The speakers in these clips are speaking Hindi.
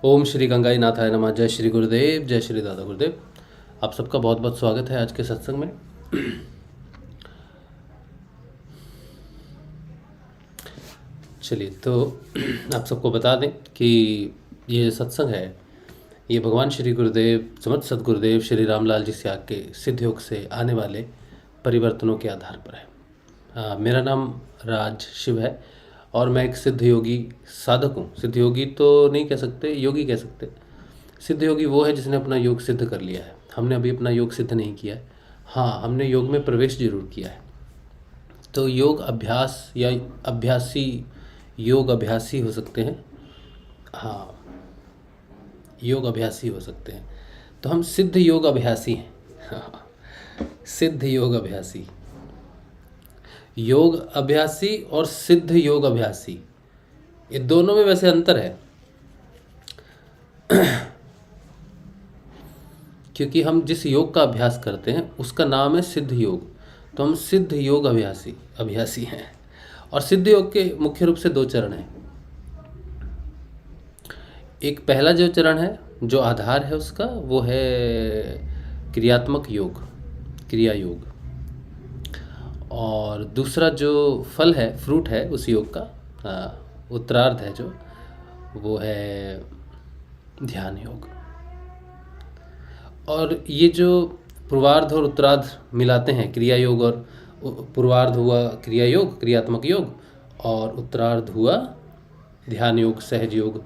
ओम श्री गंगाई नाथाय नमः। जय श्री गुरुदेव, जय श्री दादा गुरुदेव। आप सबका बहुत बहुत स्वागत है आज के सत्संग में। चलिए, तो आप सबको बता दें कि ये जो सत्संग है ये भगवान श्री गुरुदेव समर्थ सद्गुरुदेव श्री रामलाल जी से के सिद्ध योग से आने वाले परिवर्तनों के आधार पर है। मेरा नाम राज शिव है और मैं एक सिद्ध योगी साधक हूँ। सिद्ध योगी तो नहीं कह सकते, योगी कह सकते। सिद्ध योगी वो है जिसने अपना योग सिद्ध कर लिया है। हमने अभी अपना योग सिद्ध नहीं किया है। हाँ, हमने योग में प्रवेश जरूर किया है। तो योग अभ्यास या अभ्यासी, योग अभ्यासी हो सकते हैं। हाँ, योग अभ्यासी हो सकते हैं। तो हम सिद्ध योग अभ्यासी हैं। हाँ, सिद्ध योग अभ्यासी, योग अभ्यासी और सिद्ध योग अभ्यासी, ये दोनों में वैसे अंतर है। क्योंकि हम जिस योग का अभ्यास करते हैं उसका नाम है सिद्ध योग। तो हम सिद्ध योग अभ्यासी हैं। और सिद्ध योग के मुख्य रूप से दो चरण हैं। एक पहला जो चरण है, जो आधार है उसका, वो है क्रियात्मक योग, क्रिया योग। और दूसरा जो फल है, फ्रूट है उस योग का, उत्तरार्ध है जो, वो है ध्यान योग। और ये जो पूर्वार्ध और उत्तरार्ध मिलाते हैं, क्रिया योग, और पूर्वार्ध हुआ क्रिया योग, क्रियात्मक योग, और उत्तरार्ध हुआ ध्यान योग, सहज योग।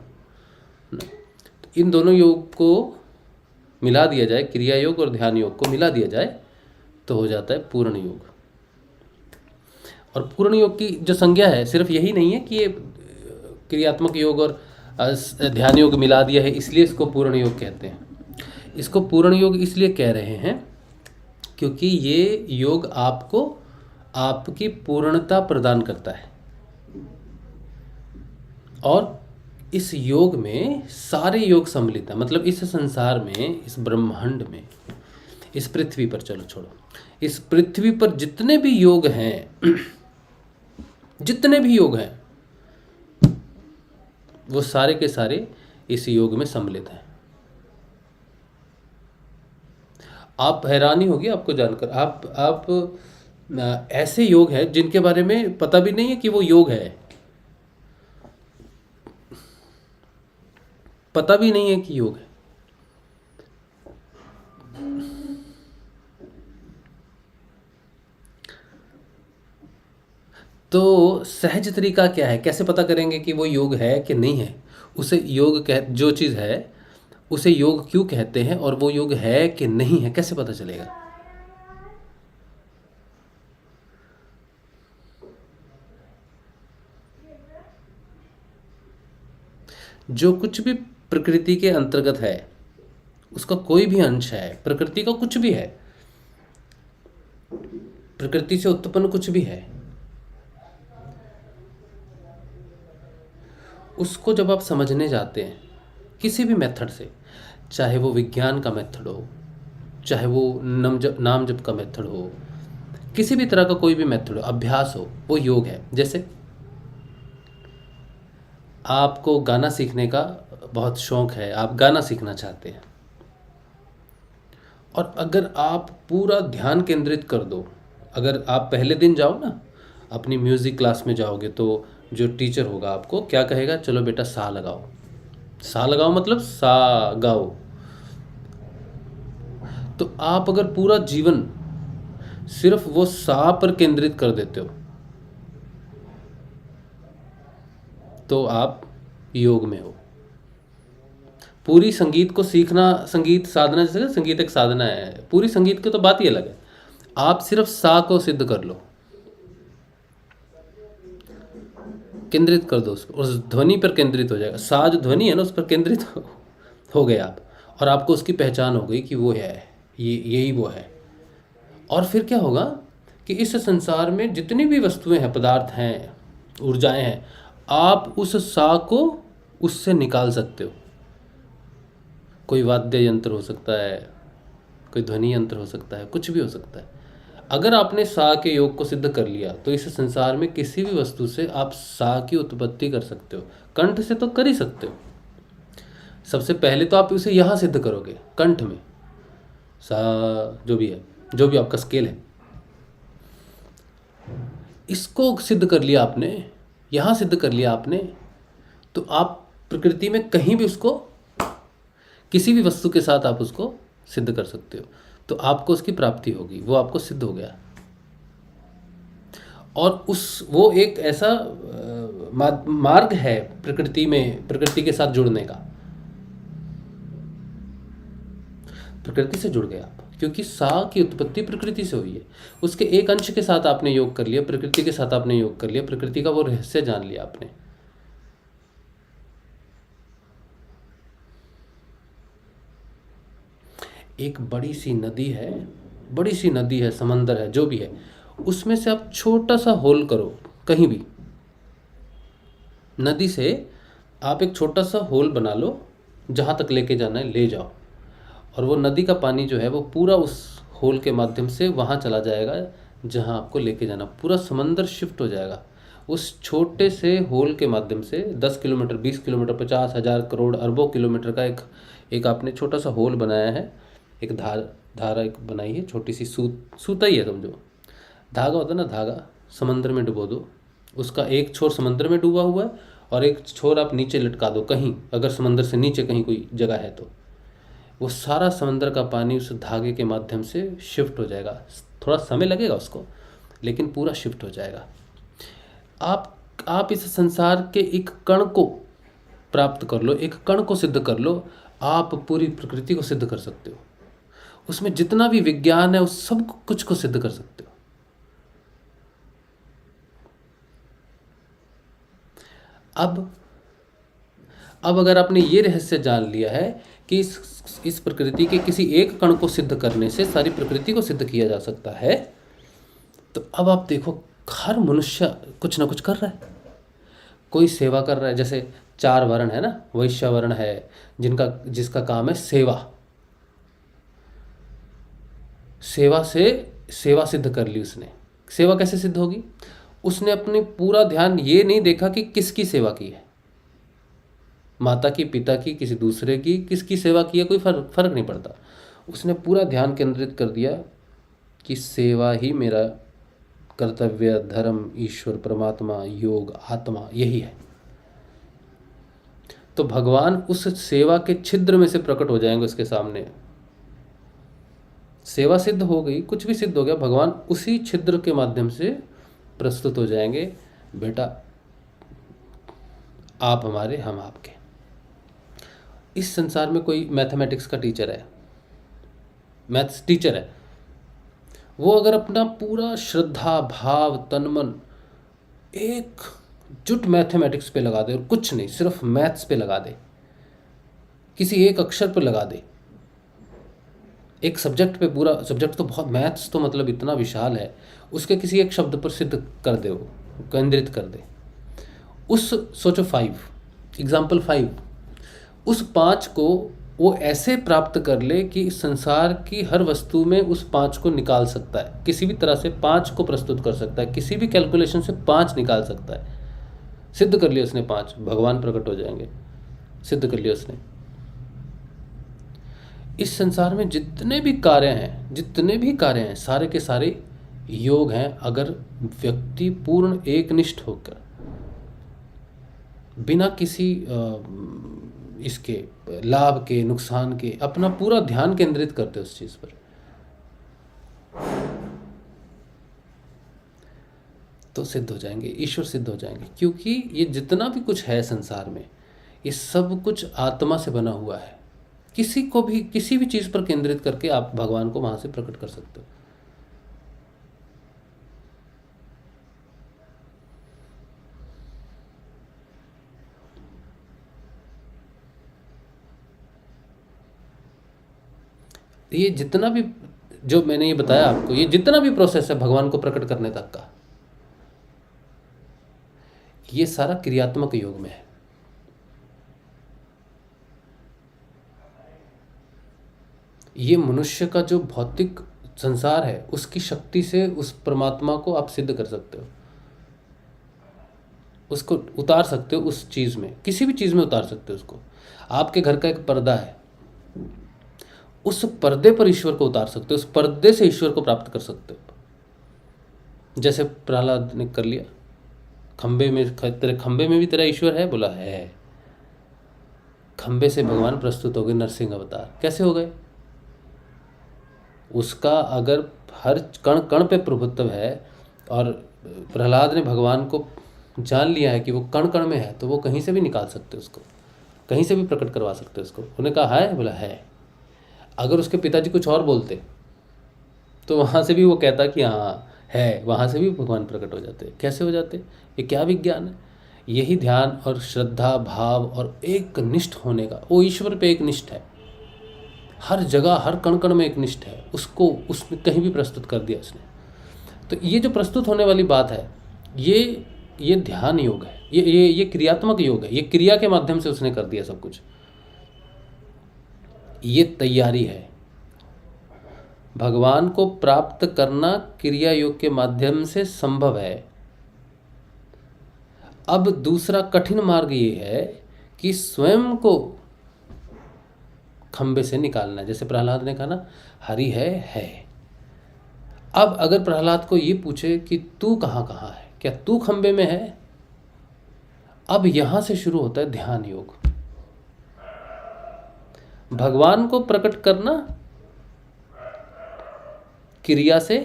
तो इन दोनों योग को मिला दिया जाए, क्रिया योग और ध्यान योग को मिला दिया जाए, तो हो जाता है पूर्ण योग। और पूर्ण योग की जो संज्ञा है, सिर्फ यही नहीं है कि ये क्रियात्मक योग और ध्यान योग मिला दिया है इसलिए इसको पूर्ण योग कहते हैं। इसको पूर्ण योग इसलिए कह रहे हैं क्योंकि ये योग आपको आपकी पूर्णता प्रदान करता है। और इस योग में सारे योग सम्मिलित हैं। मतलब इस संसार में, इस ब्रह्मांड में, इस पृथ्वी पर, चलो छोड़ो, इस पृथ्वी पर जितने भी योग हैं, जितने भी योग हैं, वो सारे के सारे इस योग में सम्मिलित हैं। आप हैरानी होगी आपको जानकर, आप ऐसे योग हैं जिनके बारे में पता भी नहीं है कि वो योग है, पता भी नहीं है कि योग है। तो सहज तरीका क्या है, कैसे पता करेंगे कि वो योग है कि नहीं है? उसे योग कह, जो चीज़ है उसे योग क्यों कहते हैं और वो योग है कि नहीं है, कैसे पता चलेगा? जो कुछ भी प्रकृति के अंतर्गत है, उसका कोई भी अंश है, प्रकृति का कुछ भी है, प्रकृति से उत्पन्न कुछ भी है, उसको जब आप समझने जाते हैं किसी भी मेथड से, चाहे वो विज्ञान का मेथड हो, चाहे वो नाम जप का मेथड हो, किसी भी तरह का कोई भी मेथड हो, अभ्यास हो, वो योग है। जैसे आपको गाना सीखने का बहुत शौक है, आप गाना सीखना चाहते हैं, और अगर आप पूरा ध्यान केंद्रित कर दो, अगर आप पहले दिन जाओ ना, अपनी म्यूज़िक क्लास में जाओगे, तो जो टीचर होगा आपको क्या कहेगा? चलो बेटा सा लगाओ। सा लगाओ मतलब सा गाओ। तो आप अगर पूरा जीवन सिर्फ वो सा पर केंद्रित कर देते हो तो आप योग में हो। पूरी संगीत को सीखना, संगीत साधना, जैसे संगीत एक साधना है, पूरी संगीत की तो बात ही अलग है। आप सिर्फ सा को सिद्ध कर लो, केंद्रित कर दो उस ध्वनि पर, केंद्रित हो जाएगा। सा जो ध्वनि है ना, उस पर केंद्रित हो गए आप, और आपको उसकी पहचान हो गई कि वो है, यही वो है। और फिर क्या होगा कि इस संसार में जितनी भी वस्तुएं हैं, पदार्थ हैं, ऊर्जाएं हैं, आप उस सा को उससे निकाल सकते हो। कोई वाद्य यंत्र हो सकता है, कोई ध्वनि यंत्र हो सकता है, कुछ भी हो सकता है। अगर आपने सा के योग को सिद्ध कर लिया तो इस संसार में किसी भी वस्तु से आप सा की उत्पत्ति कर सकते हो। कंठ से तो कर ही सकते हो, सबसे पहले तो आप उसे यहाँ सिद्ध करोगे, कंठ में, सा, जो भी है, जो भी आपका स्केल है, इसको सिद्ध कर लिया आपने, यहाँ सिद्ध कर लिया आपने, तो आप प्रकृति में कहीं भी उसको, किसी भी वस्तु के साथ आप उसको सिद्ध कर सकते हो, तो आपको उसकी प्राप्ति होगी, वो आपको सिद्ध हो गया। और वो एक ऐसा मार्ग है प्रकृति में, प्रकृति के साथ जुड़ने का। प्रकृति से जुड़ गए आप, क्योंकि सा की उत्पत्ति प्रकृति से हुई है। उसके एक अंश के साथ आपने योग कर लिया, प्रकृति के साथ आपने योग कर लिया, प्रकृति का वो रहस्य जान लिया आपने। एक बड़ी सी नदी है, बड़ी सी नदी है, समंदर है, जो भी है, उसमें से आप छोटा सा होल करो कहीं भी, नदी से आप एक छोटा सा होल बना लो, जहाँ तक लेके जाना है ले जाओ, और वो नदी का पानी जो है वो पूरा उस होल के माध्यम से वहाँ चला जाएगा जहाँ आपको लेके जाना। पूरा समंदर शिफ्ट हो जाएगा उस छोटे से होल के माध्यम से। 10 किलोमीटर, 20 किलोमीटर, 50,000 करोड़ अरबों किलोमीटर का एक आपने छोटा सा होल बनाया है, एक धारा एक बनाई है, छोटी सी सूता ही है समझो, धागा होता है ना, धागा समंदर में डुबो दो, उसका एक छोर समंदर में डूबा हुआ है और एक छोर आप नीचे लटका दो कहीं, अगर समंदर से नीचे कहीं कोई जगह है तो वो सारा समंदर का पानी उस धागे के माध्यम से शिफ्ट हो जाएगा। थोड़ा समय लगेगा उसको, लेकिन पूरा शिफ्ट हो जाएगा। आप इस संसार के एक कण को प्राप्त कर लो, एक कण को सिद्ध कर लो, आप पूरी प्रकृति को सिद्ध कर सकते हो। उसमें जितना भी विज्ञान है उस सब कुछ को सिद्ध कर सकते हो। अब अगर आपने ये रहस्य जान लिया है कि इस प्रकृति के किसी एक कण को सिद्ध करने से सारी प्रकृति को सिद्ध किया जा सकता है, तो अब आप देखो हर मनुष्य कुछ ना कुछ कर रहा है, कोई सेवा कर रहा है। जैसे 4 वर्ण है ना, वैश्य वर्ण है जिसका काम है सेवा, सेवा से सेवा सिद्ध कर ली उसने। सेवा कैसे सिद्ध होगी? उसने अपने पूरा ध्यान ये नहीं देखा कि किसकी सेवा की है, माता की, पिता की, किसी दूसरे की, किसकी सेवा की है, कोई फर्क नहीं पड़ता। उसने पूरा ध्यान केंद्रित कर दिया कि सेवा ही मेरा कर्तव्य, धर्म, ईश्वर, परमात्मा, योग, आत्मा यही है। तो भगवान उस सेवा के छिद्र में से प्रकट हो जाएंगे उसके सामने। सेवा सिद्ध हो गई, कुछ भी सिद्ध हो गया, भगवान उसी छिद्र के माध्यम से प्रस्तुत हो जाएंगे। बेटा आप हमारे, हम आपके। इस संसार में कोई मैथमेटिक्स का टीचर है, मैथ्स टीचर है, वो अगर अपना पूरा श्रद्धा, भाव, तन मन एक जुट मैथमेटिक्स पे लगा दे और कुछ नहीं, सिर्फ मैथ्स पे लगा दे, किसी एक अक्षर पे लगा दे, एक सब्जेक्ट पे, पूरा सब्जेक्ट तो बहुत, मैथ्स तो मतलब इतना विशाल है, उसके किसी एक शब्द पर सिद्ध कर दे, वो केंद्रित कर दे। उस सोचो 5, एग्जाम्पल 5, उस 5 को वो ऐसे प्राप्त कर ले कि संसार की हर वस्तु में उस 5 को निकाल सकता है, किसी भी तरह से 5 को प्रस्तुत कर सकता है, किसी भी कैलकुलेशन से 5 निकाल सकता है। सिद्ध कर लिया उसने 5, भगवान प्रकट हो जाएंगे, सिद्ध कर लिया उसने। इस संसार में जितने भी कार्य हैं, सारे के सारे योग हैं। अगर व्यक्ति पूर्ण एकनिष्ठ होकर, बिना किसी इसके लाभ के, नुकसान के, अपना पूरा ध्यान केंद्रित करते उस चीज पर, तो सिद्ध हो जाएंगे, ईश्वर सिद्ध हो जाएंगे। क्योंकि ये जितना भी कुछ है संसार में, ये सब कुछ आत्मा से बना हुआ है। किसी को भी किसी भी चीज पर केंद्रित करके आप भगवान को वहां से प्रकट कर सकते हो। ये जितना भी, जो मैंने ये बताया आपको, ये जितना भी प्रोसेस है भगवान को प्रकट करने तक का, ये सारा क्रियात्मक योग में है। ये मनुष्य का जो भौतिक संसार है, उसकी शक्ति से उस परमात्मा को आप सिद्ध कर सकते हो। उसको उतार सकते हो उस चीज़ में, किसी भी चीज़ में उतार सकते हो उसको। आपके घर का एक पर्दा है, उस पर्दे पर ईश्वर को उतार सकते हो, उस पर्दे से ईश्वर को प्राप्त कर सकते हो। जैसे प्रहलाद ने कर लिया, खंबे में, तेरे खंबे में भी तेरा ईश्वर है, बोला है। खंबे से भगवान प्रस्तुत हो गए, नरसिंह अवतार। कैसे हो गए? उसका अगर हर कण कण पे प्रभुत्व है और प्रहलाद ने भगवान को जान लिया है कि वो कण कण में है, तो वो कहीं से भी निकाल सकते उसको, कहीं से भी प्रकट करवा सकते उसको। उन्हें कहा है, बोला है। अगर उसके पिताजी कुछ और बोलते तो वहाँ से भी वो कहता कि हाँ है, वहाँ से भी भगवान प्रकट हो जाते। कैसे हो जाते? ये क्या विज्ञान है? यही ध्यान और श्रद्धा भाव और एक निष्ठ होने का। वो ईश्वर पे एक निष्ठ है, हर जगह हर कण कण में एक निष्ठ है, उसको उसने कहीं भी प्रस्तुत कर दिया उसने। तो ये जो प्रस्तुत होने वाली बात है, ये ध्यान योग है, ये क्रियात्मक योग है। ये क्रिया के माध्यम से उसने कर दिया सब कुछ। ये तैयारी है। भगवान को प्राप्त करना क्रिया योग के माध्यम से संभव है। अब दूसरा कठिन मार्ग ये है कि स्वयं को खंबे से निकालना। जैसे प्रहलाद ने कहा ना, हरि है। अब अगर प्रहलाद को ये पूछे कि तू कहाँ कहाँ है, क्या तू खंबे में है? अब यहां से शुरू होता है ध्यान योग। भगवान को प्रकट करना क्रिया से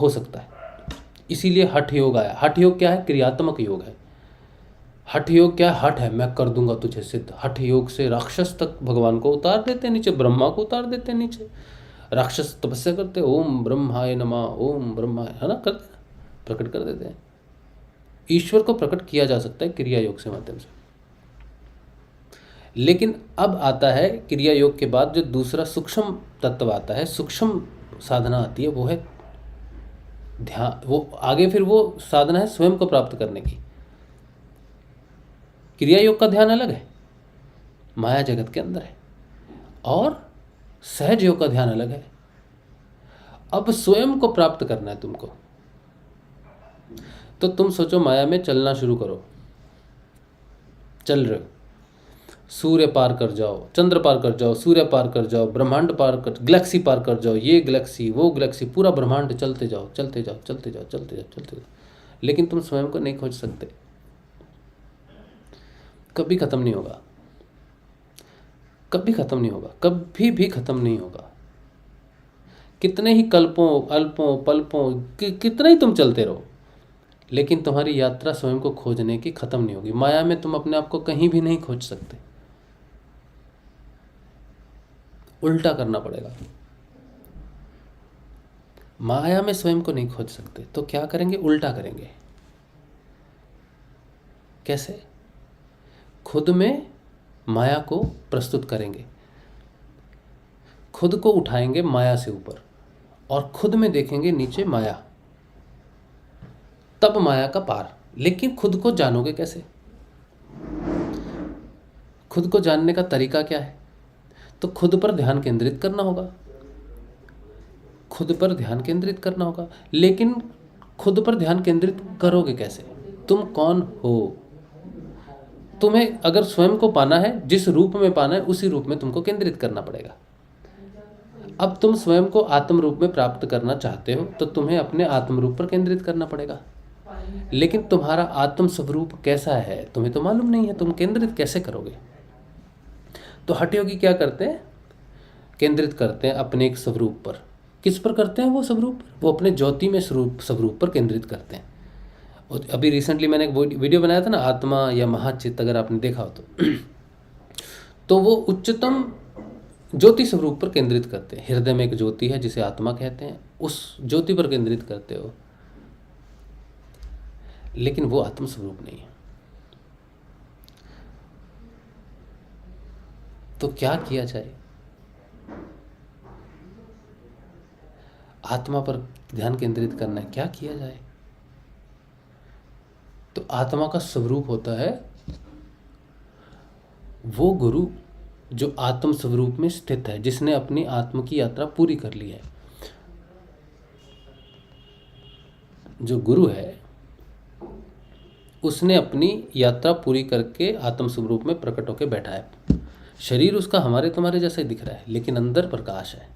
हो सकता है, इसीलिए हठ योग आया। हठ योग क्या है? क्रियात्मक योग है। हठ योग क्या है? हठ है, मैं कर दूंगा तुझे सिद्ध। हठ योग से राक्षस तक भगवान को उतार देते नीचे, ब्रह्मा को उतार देते नीचे। राक्षस तपस्या करते, ओम ब्रह्माय नमः, ओम ब्रह्माय, है ना, करते, प्रकट कर देते हैं। ईश्वर को प्रकट किया जा सकता है क्रिया योग से माध्यम से। लेकिन अब आता है क्रिया योग के बाद जो दूसरा सूक्ष्म तत्व आता है, सूक्ष्म साधना आती है, वो है ध्यान। वो आगे फिर वो साधना है स्वयं को प्राप्त करने की। क्रिया योग का ध्यान अलग है, माया जगत के अंदर है, और सहज योग का ध्यान अलग है। अब स्वयं को प्राप्त करना है तुमको, तो तुम सोचो माया में चलना शुरू करो। चल रहे हो, सूर्य पार कर जाओ, चंद्र पार कर जाओ, सूर्य पार कर जाओ, ब्रह्मांड पार कर, गैलेक्सी पार कर जाओ, ये गैलेक्सी वो गैलेक्सी, पूरा ब्रह्मांड चलते जाओ चलते जाओ चलते जाओ चलते जाओ चलते जाओ। लेकिन तुम स्वयं को नहीं खोज सकते, कभी खत्म नहीं होगा, कभी खत्म नहीं होगा, कभी भी खत्म नहीं होगा। कितने ही कल्पों अल्पों पल्पों कितने ही तुम चलते रहो, लेकिन तुम्हारी यात्रा स्वयं को खोजने की खत्म नहीं होगी। माया में तुम अपने आप को कहीं भी नहीं खोज सकते, उल्टा करना पड़ेगा। माया में स्वयं को नहीं खोज सकते तो क्या करेंगे? उल्टा करेंगे। कैसे? खुद में माया को प्रस्तुत करेंगे, खुद को उठाएंगे माया से ऊपर और खुद में देखेंगे नीचे माया, तब माया का पार। लेकिन खुद को जानोगे कैसे? खुद को जानने का तरीका क्या है? तो खुद पर ध्यान केंद्रित करना होगा, खुद पर ध्यान केंद्रित करना होगा। लेकिन खुद पर ध्यान केंद्रित करोगे कैसे? तुम कौन हो? तुम्हें अगर स्वयं को पाना है, जिस रूप में पाना है उसी रूप में तुमको केंद्रित करना पड़ेगा। अब तुम स्वयं को आत्म रूप में प्राप्त करना चाहते हो तो तुम्हें अपने आत्म रूप पर केंद्रित करना पड़ेगा। लेकिन तुम्हारा आत्म स्वरूप कैसा है तुम्हें तो मालूम नहीं है, तुम केंद्रित कैसे करोगे? तो हठ योगी क्या करते हैं? केंद्रित करते हैं अपने एक स्वरूप पर। किस पर करते हैं वो स्वरूप? वो अपने ज्योति में स्वरूप पर केंद्रित करते हैं। और अभी रिसेंटली मैंने एक वीडियो बनाया था ना, आत्मा या महाचित्त, अगर आपने देखा हो तो वो उच्चतम ज्योति स्वरूप पर केंद्रित करते हैं। हृदय में एक ज्योति है जिसे आत्मा कहते हैं, उस ज्योति पर केंद्रित करते हो, लेकिन वो आत्म स्वरूप नहीं है। तो क्या किया जाए? आत्मा पर ध्यान केंद्रित करना है, क्या किया जाए? तो आत्मा का स्वरूप होता है वो गुरु जो आत्म स्वरूप में स्थित है, जिसने अपनी आत्म की यात्रा पूरी कर ली है। जो गुरु है उसने अपनी यात्रा पूरी करके आत्म स्वरूप में प्रकट होकर बैठा है। शरीर उसका हमारे तुम्हारे जैसा ही दिख रहा है, लेकिन अंदर प्रकाश है।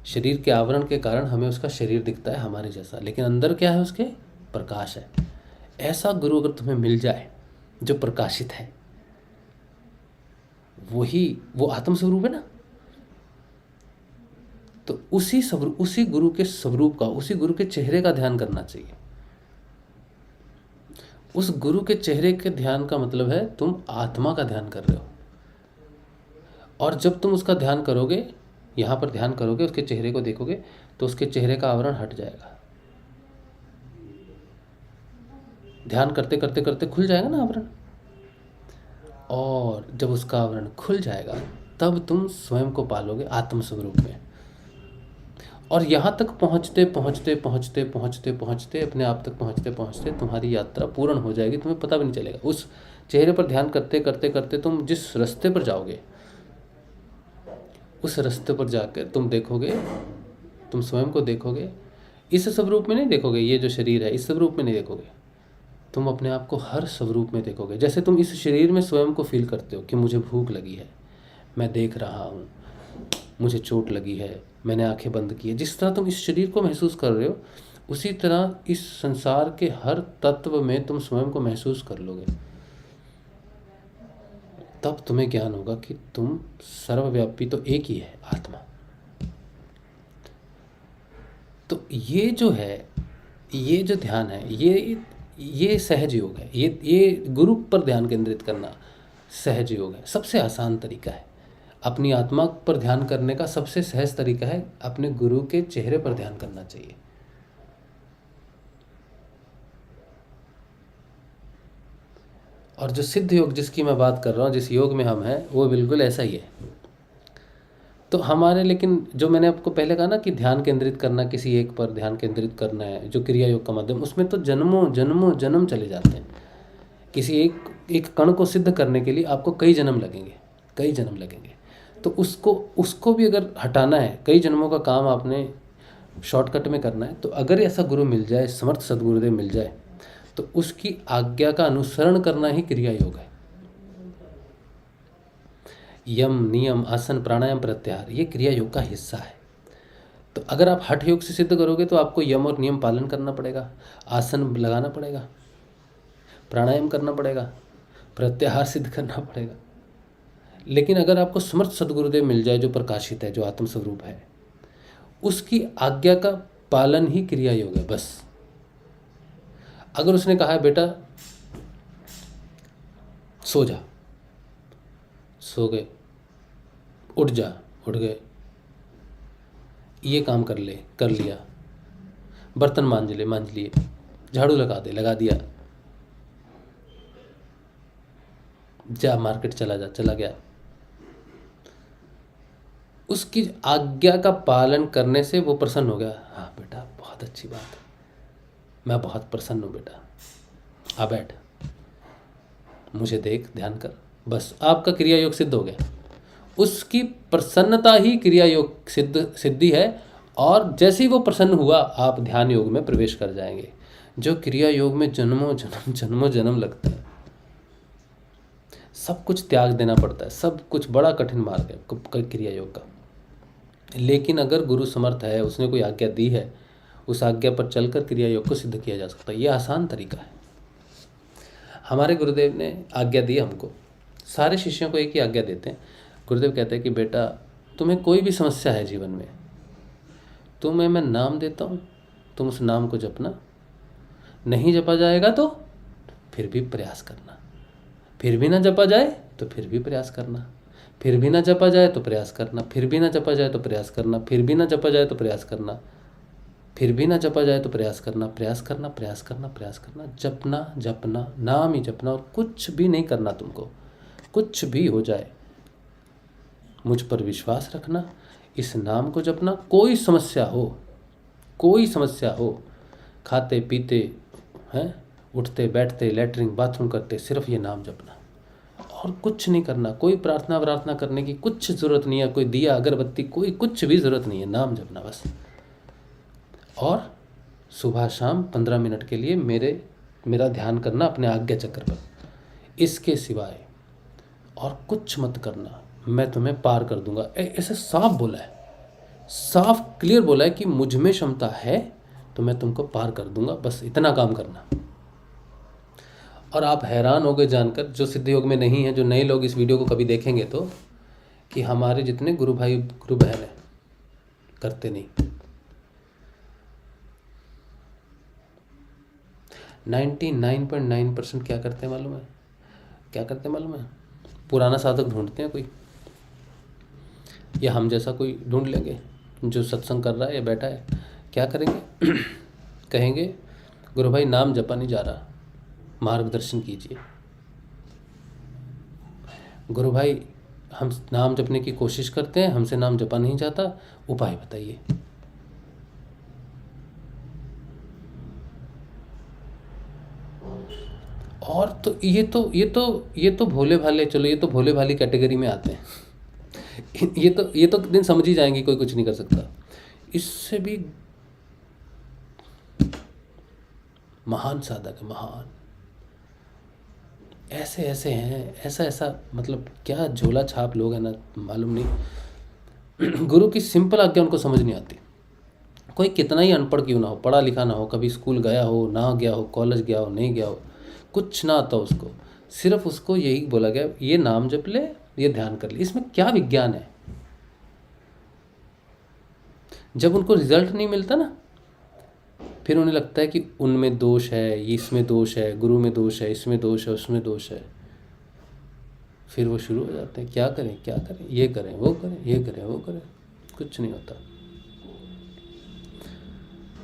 शरीर के आवरण के कारण हमें उसका शरीर दिखता है हमारे जैसा, लेकिन अंदर क्या है उसके? प्रकाश है। ऐसा गुरु अगर तुम्हें मिल जाए जो प्रकाशित है, वो आत्म स्वरूप है ना, तो उसी गुरु के स्वरूप का, उसी गुरु के चेहरे का ध्यान करना चाहिए। उस गुरु के चेहरे के ध्यान का मतलब है तुम आत्मा का ध्यान कर रहे हो। और जब तुम उसका ध्यान करोगे, यहाँ पर ध्यान करोगे, उसके चेहरे को देखोगे, तो उसके चेहरे का आवरण हट जाएगा। ध्यान करते करते करते खुल जाएगा ना आवरण, और जब उसका आवरण खुल जाएगा तब तुम स्वयं को पालोगे आत्म स्वरूप में। और यहाँ तक पहुँचते पहुँचते पहुँचते पहुँचते पहुँचते अपने आप तक पहुँचते पहुँचते तुम्हारी यात्रा पूर्ण हो जाएगी, तुम्हें पता भी नहीं चलेगा। उस चेहरे पर ध्यान करते करते करते तुम जिस रास्ते पर जाओगे, उस रास्ते पर जाकर तुम देखोगे, तुम स्वयं को देखोगे। इस स्वरूप में नहीं देखोगे, ये जो शरीर है इस स्वरूप में नहीं देखोगे, तुम अपने आप को हर स्वरूप में देखोगे। जैसे तुम इस शरीर में स्वयं को फील करते हो कि मुझे भूख लगी है, मैं देख रहा हूँ, मुझे चोट लगी है, मैंने आंखें बंद की है। जिस तरह तुम इस शरीर को महसूस कर रहे हो, उसी तरह इस संसार के हर तत्व में तुम स्वयं को महसूस कर लोगे। तब तुम्हें ज्ञान होगा कि तुम सर्वव्यापी तो एक ही है, आत्मा। तो ये जो है, ये जो ध्यान है, ये सहज योग है। ये गुरु पर ध्यान केंद्रित करना सहज योग है। सबसे आसान तरीका है अपनी आत्मा पर ध्यान करने का। सबसे सहज तरीका है अपने गुरु के चेहरे पर ध्यान करना चाहिए। और जो सिद्ध योग जिसकी मैं बात कर रहा हूँ, जिस योग में हम हैं, वो बिल्कुल ऐसा ही है। तो हमारे, लेकिन जो मैंने आपको पहले कहा ना कि ध्यान केंद्रित करना, किसी एक पर ध्यान केंद्रित करना है, जो क्रिया योग का माध्यम, उसमें तो जन्म चले जाते हैं। किसी एक कण को सिद्ध करने के लिए आपको कई जन्म लगेंगे। तो उसको भी अगर हटाना है, कई जन्मों का काम आपने शॉर्टकट में करना है, तो अगर ऐसा गुरु मिल जाए, समर्थ सदगुरुदेव मिल जाए, तो उसकी आज्ञा का अनुसरण करना ही क्रिया योग है। यम, नियम, आसन, प्राणायाम, प्रत्याहार, ये क्रिया योग का हिस्सा है। तो अगर आप हठ योग से सिद्ध करोगे तो आपको यम और नियम पालन करना पड़ेगा, आसन लगाना पड़ेगा, प्राणायाम करना पड़ेगा, प्रत्याहार सिद्ध करना पड़ेगा। लेकिन अगर आपको समर्थ सदगुरुदेव मिल जाए जो प्रकाशित है, जो आत्म स्वरूप है, उसकी आज्ञा का पालन ही क्रिया योग है बस। अगर उसने कहा है बेटा सो जा, सो गए, उठ जा, उठ गए, ये काम कर ले, कर लिया, बर्तन मांज ले, मांज लिए, झाड़ू लगा दे, लगा दिया, जा मार्केट चला जा, चला गया। उसकी आज्ञा का पालन करने से वो प्रसन्न हो गया। हाँ बेटा, बहुत अच्छी बात है, मैं बहुत प्रसन्न हूँ बेटा, आ बैठ, मुझे देख, ध्यान कर। बस आपका क्रिया योग सिद्ध हो गया। उसकी प्रसन्नता ही क्रिया योग सिद्धि है। और जैसे ही वो प्रसन्न हुआ, आप ध्यान योग में प्रवेश कर जाएंगे। जो क्रिया योग में जन्मों जन्म लगता है, सब कुछ त्याग देना पड़ता है, सब कुछ बड़ा कठिन मार्ग है क्रिया योग का। लेकिन अगर गुरु समर्थ है, उसने कोई आज्ञा दी है, उस आज्ञा पर चलकर क्रिया योग को सिद्ध किया जा सकता है। ये आसान तरीका है। हमारे गुरुदेव ने आज्ञा दी हमको, सारे शिष्यों को एक ही आज्ञा देते हैं। गुरुदेव कहते हैं कि बेटा, तुम्हें कोई भी समस्या है जीवन में, तुम्हें मैं नाम देता हूँ, तुम उस नाम को जपना। नहीं जपा जाएगा तो फिर भी प्रयास करना, फिर भी ना जपा जाए तो फिर भी प्रयास करना, फिर भी ना जपा जाए तो प्रयास करना, फिर भी ना जपा जाए तो प्रयास करना, फिर भी ना जपा जाए तो प्रयास करना, फिर भी ना जपा जाए तो प्रयास करना, प्रयास करना, प्रयास करना, प्रयास करना, जपना, जपना, नाम ही जपना। और कुछ भी नहीं करना तुमको, कुछ भी हो जाए, मुझ पर विश्वास रखना, इस नाम को जपना। कोई समस्या हो, खाते पीते हैं, उठते बैठते, लैट्रिन बाथरूम करते, सिर्फ ये नाम जपना और कुछ नहीं करना। कोई प्रार्थना करने की कुछ ज़रूरत नहीं है, कोई दिया अगरबत्ती, कोई कुछ भी ज़रूरत नहीं है, नाम जपना बस। और सुबह शाम 15 मिनट के लिए मेरे मेरा ध्यान करना अपने आज्ञा चक्र पर, इसके सिवाय और कुछ मत करना, मैं तुम्हें पार कर दूंगा। ऐसे साफ बोला है, साफ क्लियर बोला है कि मुझ में क्षमता है तो मैं तुमको पार कर दूंगा, बस इतना काम करना। और आप हैरान हो गए जानकर, जो सिद्ध योग में नहीं है, जो नए लोग इस वीडियो को कभी देखेंगे तो, कि हमारे जितने गुरु भाई गुरु बहन है करते नहीं। 99.9% क्या करते हैं मालूम है? क्या करते हैं मालूम है? पुराना साधक ढूंढते हैं कोई, या हम जैसा कोई ढूंढ लेंगे जो सत्संग कर रहा है या बैठा है। क्या करेंगे? कहेंगे गुरु भाई नाम जपा नहीं जा रहा, मार्गदर्शन कीजिए। गुरु भाई हम नाम जपने की कोशिश करते हैं, हमसे नाम जपा नहीं जाता, उपाय बताइए। और तो ये तो भोले भाले, चलो ये तो भोले भाली कैटेगरी में आते हैं। ये तो दिन समझ ही जाएंगे कोई कुछ नहीं कर सकता। इससे भी महान साधक है, महान ऐसे ऐसे हैं, ऐसा मतलब क्या झोला छाप लोग हैं ना, मालूम नहीं। गुरु की सिंपल आज्ञा उनको समझ नहीं आती। कोई कितना ही अनपढ़ क्यों ना हो, पढ़ा लिखा ना हो, कभी स्कूल गया हो ना गया हो, कॉलेज गया हो नहीं गया हो, कुछ ना आता उसको, सिर्फ उसको यही बोला गया ये नाम जप ले, ये ध्यान कर ले। इसमें क्या विज्ञान है? जब उनको रिजल्ट नहीं मिलता ना, फिर उन्हें लगता है कि उनमें दोष है, इसमें दोष है, गुरु में दोष है, इसमें दोष है, उसमें दोष है। फिर वो शुरू हो जाते हैं क्या करें, ये करें वो करें, ये करें वो करें, कुछ नहीं होता।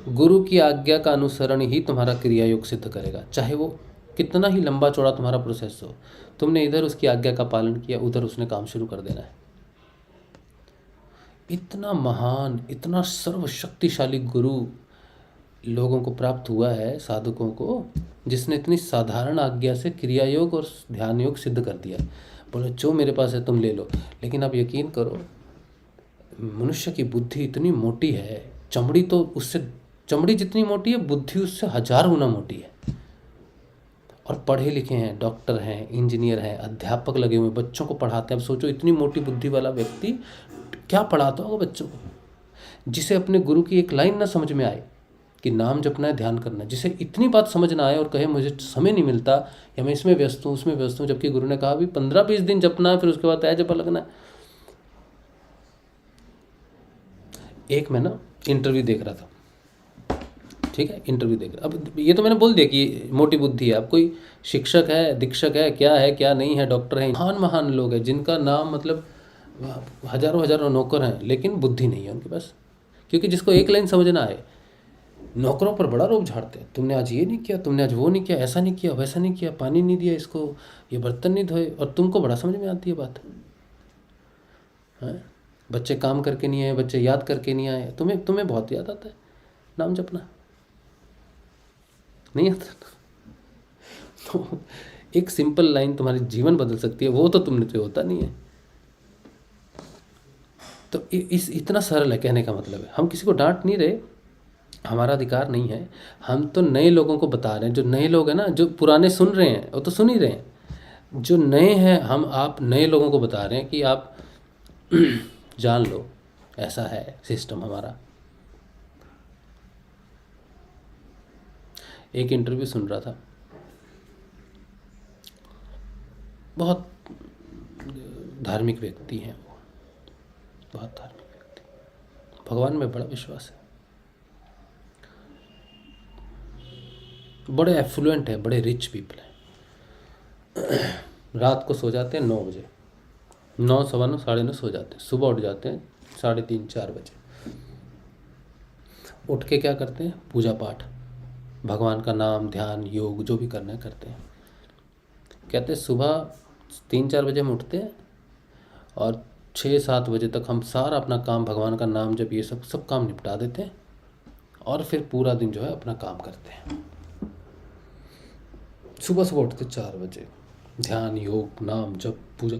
गुरु की आज्ञा का अनुसरण ही तुम्हारा क्रिया योग सिद्ध करेगा, चाहे वो कितना ही लंबा चौड़ा तुम्हारा प्रोसेस हो। तुमने इधर उसकी आज्ञा का पालन किया, उधर उसने काम शुरू कर देना है। इतना महान, इतना सर्वशक्तिशाली गुरु लोगों को प्राप्त हुआ है, साधकों को, जिसने इतनी साधारण आज्ञा से क्रिया योग और ध्यान योग सिद्ध कर दिया। बोले जो मेरे पास है तुम ले लो। लेकिन आप यकीन करो, मनुष्य की बुद्धि इतनी मोटी है, चमड़ी तो उससे, चमड़ी जितनी मोटी है, बुद्धि उससे 1000 गुना मोटी है। और पढ़े लिखे हैं, डॉक्टर हैं, इंजीनियर हैं, अध्यापक लगे हुए, बच्चों को पढ़ाते हैं। अब सोचो इतनी मोटी बुद्धि वाला व्यक्ति क्या पढ़ाता होगा बच्चों को, जिसे अपने गुरु की एक लाइन ना समझ में आए कि नाम जपना है, ध्यान करना है, जिसे इतनी बात समझ ना आए और कहे मुझे समय नहीं मिलता, या मैं इसमें व्यस्त हूँ उसमें व्यस्त हूँ, जबकि गुरु ने कहा भी 15-20 दिन जपना है, फिर उसके बाद तय जपा लगना है। एक मैं ना इंटरव्यू देख रहा था, ठीक है, इंटरव्यू देख रहा। अब ये तो मैंने बोल दिया कि मोटी बुद्धि है। अब कोई शिक्षक है, दीक्षक है क्या नहीं है, डॉक्टर है, महान महान लोग हैं जिनका नाम मतलब हजारों नौकर हैं, लेकिन बुद्धि नहीं है उनके पास। क्योंकि जिसको एक लाइन समझ ना आए, नौकरों पर बड़ा रोब झाड़ते हैं। तुमने आज ये नहीं किया, तुमने आज वो नहीं किया, ऐसा नहीं किया, वैसा नहीं किया, पानी नहीं दिया इसको, ये बर्तन नहीं धोए, और तुमको बड़ा समझ में आती है बात है। बच्चे काम करके नहीं आए, बच्चे याद करके नहीं आए, तुम्हें बहुत याद आता है नाम जपना, नहीं आता? तो एक सिंपल लाइन तुम्हारी जीवन बदल सकती है, वो तो तुमने तो होता नहीं है। तो इस इतना सरल है कहने का मतलब है। हम किसी को डांट नहीं रहे, हमारा अधिकार नहीं है। हम तो नए लोगों को बता रहे हैं, जो नए लोग हैं ना, जो पुराने सुन रहे हैं वो तो सुन ही रहे हैं, जो नए हैं आप नए लोगों को बता रहे हैं कि आप जान लो ऐसा है सिस्टम हमारा। एक इंटरव्यू सुन रहा था, बहुत धार्मिक व्यक्ति हैं वो, बहुत धार्मिक व्यक्ति, भगवान में बड़ा विश्वास है, बड़े एफ्लुएंट है, बड़े रिच पीपल हैं। रात को सो जाते हैं 9 बजे, 9, 9:15, 9:30 सो जाते हैं, सुबह उठ जाते हैं 3:30, 4 बजे। उठ के क्या करते हैं? पूजा पाठ, भगवान का नाम, ध्यान, योग, जो भी करना है करते हैं। कहते हैं सुबह 3-4 बजे हम उठते हैं और 6-7 बजे तक हम सारा अपना काम, भगवान का नाम जब ये सब काम निपटा देते हैं, और फिर पूरा दिन जो है अपना काम करते हैं। सुबह उठते 4 बजे, ध्यान, योग, नाम जप, पूजा।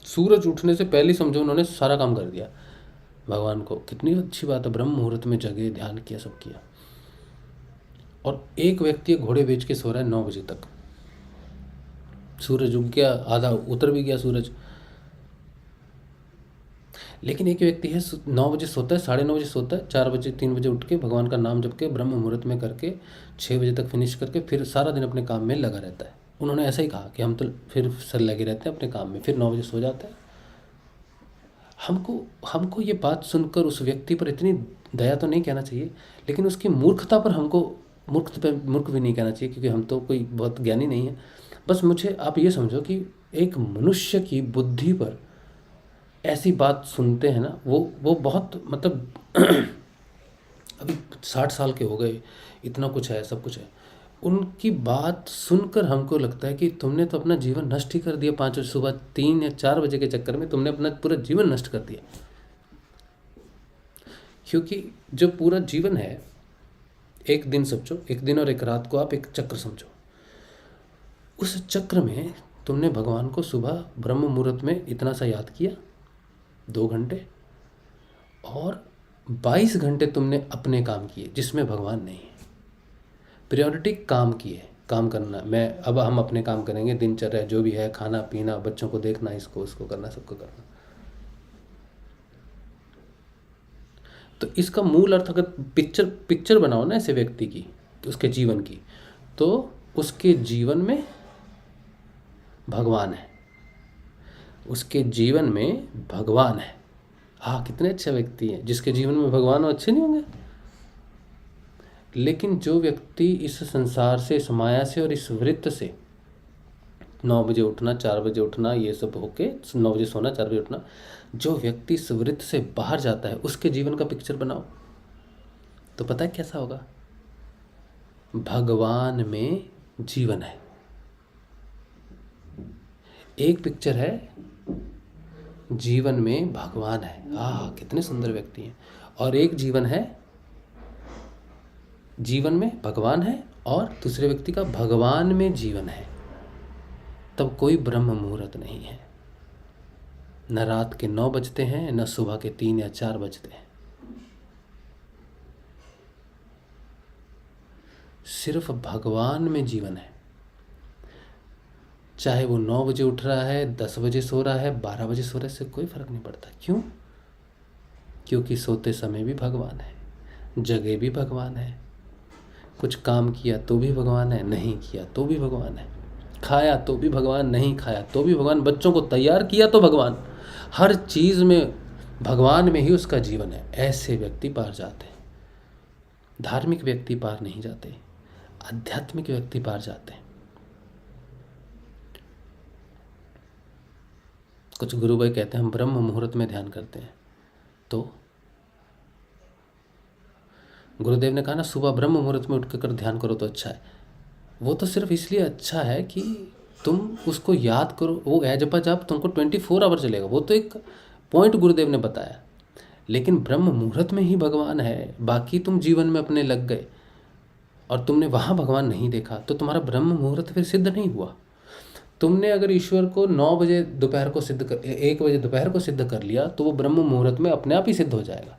सूरज उठने से पहले समझो उन्होंने सारा काम कर दिया भगवान को। कितनी अच्छी बात है, ब्रह्म मुहूर्त में जगे, ध्यान किया, सब किया। और एक व्यक्ति घोड़े बेच के सो रहा है 9 बजे तक। सूरज उग गया, आधा उतर भी गया सूरज, लेकिन एक व्यक्ति है 9 बजे सोता है, 9:30 बजे सोता है, 4 बजे 3 बजे उठ के भगवान का नाम जप के ब्रह्म मुहूर्त में करके 6 बजे तक फिनिश करके फिर सारा दिन अपने काम में लगा रहता है। उन्होंने ऐसा ही कहा कि हम तो फिर सर लगे रहते हैं अपने काम में, फिर 9 बजे सो जाते हैं। हमको हमको ये बात सुनकर उस व्यक्ति पर इतनी दया तो नहीं कहना चाहिए, लेकिन उसकी मूर्खता पर हमको मूर्ख भी नहीं कहना चाहिए, क्योंकि हम तो कोई बहुत ज्ञानी नहीं है। बस मुझे आप ये समझो कि एक मनुष्य की बुद्धि पर ऐसी बात सुनते हैं ना, वो बहुत मतलब अभी 60 साल के हो गए, इतना कुछ है, सब कुछ है, उनकी बात सुनकर हमको लगता है कि तुमने तो अपना जीवन नष्ट ही कर दिया। 5 बजे सुबह 3 या 4 बजे के चक्कर में तुमने अपना पूरा जीवन नष्ट कर दिया। क्योंकि जो पूरा जीवन है, एक दिन समझो, एक दिन और एक रात को आप एक चक्र समझो। उस चक्र में तुमने भगवान को सुबह ब्रह्म मुहूर्त में इतना सा याद किया 2 घंटे, और 22 घंटे तुमने अपने काम किए जिसमें भगवान नहीं है। प्रायोरिटी काम की है, काम करना। अब हम अपने काम करेंगे, दिनचर्या जो भी है, खाना पीना, बच्चों को देखना, इसको उसको करना, सबको करना। तो इसका मूल अर्थ अगर पिक्चर बनाओ ना ऐसे व्यक्ति की, उसके जीवन की, तो उसके जीवन में भगवान है, उसके जीवन में भगवान है। हाँ, कितने अच्छे व्यक्ति हैं जिसके जीवन में भगवान हो, अच्छे नहीं होंगे? लेकिन जो व्यक्ति इस संसार से, इस माया से और इस वृत्त से 9 बजे उठना, 4 बजे उठना, ये सब होके 9 बजे सोना, 4 बजे उठना, जो व्यक्ति इस वृत्त से बाहर जाता है, उसके जीवन का पिक्चर बनाओ तो पता है कैसा होगा? भगवान में जीवन है। एक पिक्चर है जीवन में भगवान है, हाँ कितने सुंदर व्यक्ति हैं। और एक जीवन है, जीवन में भगवान है और दूसरे व्यक्ति का भगवान में जीवन है, तब कोई ब्रह्म मुहूर्त नहीं है। न रात के 9 बजते हैं, न सुबह के 3 या 4 बजते हैं। सिर्फ भगवान में जीवन है। चाहे वो 9 बजे उठ रहा है, 10 बजे सो रहा है, 12 बजे सो रहा है, इससे कोई फर्क नहीं पड़ता। क्यों? क्योंकि सोते समय भी भगवान है, जगे भी भगवान है, कुछ काम किया तो भी भगवान है, नहीं किया तो भी भगवान है, खाया तो भी भगवान, नहीं खाया तो भी भगवान, बच्चों को तैयार किया तो भगवान। हर चीज़ में भगवान में ही उसका जीवन है। ऐसे व्यक्ति पार जाते हैं। धार्मिक व्यक्ति पार नहीं जाते, आध्यात्मिक व्यक्ति पार जाते हैं। कुछ गुरु भाई कहते हैं हम ब्रह्म मुहूर्त में ध्यान करते हैं, तो गुरुदेव ने कहा ना सुबह ब्रह्म मुहूर्त में उठ कर ध्यान करो तो अच्छा है। वो तो सिर्फ इसलिए अच्छा है कि तुम उसको याद करो। वो है जपा जाप तुमको 24 आवर चलेगा, वो तो एक पॉइंट गुरुदेव ने बताया। लेकिन ब्रह्म मुहूर्त में ही भगवान है, बाकी तुम जीवन में अपने लग गए और तुमने वहाँ भगवान नहीं देखा, तो तुम्हारा ब्रह्म मुहूर्त फिर सिद्ध नहीं हुआ। तुमने अगर ईश्वर को 9 बजे दोपहर को सिद्ध कर, 1 बजे दोपहर को सिद्ध कर लिया, तो वो ब्रह्म मुहूर्त में अपने आप ही सिद्ध हो जाएगा।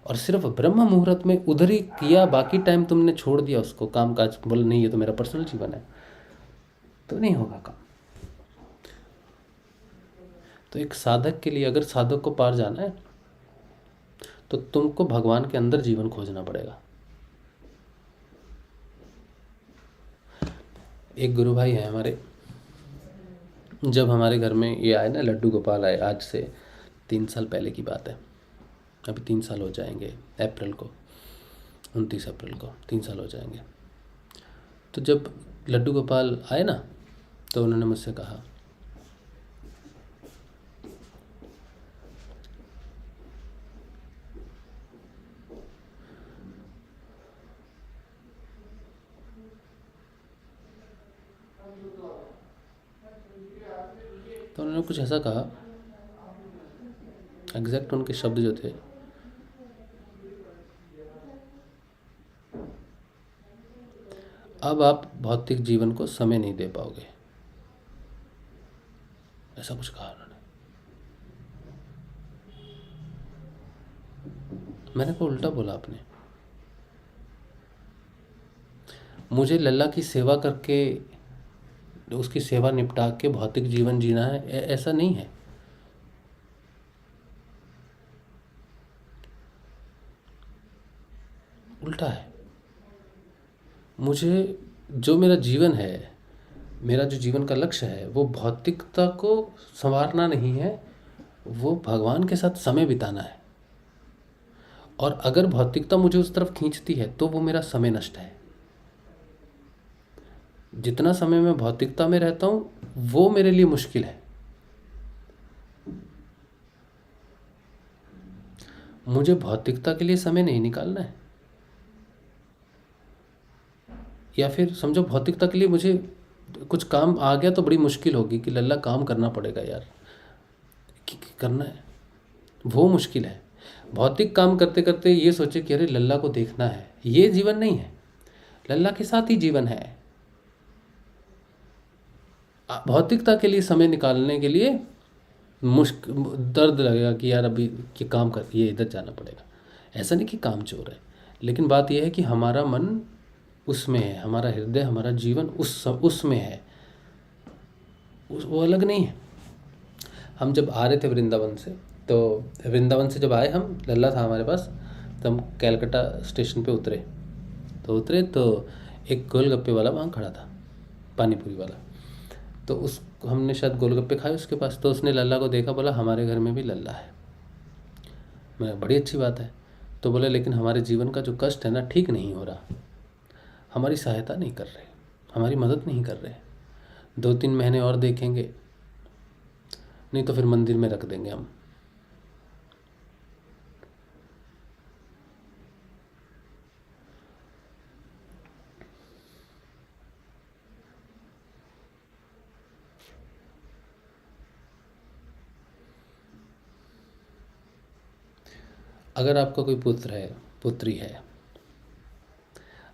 और सिर्फ ब्रह्म मुहूर्त में उधर ही किया, बाकी टाइम तुमने छोड़ दिया उसको, काम काज बोल नहीं, ये तो मेरा पर्सनल जीवन है, तो नहीं होगा काम। तो एक साधक के लिए, अगर साधक को पार जाना है, तो तुमको भगवान के अंदर जीवन खोजना पड़ेगा। एक गुरु भाई है हमारे, जब हमारे घर में ये आए ना, लड्डू गोपाल आए, आज से 3 साल पहले की बात है, अभी 3 साल हो जाएंगे अप्रैल को, 29 अप्रैल को 3 साल हो जाएंगे। तो जब लड्डू गोपाल आए ना, तो उन्होंने मुझसे कहा, तो उन्होंने कुछ ऐसा कहा, एग्जैक्ट उनके शब्द जो थे, अब आप भौतिक जीवन को समय नहीं दे पाओगे, ऐसा कुछ कहा उन्होंने। मैंने कहा उल्टा बोला आपने। मुझे लल्ला की सेवा करके, उसकी सेवा निपटा के भौतिक जीवन जीना है, ऐसा नहीं है। उल्टा है। मुझे जो मेरा जीवन है, मेरा जो जीवन का लक्ष्य है, वो भौतिकता को संवारना नहीं है, वो भगवान के साथ समय बिताना है। और अगर भौतिकता मुझे उस तरफ खींचती है तो वो मेरा समय नष्ट है। जितना समय मैं भौतिकता में रहता हूँ वो मेरे लिए मुश्किल है। मुझे भौतिकता के लिए समय नहीं निकालना है, या फिर समझो भौतिकता के लिए मुझे कुछ काम आ गया तो बड़ी मुश्किल होगी कि लल्ला काम करना पड़ेगा यार, करना है, वो मुश्किल है। भौतिक काम करते करते ये सोचे कि अरे लल्ला को देखना है, ये जीवन नहीं है। लल्ला के साथ ही जीवन है। भौतिकता के लिए समय निकालने के लिए मुश्किल, दर्द लगेगा कि यार अभी ये काम कर, ये इधर जाना पड़ेगा। ऐसा नहीं कि काम चोर है, लेकिन बात यह है कि हमारा मन उसमें है, हमारा हृदय, हमारा जीवन उसमें है, वो अलग नहीं है। हम जब आ रहे थे वृंदावन से, तो वृंदावन से जब आए हम, लल्ला था हमारे पास, तो हम कैलकाटा स्टेशन पे उतरे तो एक गोलगप्पे वाला वहाँ खड़ा था, पानी पूरी वाला। तो उस हमने शायद गोलगप्पे खाए उसके पास, तो उसने लल्ला को देखा, बोला हमारे घर में भी लल्ला है। मैं, बड़ी अच्छी बात है। तो बोला लेकिन हमारे जीवन का जो कष्ट है ना, ठीक नहीं हो रहा, हमारी सहायता नहीं कर रहे, हमारी मदद नहीं कर रहे, 2-3 महीने और देखेंगे, नहीं तो फिर मंदिर में रख देंगे हम। अगर आपका कोई पुत्र है, पुत्री है,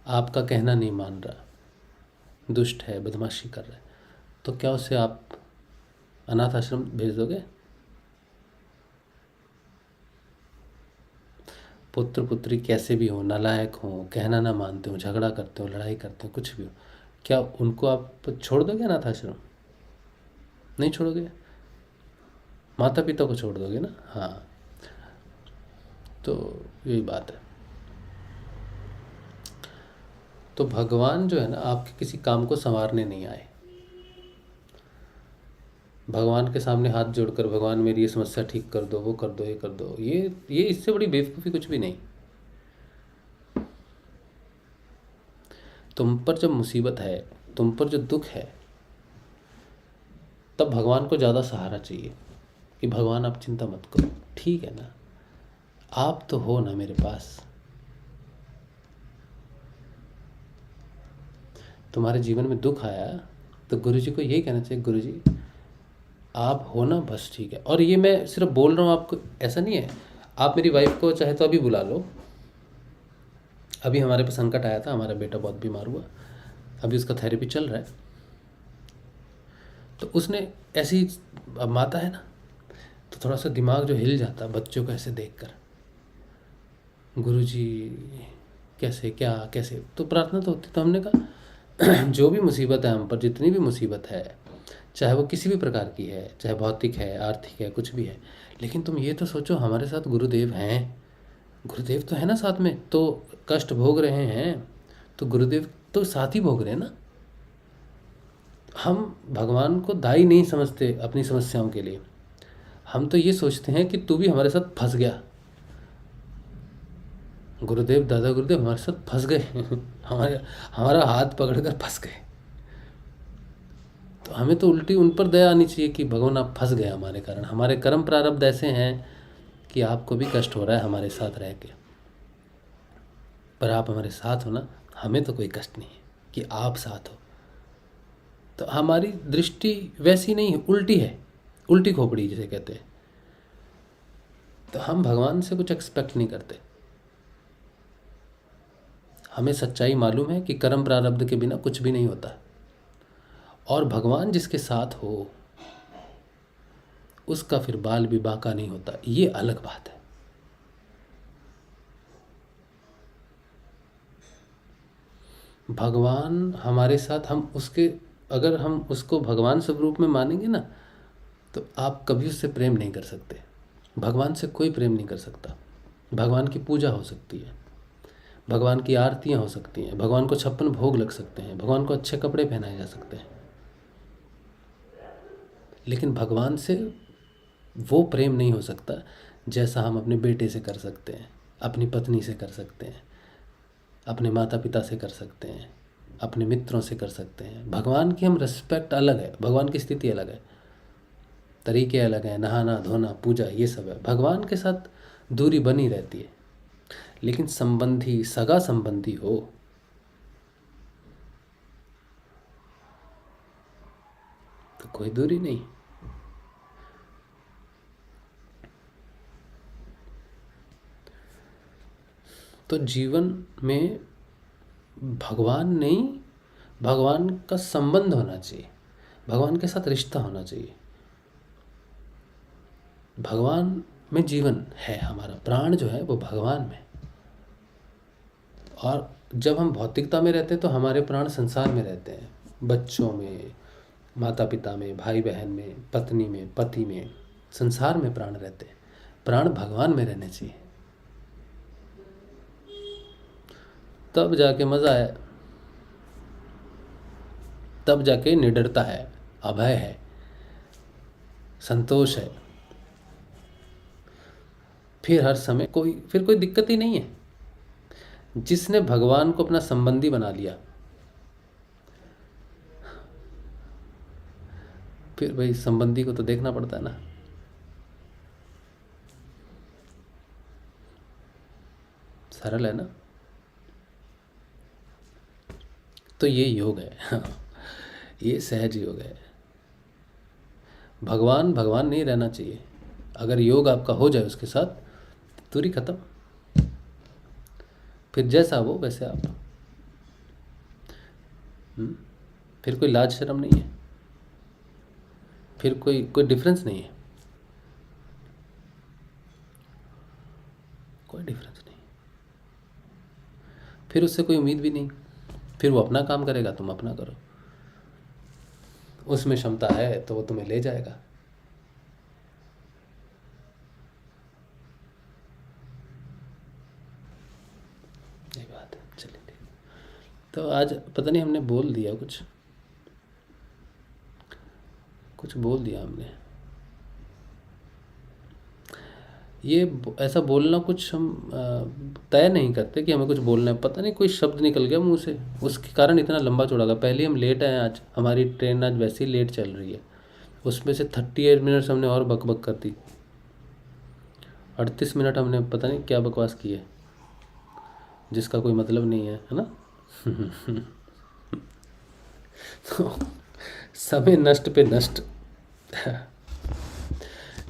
आपका कहना नहीं मान रहा, दुष्ट है, बदमाशी कर रहा है, तो क्या उसे आप अनाथ आश्रम भेज दोगे? पुत्र पुत्री कैसे भी हो, नालायक हो, कहना ना मानते हो, झगड़ा करते हो, लड़ाई करते हो, कुछ भी हो, क्या उनको आप छोड़ दोगे अनाथ आश्रम? नहीं छोड़ोगे। माता पिता को छोड़ दोगे ना। हाँ, तो यही बात है। तो भगवान जो है ना, आपके किसी काम को संवारने नहीं आए। भगवान के सामने हाथ जोड़कर भगवान मेरी ये समस्या ठीक कर दो, वो कर दो, ये कर दो, ये इससे बड़ी बेवकूफ़ी कुछ भी नहीं। तुम पर जब मुसीबत है, तुम पर जो दुख है, तब भगवान को ज़्यादा सहारा चाहिए कि भगवान आप चिंता मत करो, ठीक है ना, आप तो हो ना मेरे पास। तुम्हारे जीवन में दुख आया तो गुरु जी को यही कहना चाहिए, गुरु जी आप हो ना, बस ठीक है। और ये मैं सिर्फ बोल रहा हूँ आपको, ऐसा नहीं है। आप मेरी वाइफ को चाहे तो अभी बुला लो। अभी हमारे पे संकट आया था, हमारा बेटा बहुत बीमार हुआ, अभी उसका थेरेपी चल रहा है। तो उसने ऐसी, अब माता है ना, तो थोड़ा सा दिमाग जो हिल जाता बच्चों को ऐसे देखकर, गुरुजी कैसे, क्या कैसे, तो प्रार्थना तो होती। तो हमने कहा जो भी मुसीबत है हम पर, जितनी भी मुसीबत है, चाहे वो किसी भी प्रकार की है, चाहे भौतिक है, आर्थिक है, कुछ भी है, लेकिन तुम ये तो सोचो हमारे साथ गुरुदेव हैं, गुरुदेव तो है ना साथ में, तो कष्ट भोग रहे हैं तो गुरुदेव तो साथ ही भोग रहे हैं ना। हम भगवान को दायी नहीं समझते अपनी समस्याओं के लिए, हम तो ये सोचते हैं कि तू भी हमारे साथ फंस गया, गुरुदेव, दादा गुरुदेव हमारे साथ फंस गए हमारा हाथ पकड़कर फंस गए। तो हमें तो उल्टी उन पर दया आनी चाहिए कि भगवान आप फंस गए हमारे कारण, हमारे कर्म प्रारब्ध ऐसे हैं कि आपको भी कष्ट हो रहा है हमारे साथ रह के, पर आप हमारे साथ हो ना, हमें तो कोई कष्ट नहीं है कि आप साथ हो। तो हमारी दृष्टि वैसी नहीं है, उल्टी है, उल्टी खोपड़ी जिसे कहते हैं। तो हम भगवान से कुछ एक्सपेक्ट नहीं करते। हमें सच्चाई मालूम है कि कर्म प्रारब्ध के बिना कुछ भी नहीं होता, और भगवान जिसके साथ हो उसका फिर बाल भी बांका नहीं होता, ये अलग बात है। भगवान हमारे साथ, हम उसके, अगर हम उसको भगवान स्वरूप में मानेंगे ना, तो आप कभी उससे प्रेम नहीं कर सकते। भगवान से कोई प्रेम नहीं कर सकता। भगवान की पूजा हो सकती है, भगवान की आरतियाँ हो सकती हैं, भगवान को 56 भोग लग सकते हैं, भगवान को अच्छे कपड़े पहनाए जा सकते हैं, लेकिन भगवान से वो प्रेम नहीं हो सकता जैसा हम अपने बेटे से कर सकते हैं, अपनी पत्नी से कर सकते हैं, अपने माता पिता से कर सकते हैं, अपने मित्रों से कर सकते हैं। भगवान की हम रिस्पेक्ट अलग है, भगवान की स्थिति अलग है, तरीके अलग हैं, नहाना धोना पूजा ये सब है। भगवान के साथ दूरी बनी रहती है, लेकिन संबंधी, सगा संबंधी हो तो कोई दूरी नहीं। तो जीवन में भगवान नहीं, भगवान का संबंध होना चाहिए, भगवान के साथ रिश्ता होना चाहिए। भगवान में जीवन है, हमारा प्राण जो है वो भगवान में। और जब हम भौतिकता में रहते हैं तो हमारे प्राण संसार में रहते हैं, बच्चों में, माता पिता में, भाई बहन में, पत्नी में, पति में, संसार में प्राण रहते हैं। प्राण भगवान में रहने चाहिए, तब जाके मज़ा है, तब जाके निडरता है, अभय है, संतोष है। फिर हर समय कोई दिक्कत ही नहीं है। जिसने भगवान को अपना संबंधी बना लिया, फिर भाई संबंधी को तो देखना पड़ता है ना। सरल है ना। तो ये योग है ये सहज योग है। भगवान भगवान नहीं रहना चाहिए। अगर योग आपका हो जाए उसके साथ, दूरी खत्म, फिर जैसा वो वैसे आप। फिर कोई लाज शर्म नहीं है, फिर कोई डिफरेंस नहीं है, कोई डिफरेंस नहीं। फिर उससे कोई उम्मीद भी नहीं। फिर वो अपना काम करेगा, तुम अपना करो। उसमें क्षमता है तो वो तुम्हें ले जाएगा। ये बात है। चलिए ठीक। तो आज पता नहीं हमने बोल दिया, कुछ बोल दिया हमने। ये ऐसा बोलना कुछ हम तय नहीं करते कि हमें कुछ बोलना है। पता नहीं कोई शब्द निकल गया मुंह से, उसके कारण इतना लंबा चौड़ा गया। पहले हम लेट आए, आज हमारी ट्रेन आज वैसे ही लेट चल रही है। उसमें से 38 मिनट्स हमने और बक बक कर दी। 38 मिनट हमने पता नहीं क्या बकवास की है, जिसका कोई मतलब नहीं है ना। तो समय नष्ट पे नष्ट।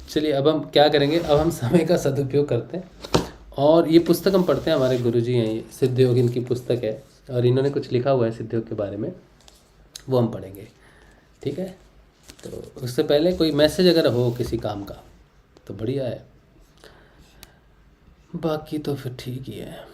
चलिए अब हम क्या करेंगे, अब हम समय का सदुपयोग करते हैं और ये पुस्तक हम पढ़ते हैं। हमारे गुरुजी हैं, ये सिद्ध योग इनकी पुस्तक है और इन्होंने कुछ लिखा हुआ है सिद्ध योग के बारे में, वो हम पढ़ेंगे। ठीक है। तो उससे पहले कोई मैसेज अगर हो किसी काम का तो बढ़िया है, बाकी तो फिर ठीक ही है।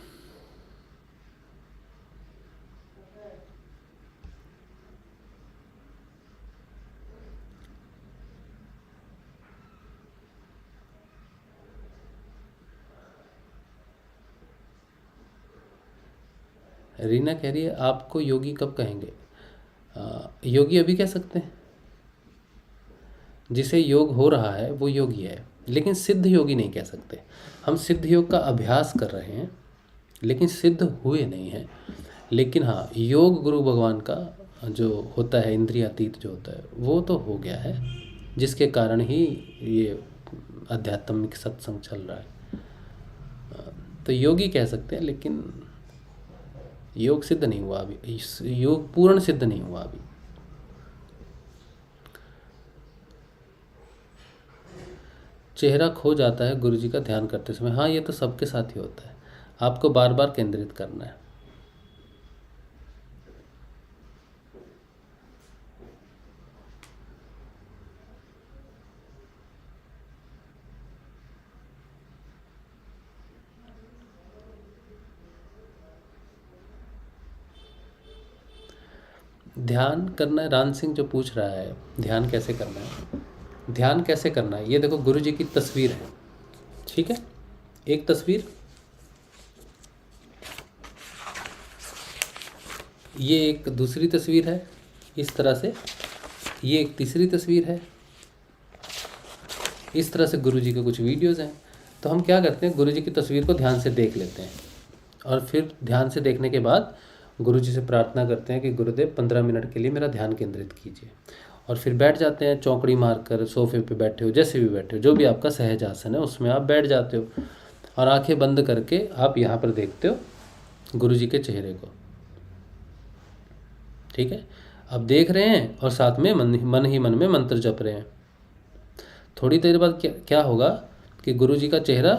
रीना कह रही है आपको योगी कब कहेंगे। योगी अभी कह सकते हैं, जिसे योग हो रहा है वो योगी है, लेकिन सिद्ध योगी नहीं कह सकते। हम सिद्ध योग का अभ्यास कर रहे हैं लेकिन सिद्ध हुए नहीं हैं। लेकिन हाँ, योग गुरु भगवान का जो होता है, इंद्रियातीत जो होता है, वो तो हो गया है, जिसके कारण ही ये आध्यात्मिक सत्संग चल रहा है। तो योगी कह सकते हैं, लेकिन योग सिद्ध नहीं हुआ अभी, योग पूर्ण सिद्ध नहीं हुआ अभी। चेहरा खो जाता है गुरुजी का ध्यान करते समय। हाँ, ये तो सबके साथ ही होता है, आपको बार बार केंद्रित करना है। ध्यान करना है, रान सिंह जो पूछ रहा है ध्यान कैसे करना है, ध्यान कैसे करना है, ये देखो गुरु जी की तस्वीर है, ठीक है, एक तस्वीर, ये एक दूसरी तस्वीर है इस तरह से, ये एक तीसरी तस्वीर है, इस तरह से गुरु जी के कुछ वीडियोज़ हैं। तो हम क्या करते हैं, गुरु जी की तस्वीर को ध्यान से देख लेते हैं और फिर ध्यान से देखने के बाद गुरु जी से प्रार्थना करते हैं कि गुरुदेव 15 मिनट के लिए मेरा ध्यान केंद्रित कीजिए, और फिर बैठ जाते हैं चौकड़ी मारकर, सोफे पे बैठे हो, जैसे भी बैठे हो, जो भी आपका सहज आसन है उसमें आप बैठ जाते हो और आंखें बंद करके आप यहाँ पर देखते हो गुरु जी के चेहरे को, ठीक है। अब देख रहे हैं और साथ में मन ही मन में मंत्र जप रहे हैं। थोड़ी देर बाद क्या होगा कि गुरु जी का चेहरा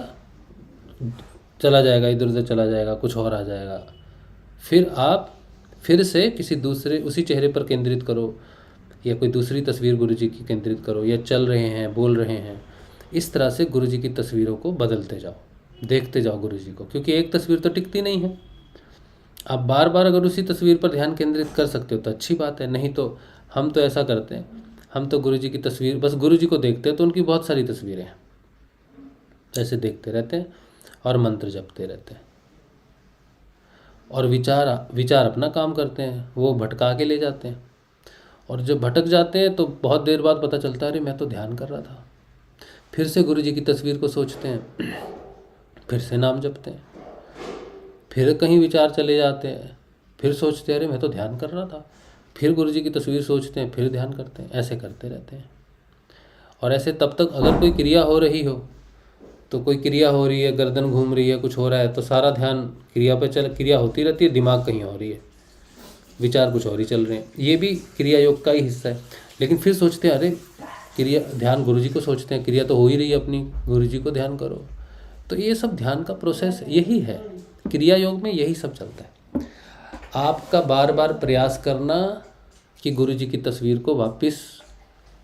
चला जाएगा, इधर उधर चला जाएगा, कुछ और आ जाएगा, फिर आप फिर से किसी दूसरे उसी चेहरे पर केंद्रित करो या कोई दूसरी तस्वीर गुरु जी की केंद्रित करो, या चल रहे हैं, बोल रहे हैं, इस तरह से गुरु जी की तस्वीरों को बदलते जाओ, देखते जाओ गुरु जी को, क्योंकि एक तस्वीर तो टिकती नहीं है। आप बार बार अगर उसी तस्वीर पर ध्यान केंद्रित कर सकते हो तो अच्छी बात है, नहीं तो हम तो ऐसा करते हैं, हम तो गुरु जी की तस्वीर, बस गुरु जी को देखते हैं तो उनकी बहुत सारी तस्वीरें हैं, ऐसे देखते रहते हैं और मंत्र जपते रहते हैं, और विचार अपना काम करते हैं, वो भटका के ले जाते हैं, और जब भटक जाते हैं तो बहुत देर बाद पता चलता है अरे मैं तो ध्यान कर रहा था, फिर से गुरु जी की तस्वीर को सोचते हैं, फिर से नाम जपते हैं, फिर कहीं विचार चले जाते हैं, फिर सोचते हैं अरे मैं तो ध्यान कर रहा था, फिर गुरु जी की तस्वीर सोचते हैं, फिर ध्यान करते हैं, ऐसे करते रहते हैं। और ऐसे तब तक अगर कोई क्रिया हो रही हो, तो कोई क्रिया हो रही है, गर्दन घूम रही है, कुछ हो रहा है, तो सारा ध्यान क्रिया पे क्रिया होती रहती है, दिमाग कहीं हो रही है, विचार कुछ और ही चल रहे हैं, ये भी क्रिया योग का ही हिस्सा है। लेकिन फिर सोचते हैं अरे क्रिया, ध्यान गुरु जी को सोचते हैं, क्रिया तो हो ही रही है अपनी, गुरु जी को ध्यान करो। तो ये सब ध्यान का प्रोसेस यही है, क्रिया योग में यही सब चलता है। आपका बार बार प्रयास करना कि गुरु जी की तस्वीर को वापस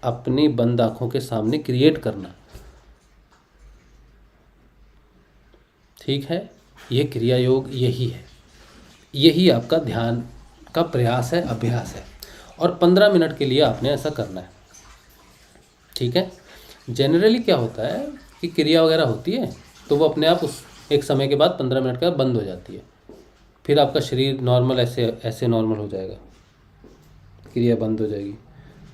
अपनी बंद आँखों के सामने क्रिएट करना, ठीक है, ये क्रिया योग यही है, यही आपका ध्यान का प्रयास है, अभ्यास है, और 15 मिनट के लिए आपने ऐसा करना है, ठीक है। जनरली क्या होता है कि क्रिया वगैरह होती है तो वो अपने आप उस एक समय के बाद 15 मिनट के बाद बंद हो जाती है, फिर आपका शरीर नॉर्मल ऐसे नॉर्मल हो जाएगा, क्रिया बंद हो जाएगी,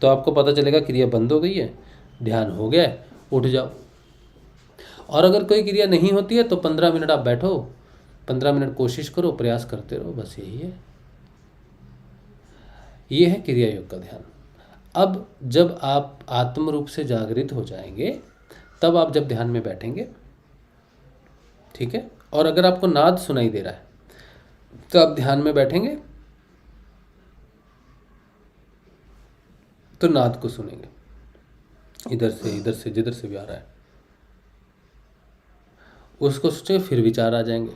तो आपको पता चलेगा क्रिया बंद हो गई है, ध्यान हो गया है, उठ जाओ। और अगर कोई क्रिया नहीं होती है तो 15 मिनट आप बैठो, 15 मिनट कोशिश करो, प्रयास करते रहो, बस यही है, ये है क्रिया योग का ध्यान। अब जब आप आत्म रूप से जागृत हो जाएंगे तब आप जब ध्यान में बैठेंगे, ठीक है, और अगर आपको नाद सुनाई दे रहा है तो आप ध्यान में बैठेंगे तो नाद को सुनेंगे, इधर से जिधर से भी आ रहा है उसको सोचे, फिर विचार आ जाएंगे।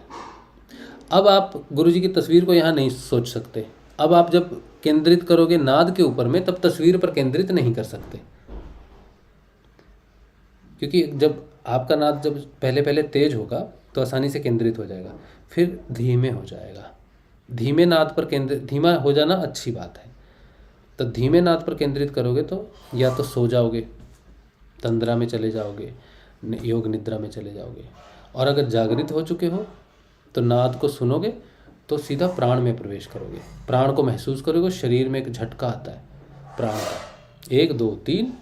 अब आप गुरु जी की तस्वीर को यहाँ नहीं सोच सकते, अब आप जब केंद्रित करोगे नाद के ऊपर में तब तस्वीर पर केंद्रित नहीं कर सकते, क्योंकि जब आपका नाद जब पहले तेज होगा तो आसानी से केंद्रित हो जाएगा, फिर धीमे हो जाएगा। धीमे नाद पर केंद्रित, धीमा हो जाना अच्छी बात है, तो धीमे नाद पर केंद्रित करोगे तो या तो सो जाओगे, तंद्रा में चले जाओगे, योग निद्रा में चले जाओगे, और अगर जागृत हो चुके हो तो नाद को सुनोगे तो सीधा प्राण में प्रवेश करोगे, प्राण को महसूस करोगे, शरीर में एक झटका आता है प्राण का, 1 2 3,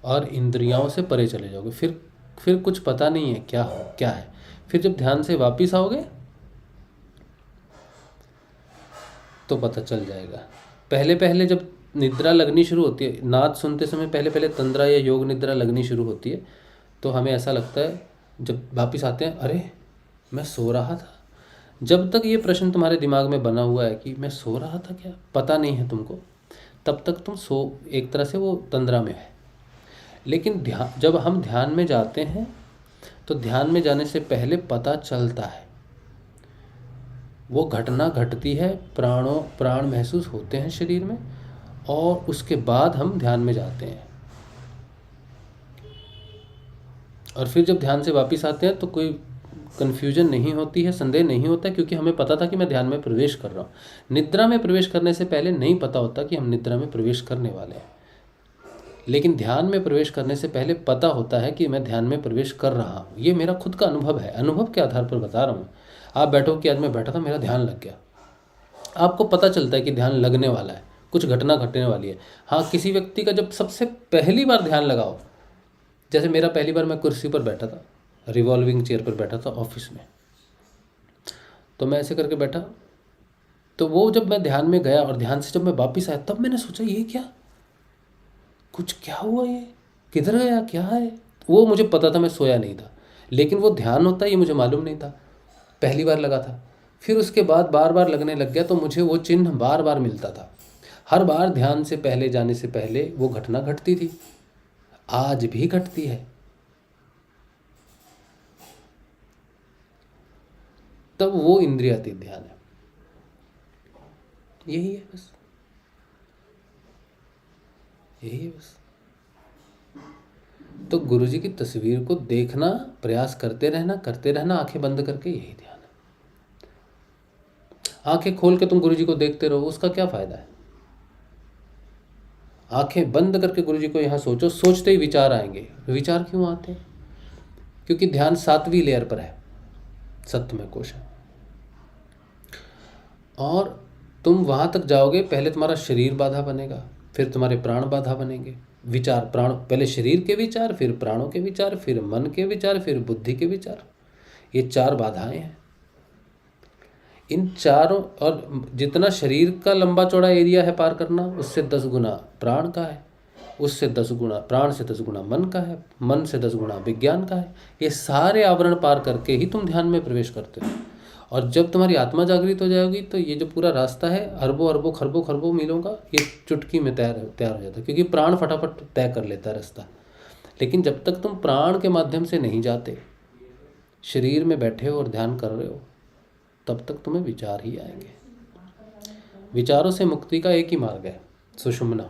और इंद्रियों से परे चले जाओगे, फिर कुछ पता नहीं है क्या है। फिर जब ध्यान से वापस आओगे तो पता चल जाएगा। पहले जब निद्रा लगनी शुरू होती है, नाद सुनते समय पहले तंद्रा या योग निद्रा लगनी शुरू होती है, तो हमें ऐसा लगता है, जब वापस आते हैं अरे मैं सो रहा था। जब तक ये प्रश्न तुम्हारे दिमाग में बना हुआ है कि मैं सो रहा था क्या, पता नहीं है तुमको, तब तक तुम एक तरह से वो तंद्रा में है। लेकिन जब हम ध्यान में जाते हैं तो ध्यान में जाने से पहले पता चलता है, वो घटना घटती है, प्राण महसूस होते हैं शरीर में, और उसके बाद हम ध्यान में जाते हैं। और फिर जब ध्यान से वापस आते हैं तो कोई कन्फ्यूजन नहीं होती है, संदेह नहीं होता है, क्योंकि हमें पता था कि मैं ध्यान में प्रवेश कर रहा हूँ। निद्रा में प्रवेश करने से पहले नहीं पता होता कि हम निद्रा में प्रवेश करने वाले हैं, लेकिन ध्यान में प्रवेश करने से पहले पता होता है कि मैं ध्यान में प्रवेश कर रहा हूँ। ये मेरा खुद का अनुभव है, अनुभव के आधार पर बता रहा हूँ। आप बैठो कि आज मैं बैठा था, मेरा ध्यान लग गया। आपको पता चलता है कि ध्यान लगने वाला है, कुछ घटना घटने वाली है। हाँ, किसी व्यक्ति का जब सबसे पहली बार ध्यान लगाओ, जैसे मेरा पहली बार मैं कुर्सी पर बैठा था, रिवॉल्विंग चेयर पर बैठा था ऑफिस में, तो मैं ऐसे करके बैठा, तो वो जब मैं ध्यान में गया और ध्यान से जब मैं वापस आया, तब मैंने सोचा ये क्या, कुछ क्या हुआ, ये किधर गया, क्या है। वो मुझे पता था, मैं सोया नहीं था, लेकिन वो ध्यान होता है ये मुझे मालूम नहीं था, पहली बार लगा था। फिर उसके बाद बार बार लगने लग गया, तो मुझे वो चिन्ह बार बार मिलता था। हर बार ध्यान से पहले जाने से पहले वो घटना घटती थी, आज भी घटती है। तब वो इंद्रियातीत ध्यान है। यही है बस, यही है बस। तो गुरुजी की तस्वीर को देखना, प्रयास करते रहना आंखें बंद करके, यही ध्यान है। आंखें खोल के तुम गुरुजी को देखते रहो, उसका क्या फायदा है। आंखें बंद करके गुरुजी को यहाँ सोचो, सोचते ही विचार आएंगे। विचार क्यों आते हैं? क्योंकि ध्यान 7वीं लेयर पर है, सत्य कोश है, और तुम वहां तक जाओगे, पहले तुम्हारा शरीर बाधा बनेगा, फिर तुम्हारे प्राण बाधा बनेंगे। विचार, प्राण, पहले शरीर के विचार, फिर प्राणों के विचार, फिर मन के विचार, फिर बुद्धि के विचार। ये 4 बाधाएं हैं। इन चारों, और जितना शरीर का लंबा चौड़ा एरिया है पार करना, उससे 10 गुना प्राण का है, उससे 10 गुना, प्राण से 10 गुना मन का है, मन से 10 गुना विज्ञान का है। ये सारे आवरण पार करके ही तुम ध्यान में प्रवेश करते हो। और जब तुम्हारी आत्मा जागृत हो जाएगी, तो ये जो पूरा रास्ता है अरबों अरबों खरबों खरबों मीलों का, ये चुटकी में तैयार हो जाता है, क्योंकि प्राण फटाफट तय कर लेता है रास्ता। लेकिन जब तक तुम प्राण के माध्यम से नहीं जाते, शरीर में बैठे हो और ध्यान कर रहे हो, तब तक तुम्हें विचार ही आएंगे। विचारों से मुक्ति का एक ही मार्ग है, सुषुम्ना।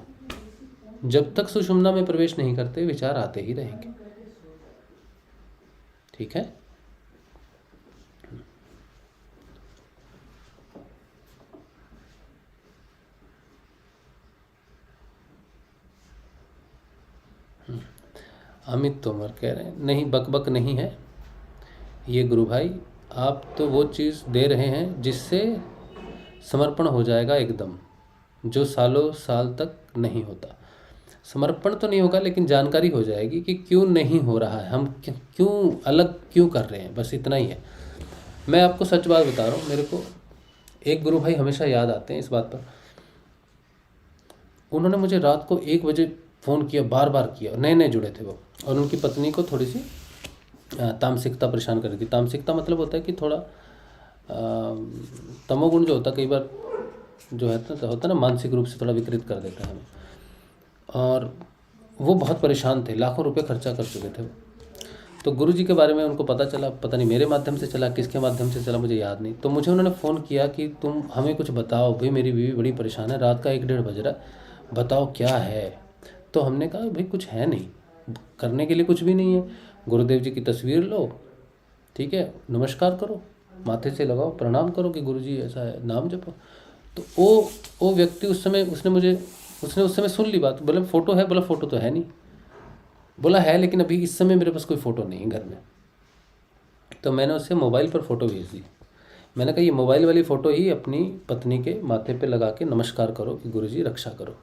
जब तक सुषुम्ना में प्रवेश नहीं करते, विचार आते ही रहेंगे। ठीक है। अमित तोमर कह रहे हैं, नहीं बकबक नहीं है ये गुरु भाई, आप तो वो चीज़ दे रहे हैं जिससे समर्पण हो जाएगा एकदम, जो सालों साल तक नहीं होता। समर्पण तो नहीं होगा, लेकिन जानकारी हो जाएगी कि क्यों नहीं हो रहा है, हम क्यों अलग क्यों कर रहे हैं, बस इतना ही है। मैं आपको सच बात बता रहा हूँ, मेरे को एक गुरु भाई हमेशा याद आते हैं इस बात पर। उन्होंने मुझे रात को 1 बजे फ़ोन किया, बार बार किया, नए नए जुड़े थे वो, और उनकी पत्नी को थोड़ी सी तामसिकता परेशान कर रही थी। तामसिकता मतलब होता है कि थोड़ा तमोगुण जो होता है, कई बार जो है होता है ना, मानसिक रूप से थोड़ा विकृत कर देता है हमें। और वो बहुत परेशान थे, लाखों रुपए खर्चा कर चुके थे। तो गुरुजी के बारे में उनको पता चला, पता नहीं मेरे माध्यम से चला, किसके माध्यम से चला, मुझे याद नहीं। तो मुझे उन्होंने फ़ोन किया कि तुम हमें कुछ बताओ भाई, मेरी बीवी बड़ी परेशान है, रात का 1-1:30 बज रहा है, बताओ क्या है। तो हमने कहा भाई कुछ है नहीं, करने के लिए कुछ भी नहीं है। गुरुदेव जी की तस्वीर लो, ठीक है, नमस्कार करो, माथे से लगाओ, प्रणाम करो कि गुरुजी ऐसा है, नाम जपो। तो वो व्यक्ति उस समय उसने उस समय सुन ली बात, बोला फ़ोटो है, बोला फ़ोटो तो है नहीं, बोला है लेकिन अभी इस समय मेरे पास कोई फ़ोटो नहीं है घर में। तो मैंने उससे मोबाइल पर फ़ोटो भेज दी। मैंने कहा ये मोबाइल वाली फ़ोटो ही अपनी पत्नी के माथे पे लगा के नमस्कार करो कि गुरुजी रक्षा करो,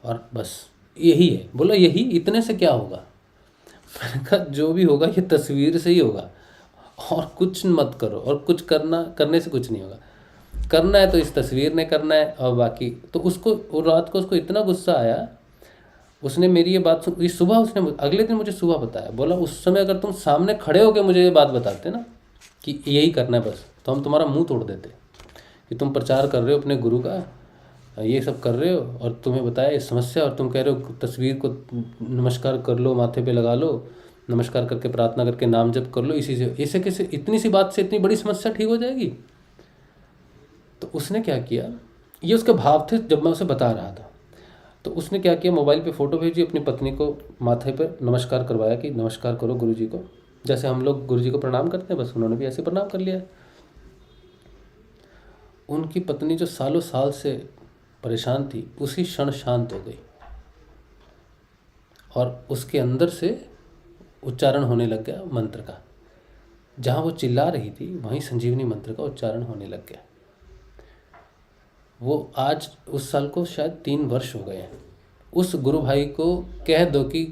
और बस यही है। बोला यही, इतने से क्या होगा। मैंने कहा जो भी होगा ये तस्वीर से ही होगा, और कुछ मत करो, और कुछ करने से कुछ नहीं होगा। करना है तो इस तस्वीर ने करना है, और बाकी तो उसको, वो रात को उसको इतना गुस्सा आया, उसने मेरी ये बात सुन, इस सुबह उसने अगले दिन मुझे सुबह बताया, बोला उस समय अगर तुम सामने खड़े होकर मुझे ये बात बताते ना कि यही करना है बस, तो हम तुम्हारा मुंह तोड़ देते कि तुम प्रचार कर रहे हो अपने गुरु का, ये सब कर रहे हो, और तुम्हें बताया ये समस्या, और तुम कह रहे हो तस्वीर को नमस्कार कर लो, माथे पे लगा लो, नमस्कार करके प्रार्थना करके नाम जप कर लो, इसी से ऐसे कैसे इतनी सी बात से इतनी बड़ी समस्या ठीक हो जाएगी। तो उसने क्या किया, ये उसके भाव थे जब मैं उसे बता रहा था। तो उसने क्या किया, मोबाइल पे फ़ोटो भेजी, अपनी पत्नी को माथे पर नमस्कार करवाया कि नमस्कार करो गुरुजी को, जैसे हम लोग गुरु जी को प्रणाम करते हैं, बस उन्होंने भी ऐसे प्रणाम कर लिया। उनकी पत्नी जो सालों साल से परेशान थी, उसी क्षण शांत हो गई और उसके अंदर से उच्चारण होने लग गया मंत्र का। जहाँ वो चिल्ला रही थी वहीं संजीवनी मंत्र का उच्चारण होने लग गया। वो आज उस साल को शायद 3 वर्ष हो गए हैं। उस गुरु भाई को कह दो कि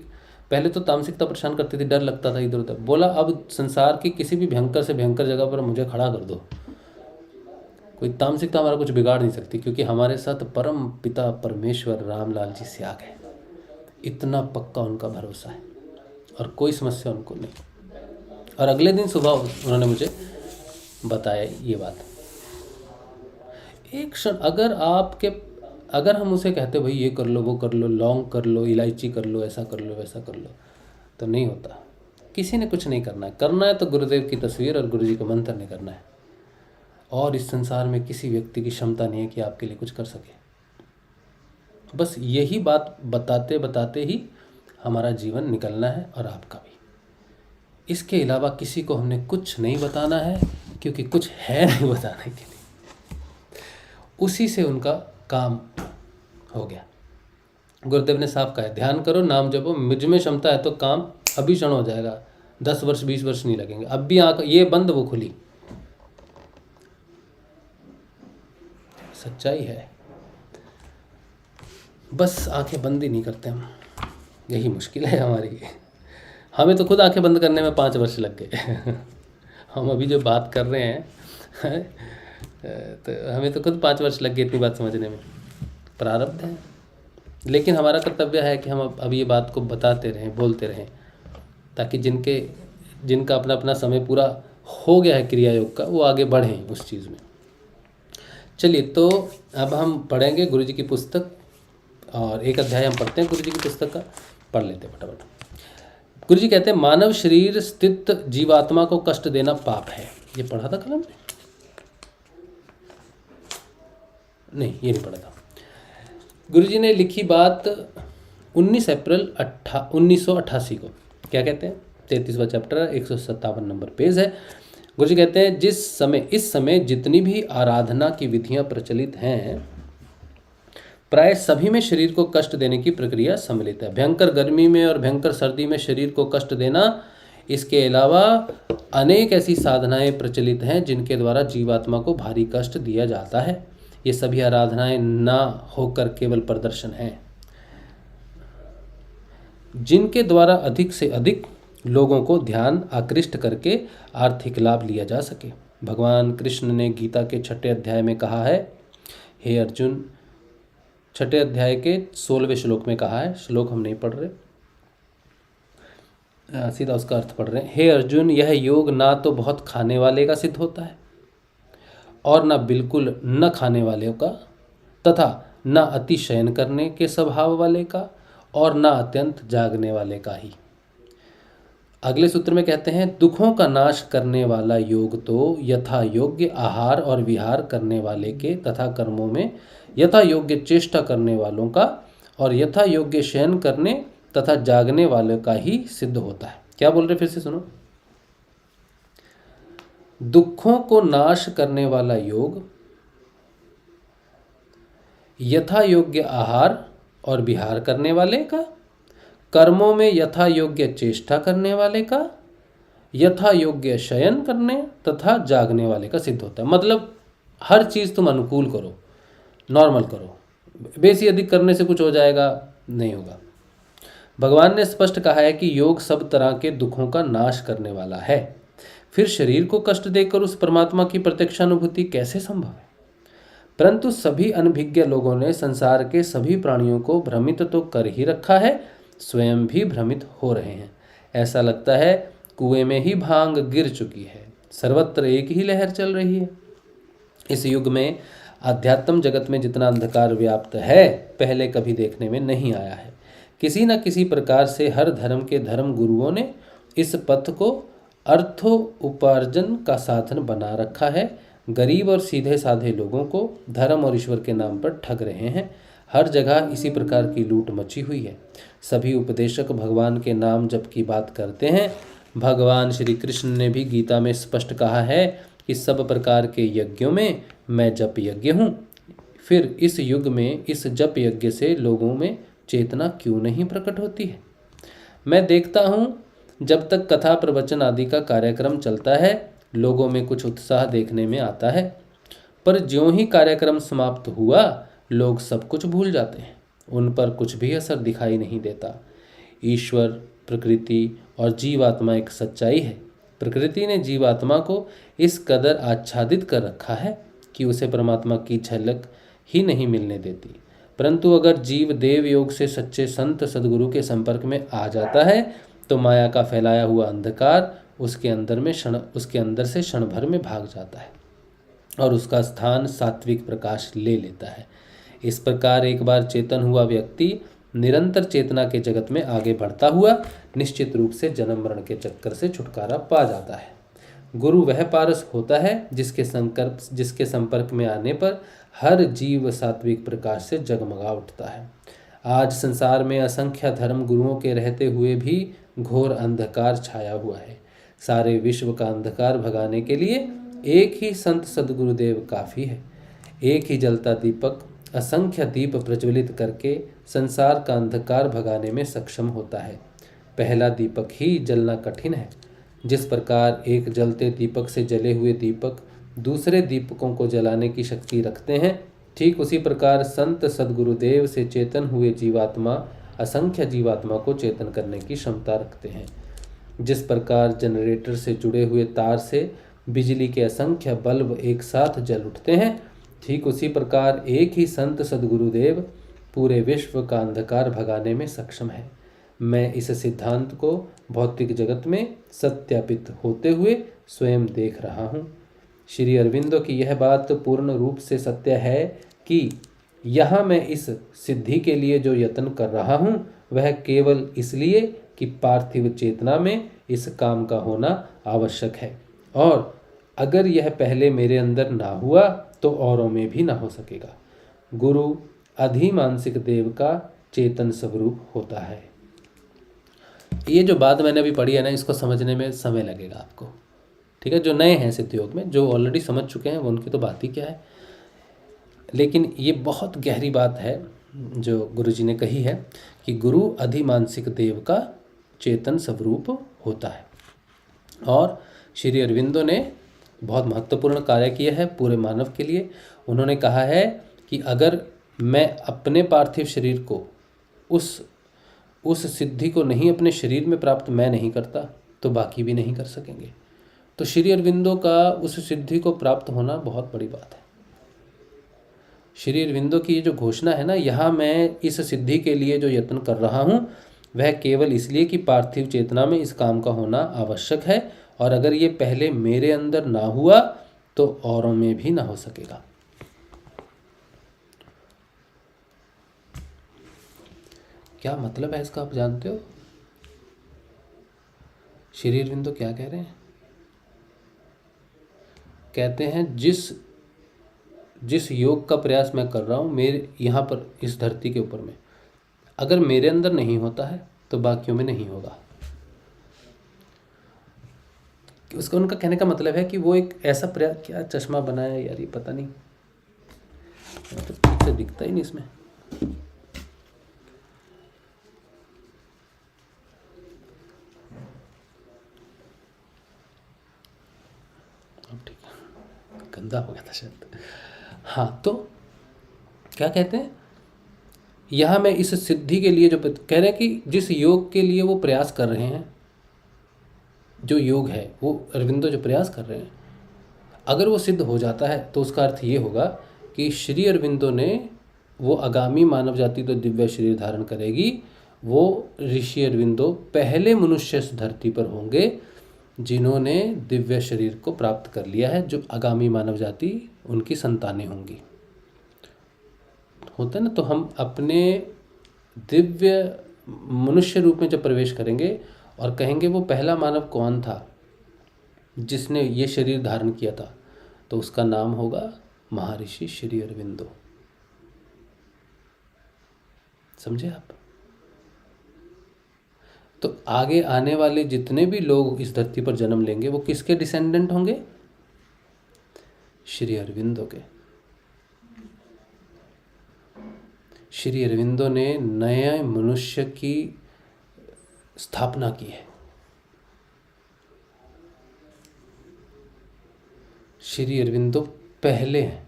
पहले तो तामसिकता परेशान करती थी, डर लगता था इधर उधर, बोला अब संसार की किसी भी भयंकर से भयंकर जगह पर मुझे खड़ा कर दो, कोई तामसिकता हमारा कुछ बिगाड़ नहीं सकती, क्योंकि हमारे साथ परम पिता परमेश्वर रामलाल जी स्याग है। इतना पक्का उनका भरोसा है और कोई समस्या उनको नहीं। और अगले दिन सुबह उन्होंने मुझे बताया ये बात। एक क्षण अगर हम उसे कहते भाई ये कर लो, वो कर लो, लौंग कर लो, इलायची कर लो, ऐसा कर लो, वैसा कर लो, तो नहीं होता। किसी ने कुछ नहीं करना है तो गुरुदेव की तस्वीर और गुरु जी का मंत्र ने करना है। और इस संसार में किसी व्यक्ति की क्षमता नहीं है कि आपके लिए कुछ कर सके। बस यही बात बताते बताते ही हमारा जीवन निकलना है और आपका भी। इसके अलावा किसी को हमने कुछ नहीं बताना है, क्योंकि कुछ है नहीं बताने के लिए। उसी से उनका काम हो गया। गुरुदेव ने साफ कहा, ध्यान करो, नाम जपो, मुझ में क्षमता है तो काम अभी क्षण हो जाएगा, 10 वर्ष 20 वर्ष नहीं लगेंगे। अब भी आंख ये बंद वो खुली, सच्चाई है। बस आंखें बंद ही नहीं करते हम, यही मुश्किल है हमारी। हमें तो खुद आंखें बंद करने में 5 वर्ष लग गए। हम अभी जो बात कर रहे हैं तो हमें तो खुद 5 वर्ष लग गए इतनी बात समझने में। प्रारब्ध है, लेकिन हमारा कर्तव्य है कि हम अब ये बात को बताते रहें, बोलते रहें, ताकि जिनका अपना अपना समय पूरा हो गया है क्रिया योग का, वो आगे बढ़ें उस चीज़ में। चलिए, तो अब हम पढ़ेंगे गुरु जी की पुस्तक, और एक अध्याय हम पढ़ते हैं गुरु जी की पुस्तक का, पढ़ लेते हैं फटाफट। गुरु जी कहते हैं, मानव शरीर स्थित जीवात्मा को कष्ट देना पाप है। ये पढ़ा था कल हमने? नहीं, ये नहीं पढ़ा था। गुरु जी ने लिखी बात 19 अप्रैल 1988 को। क्या कहते हैं? 33वां चैप्टर, 157 नंबर पेज है। गुरु जी कहते हैं, इस समय जितनी भी आराधना की विधियां प्रचलित हैं, प्राय सभी में शरीर को कष्ट देने की प्रक्रिया सम्मिलित है। भयंकर गर्मी में और भयंकर सर्दी में शरीर को कष्ट देना, इसके अलावा अनेक ऐसी साधनाएं प्रचलित हैं जिनके द्वारा जीवात्मा को भारी कष्ट दिया जाता है। ये सभी आराधनाएं ना होकर केवल प्रदर्शन हैं, जिनके द्वारा अधिक से अधिक लोगों को ध्यान आकृष्ट करके आर्थिक लाभ लिया जा सके। भगवान कृष्ण ने गीता के 6 अध्याय में कहा है, हे अर्जुन, 6 अध्याय के 16वें श्लोक में कहा है, श्लोक हम नहीं पढ़ रहे, सीधा उसका अर्थ पढ़ रहे हैं। हे अर्जुन, यह योग ना तो बहुत खाने वाले का सिद्ध होता है और न बिल्कुल न खाने वाले का, तथा न अति शयन करने के स्वभाव वाले का और न अत्यंत जागने वाले का ही। अगले सूत्र में कहते हैं, दुखों का नाश करने वाला योग तो यथा योग्य आहार और विहार करने वाले के तथा कर्मों में यथा योग्य चेष्टा करने वालों का और यथा योग्य शयन करने तथा जागने वाले का ही सिद्ध होता है। क्या बोल रहे, फिर से सुनो। दुखों को नाश करने वाला योग यथा योग्य आहार और विहार करने वाले का, कर्मों में यथा योग्य चेष्टा करने वाले का, यथा योग्य शयन करने तथा जागने वाले का सिद्ध होता है। मतलब हर चीज़ तुम अनुकूल करो, नॉर्मल करो, बेसी अधिक करने से कुछ हो जाएगा, नहीं होगा। भगवान ने स्पष्ट कहा है कि योग सब तरह के दुखों का नाश करने वाला है। फिर शरीर को कष्ट देकर उस परमात्मा की प्रत्यक्षानुभूति कैसे संभव है? परंतु सभी अनभिज्ञ लोगों ने संसार के सभी प्राणियों को भ्रमित तो कर ही रखा है, स्वयं भी भ्रमित हो रहे हैं। ऐसा लगता है कुएं में ही भांग गिर चुकी है, सर्वत्र एक ही लहर चल रही है। इस युग में आध्यात्म जगत में जितना अंधकार व्याप्त है, पहले कभी देखने में नहीं आया है। किसी न किसी प्रकार से हर धर्म के धर्म गुरुओं ने इस पथ को अर्थोपार्जन का साधन बना रखा है। गरीब और सीधे साधे लोगों को धर्म और ईश्वर के नाम पर ठग रहे हैं। हर जगह इसी प्रकार की लूट मची हुई है। सभी उपदेशक भगवान के नाम जप की बात करते हैं, भगवान श्री कृष्ण ने भी गीता में स्पष्ट कहा है कि सब प्रकार के यज्ञों में मैं जप यज्ञ हूँ। फिर इस युग में इस जप यज्ञ से लोगों में चेतना क्यों नहीं प्रकट होती है? मैं देखता हूँ जब तक कथा प्रवचन आदि का कार्यक्रम चलता है लोगों में कुछ उत्साह देखने में आता है, पर ज्यों ही कार्यक्रम समाप्त हुआ लोग सब कुछ भूल जाते हैं। उन पर कुछ भी असर दिखाई नहीं देता। ईश्वर, प्रकृति और जीवात्मा एक सच्चाई है। प्रकृति ने जीवात्मा को इस कदर आच्छादित कर रखा है कि उसे परमात्मा की झलक ही नहीं मिलने देती। परंतु अगर जीव देव योग से सच्चे संत सद्गुरु के संपर्क में आ जाता है तो माया का फैलाया हुआ अंधकार उसके अंदर से क्षण भर में भाग जाता है और उसका स्थान सात्विक प्रकाश ले लेता है। इस प्रकार एक बार चेतन हुआ व्यक्ति निरंतर चेतना के जगत में आगे बढ़ता हुआ निश्चित रूप से जन्म मरण के चक्कर से छुटकारा पा जाता है। गुरु वह पारस होता है जिसके संपर्क में आने पर हर जीव सात्विक प्रकाश से जगमगा उठता है। आज संसार में असंख्य धर्म गुरुओं के रहते हुए भी घोर अंधकार छाया हुआ है। सारे विश्व का अंधकार भगाने के लिए एक ही संत सद्गुरुदेव काफ़ी है। एक ही जलता दीपक असंख्य दीप प्रज्वलित करके संसार का अंधकार भगाने में सक्षम होता है। पहला दीपक ही जलना कठिन है। जिस प्रकार एक जलते दीपक से जले हुए दीपक दूसरे दीपकों को जलाने की शक्ति रखते हैं, ठीक उसी प्रकार संत सद्गुरुदेव से चेतन हुए जीवात्मा असंख्य जीवात्मा को चेतन करने की क्षमता रखते हैं। जिस प्रकार जनरेटर से जुड़े हुए तार से बिजली के असंख्य बल्ब एक साथ जल उठते हैं, ठीक उसी प्रकार एक ही संत सद्गुरुदेव पूरे विश्व का अंधकार भगाने में सक्षम है। मैं इस सिद्धांत को भौतिक जगत में सत्यापित होते हुए स्वयं देख रहा हूँ। श्री अरविंदो की यह बात पूर्ण रूप से सत्य है कि यहाँ मैं इस सिद्धि के लिए जो यत्न कर रहा हूँ वह केवल इसलिए कि पार्थिव चेतना में इस काम का होना आवश्यक है, और अगर यह पहले मेरे अंदर ना हुआ तो औरों में भी ना हो सकेगा। गुरु अधिमानसिक देव का चेतन स्वरूप होता है। ये जो बात मैंने अभी पढ़ी है ना, इसको समझने में समय लगेगा आपको, ठीक है। जो नए हैं सिद्ध योग में, जो ऑलरेडी समझ चुके हैं वो उनकी तो बात ही क्या है, लेकिन ये बहुत गहरी बात है जो गुरुजी ने कही है कि गुरु अधिमानसिक देव का चेतन स्वरूप होता है। और श्री अरविंदो ने बहुत महत्वपूर्ण कार्य किया है पूरे मानव के लिए। उन्होंने कहा है कि अगर मैं अपने पार्थिव शरीर को उस सिद्धि को नहीं अपने शरीर में प्राप्त मैं नहीं करता तो बाकी भी नहीं कर सकेंगे। तो श्री अरविंदो का उस सिद्धि को प्राप्त होना बहुत बड़ी बात है। श्री अरविंदो की ये जो घोषणा है ना, यहाँ मैं इस सिद्धि के लिए जो यत्न कर रहा हूँ वह केवल इसलिए कि पार्थिव चेतना में इस काम का होना आवश्यक है, और अगर ये पहले मेरे अंदर ना हुआ तो औरों में भी ना हो सकेगा। क्या मतलब है इसका आप जानते हो? श्री अरविंदो क्या कह रहे हैं? कहते हैं जिस योग का प्रयास मैं कर रहा हूँ मेरे यहाँ पर इस धरती के ऊपर में, अगर मेरे अंदर नहीं होता है तो बाकियों में नहीं होगा। उसका उनका कहने का मतलब है कि वो एक ऐसा प्रयास, क्या चश्मा बनाया यार, ये पता नहीं तो ठीक से दिखता ही नहीं इसमें। अब ठीक है, गंदा हो गया था शायद। हाँ, तो क्या कहते हैं यहाँ मैं इस सिद्धि के लिए जो कह रहे हैं कि जिस योग के लिए वो प्रयास कर रहे हैं, जो योग है वो अरविंदो जो प्रयास कर रहे हैं, अगर वो सिद्ध हो जाता है तो उसका अर्थ ये होगा कि श्री अरविंदो ने वो आगामी मानव जाति तो दिव्य शरीर धारण करेगी, वो ऋषि अरविंदो पहले मनुष्य इस धरती पर होंगे जिन्होंने दिव्य शरीर को प्राप्त कर लिया है, जो आगामी मानव जाति उनकी संतानें होंगी। होता है ना, तो हम अपने दिव्य मनुष्य रूप में जब प्रवेश करेंगे और कहेंगे वो पहला मानव कौन था जिसने ये शरीर धारण किया था, तो उसका नाम होगा महर्षि श्री अरविंदो। समझे आप? तो आगे आने वाले जितने भी लोग इस धरती पर जन्म लेंगे वो किसके डिसेंडेंट होंगे? श्री अरविंदो के। श्री अरविंदो ने नए मनुष्य की स्थापना की है। श्री अरविंदो पहले हैं।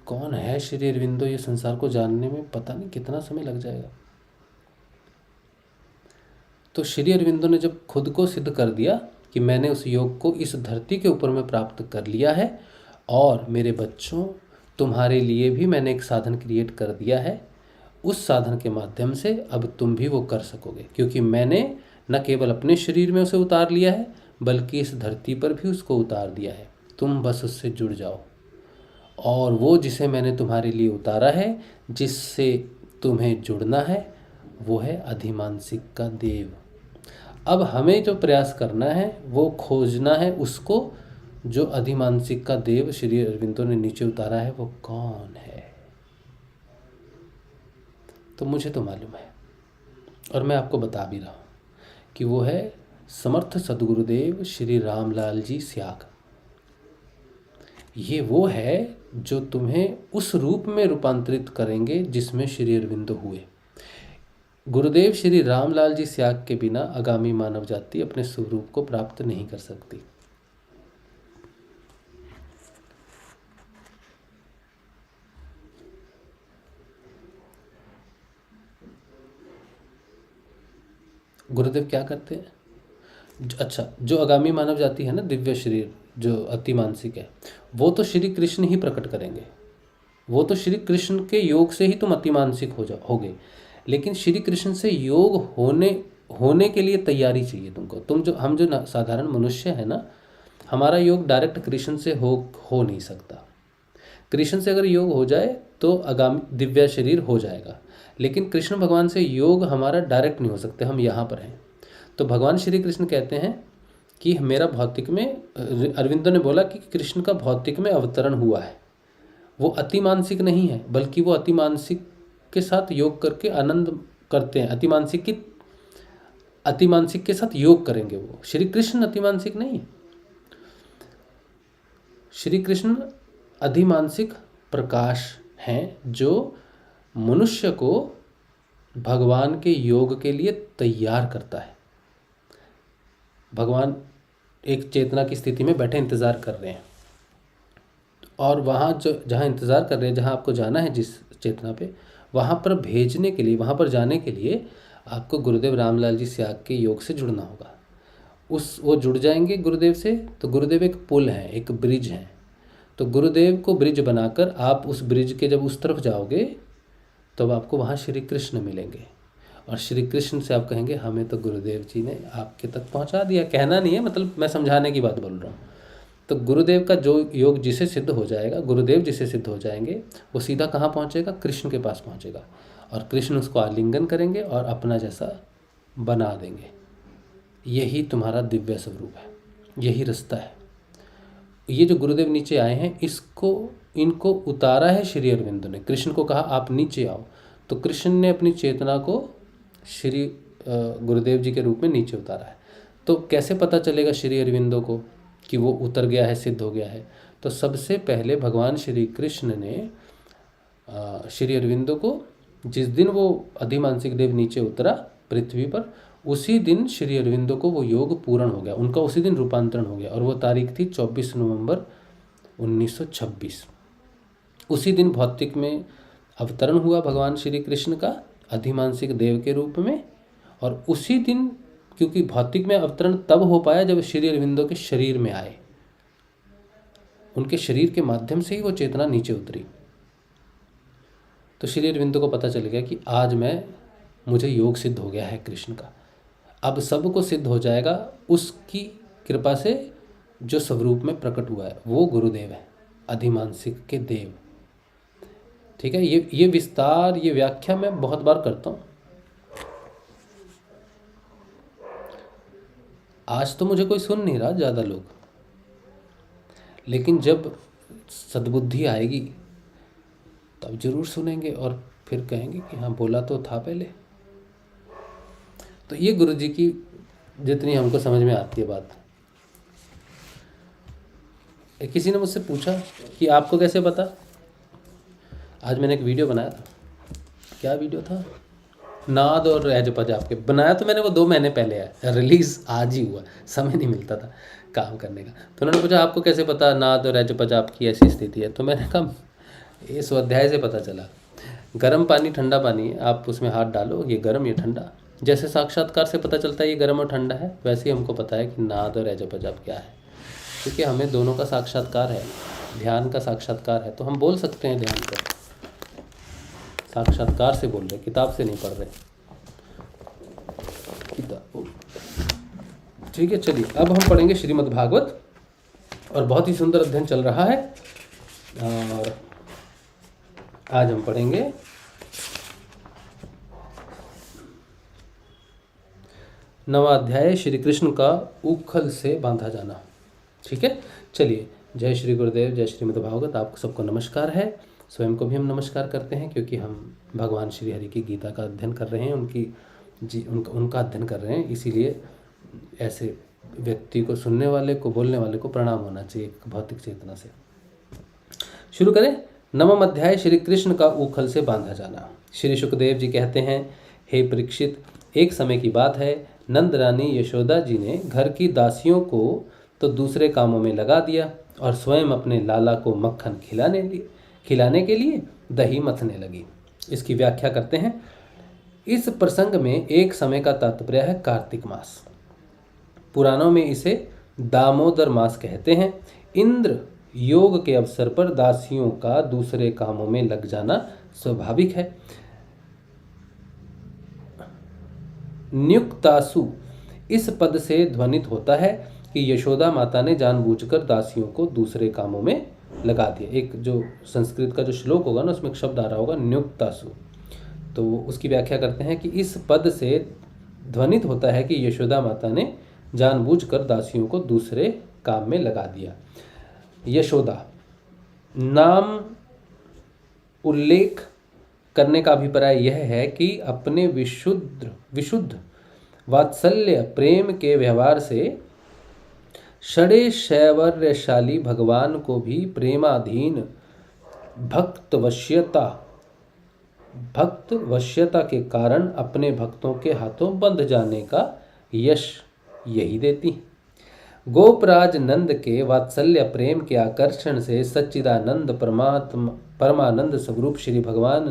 कौन है श्री अरविंदो, ये संसार को जानने में पता नहीं कितना समय लग जाएगा। तो श्री अरविंदो ने जब खुद को सिद्ध कर दिया कि मैंने उस योग को इस धरती के ऊपर में प्राप्त कर लिया है, और मेरे बच्चों तुम्हारे लिए भी मैंने एक साधन क्रिएट कर दिया है, उस साधन के माध्यम से अब तुम भी वो कर सकोगे, क्योंकि मैंने न केवल अपने शरीर में उसे उतार लिया है बल्कि इस धरती पर भी उसको उतार दिया है। तुम बस उससे जुड़ जाओ, और वो जिसे मैंने तुम्हारे लिए उतारा है, जिससे तुम्हें जुड़ना है, वो है अधिमानसिक का देव। अब हमें जो प्रयास करना है वो खोजना है उसको, जो अधिमानसिक का देव श्री अरविंदो ने नीचे उतारा है वो कौन है। तो मुझे तो मालूम है, और मैं आपको बता भी रहा हूँ कि वो है समर्थ सद्गुरुदेव श्री रामलाल जी स्याग। ये वो है जो तुम्हें उस रूप में रूपांतरित करेंगे जिसमें श्री अरविंदो हुए। गुरुदेव श्री रामलाल जी स्याग के बिना आगामी मानव जाति अपने स्वरूप को प्राप्त नहीं कर सकती। गुरुदेव क्या करते हैं? अच्छा, जो आगामी मानव जाति है ना, दिव्य शरीर जो अति मानसिक है, वो तो श्री कृष्ण ही प्रकट करेंगे। वो तो श्री कृष्ण के योग से ही तुम अति मानसिक होगे। लेकिन श्री कृष्ण से योग होने के लिए तैयारी चाहिए तुमको। हम जो साधारण मनुष्य है ना, हमारा योग डायरेक्ट कृष्ण से हो नहीं सकता। कृष्ण से अगर योग हो जाए तो आगामी दिव्य शरीर हो जाएगा, लेकिन कृष्ण भगवान से योग हमारा डायरेक्ट नहीं हो सकते। हम यहाँ पर हैं तो भगवान श्री कृष्ण कहते हैं कि मेरा भौतिक में, अरविंदो ने बोला कि कृष्ण का भौतिक में अवतरण हुआ है। वो अति मानसिक नहीं है, बल्कि वो अति मानसिक के साथ योग करके आनंद करते हैं। अति मानसिक के साथ योग करेंगे वो। श्री कृष्ण अति मानसिक नहीं, श्री कृष्ण अधिमानसिक प्रकाश हैं जो मनुष्य को भगवान के योग के लिए तैयार करता है। भगवान एक चेतना की स्थिति में बैठे इंतज़ार कर रहे हैं, और वहाँ जहाँ इंतज़ार कर रहे हैं, जहाँ आपको जाना है जिस चेतना पे, वहाँ पर भेजने के लिए, वहाँ पर जाने के लिए आपको गुरुदेव रामलाल जी स्याग के योग से जुड़ना होगा। वो जुड़ जाएंगे गुरुदेव से, तो गुरुदेव एक पुल है, एक ब्रिज है। तो गुरुदेव को ब्रिज बनाकर आप उस ब्रिज के जब उस तरफ जाओगे तब आपको वहाँ श्री कृष्ण मिलेंगे, और श्री कृष्ण से आप कहेंगे हमें तो गुरुदेव जी ने आपके तक पहुँचा दिया। कहना नहीं है, मतलब मैं समझाने की बात बोल रहा हूँ। तो गुरुदेव का जो योग जिसे सिद्ध हो जाएगा, गुरुदेव जिसे सिद्ध हो जाएंगे, वो सीधा कहाँ पहुँचेगा? कृष्ण के पास पहुँचेगा, और कृष्ण उसको आलिंगन करेंगे और अपना जैसा बना देंगे। यही तुम्हारा दिव्य स्वरूप है, यही रास्ता है। ये जो गुरुदेव नीचे आए हैं, इनको उतारा है श्री अरविंदो ने। कृष्ण को कहा आप नीचे आओ, तो कृष्ण ने अपनी चेतना को श्री गुरुदेव जी के रूप में नीचे उतारा है। तो कैसे पता चलेगा श्री अरविंदो को कि वो उतर गया है, सिद्ध हो गया है? तो सबसे पहले भगवान श्री कृष्ण ने श्री अरविंदो को, जिस दिन वो अधिमानसिक देव नीचे उतरा पृथ्वी पर, उसी दिन श्री अरविंदो को वो योग पूर्ण हो गया, उनका उसी दिन रूपांतरण हो गया, और वो तारीख थी 24 नवंबर 1926। उसी दिन भौतिक में अवतरण हुआ भगवान श्री कृष्ण का अधिमानसिक देव के रूप में, और उसी दिन, क्योंकि भौतिक में अवतरण तब हो पाया जब श्री अरविंदो के शरीर में आए, उनके शरीर के माध्यम से ही वो चेतना नीचे उतरी। तो श्री अरविंदो को पता चल गया कि आज मुझे योग सिद्ध हो गया है कृष्ण का। अब सबको सिद्ध हो जाएगा उसकी कृपा से, जो स्वरूप में प्रकट हुआ है वो गुरुदेव है, अधिमानसिक के देव। ठीक है, ये विस्तार, ये व्याख्या मैं बहुत बार करता हूँ। आज तो मुझे कोई सुन नहीं रहा ज़्यादा लोग, लेकिन जब सद्बुद्धि आएगी तो आप जरूर सुनेंगे और फिर कहेंगे कि हाँ बोला तो था पहले। तो ये गुरु जी की जितनी हमको समझ में आती है बात। किसी ने मुझसे पूछा कि आपको कैसे पता। आज मैंने एक वीडियो बनाया था। क्या वीडियो था? नाद और रहज पंजाब के। बनाया तो मैंने वो 2 महीने पहले है, रिलीज़ आज ही हुआ, समय नहीं मिलता था काम करने का। तो उन्होंने पूछा आपको कैसे पता नाद और रहज पंजाब की ऐसी स्थिति है। तो मैंने कहा ये स्वाध्याय से पता चला। गर्म पानी ठंडा पानी है, आप उसमें हाथ डालो, ये गर्म ये ठंडा। जैसे साक्षात्कार से पता चलता है ये गर्म और ठंडा है, वैसे ही हमको पता है कि नाद और रहज पंजाब क्या है, क्योंकि हमें दोनों का साक्षात्कार है, ध्यान का साक्षात्कार है। तो हम बोल सकते हैं ध्यान कर, साक्षात्कार से बोल रहे, किताब से नहीं पढ़ रहे। किताब ठीक है। चलिए अब हम पढ़ेंगे श्रीमद् भागवत, और बहुत ही सुंदर अध्ययन चल रहा है। और आज हम पढ़ेंगे 9वां अध्याय, श्री कृष्ण का उखल से बांधा जाना। ठीक है, चलिए। जय श्री गुरुदेव, जय श्रीमद् भागवत। आपको सबको नमस्कार है। स्वयं को भी हम नमस्कार करते हैं, क्योंकि हम भगवान श्री हरि की गीता का अध्ययन कर रहे हैं, उनका अध्ययन कर रहे हैं। इसीलिए ऐसे व्यक्ति को, सुनने वाले को, बोलने वाले को प्रणाम होना चाहिए एक भौतिक चेतना से। शुरू करें। 9वां अध्याय, श्री कृष्ण का उखल से बांधा जाना। श्री सुखदेव जी कहते हैं, हे परीक्षित, एक समय की बात है, नंद रानी यशोदा जी ने घर की दासियों को तो दूसरे कामों में लगा दिया और स्वयं अपने लाला को मक्खन खिलाने के लिए दही मथने लगी। इसकी व्याख्या करते हैं। इस प्रसंग में एक समय का तात्पर्य है कार्तिक मास। पुराणों में इसे दामोदर मास कहते हैं। इंद्र योग के अवसर पर दासियों का दूसरे कामों में लग जाना स्वाभाविक है। नियुक्तासु इस पद से ध्वनित होता है कि यशोदा माता ने जानबूझकर दासियों को दूसरे कामों में लगा दिया। एक जो संस्कृत का जो श्लोक होगा ना, उसमें एक शब्द आ रहा होगा नियुक्तासु। तो उसकी व्याख्या करते हैं कि इस पद से ध्वनित होता है कि यशोदा माता ने जानबूझकर दासियों को दूसरे काम में लगा दिया। यशोदा नाम उल्लेख करने का अभिप्राय यह है कि अपने विशुद्ध वात्सल्य प्रेम के व्यवहार से षडेशैवर्यशाली भगवान को भी प्रेमाधीन भक्त वश्यता के कारण अपने भक्तों के हाथों बंध जाने का यश यही देती। गोपराज नंद के वात्सल्य प्रेम के आकर्षण से सच्चिदानंद परमानंद स्वरूप श्री भगवान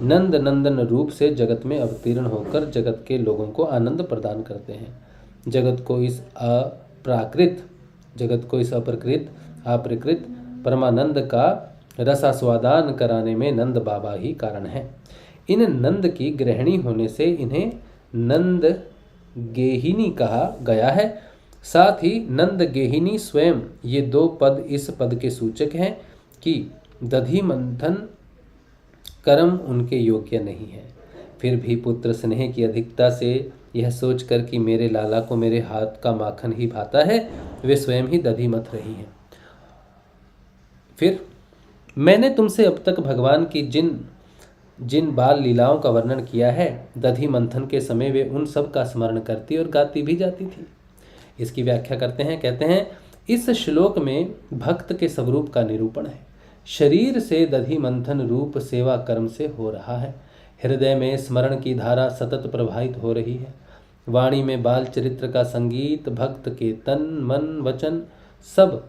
नंदन रूप से जगत में अवतीर्ण होकर जगत के लोगों को आनंद प्रदान करते हैं। जगत को इस अपृकृत परमानंद का रसास्वादान कराने में नंद बाबा ही कारण है। इन नंद की गृहिणी होने से इन्हें नंद गेहिनी कहा गया है। साथ ही नंद गेहिनी स्वयं, ये 2 पद इस पद के सूचक हैं कि दधि मंथन कर्म उनके योग्य नहीं है। फिर भी पुत्र स्नेह की अधिकता से यह सोचकर कि मेरे लाला को मेरे हाथ का माखन ही भाता है, वे स्वयं ही दधि मथ रही हैं। फिर मैंने तुमसे अब तक भगवान की जिन बाल लीलाओं का वर्णन किया है, दधि मंथन के समय वे उन सब का स्मरण करती और गाती भी जाती थी। इसकी व्याख्या करते हैं। कहते हैं, इस श्लोक में भक्त के स्वरूप का निरूपण है। शरीर से दधि मंथन रूप सेवा कर्म से हो रहा है। हृदय में स्मरण की धारा सतत प्रवाहित हो रही है। वाणी में बाल चरित्र का संगीत, भक्त के तन मन वचन सब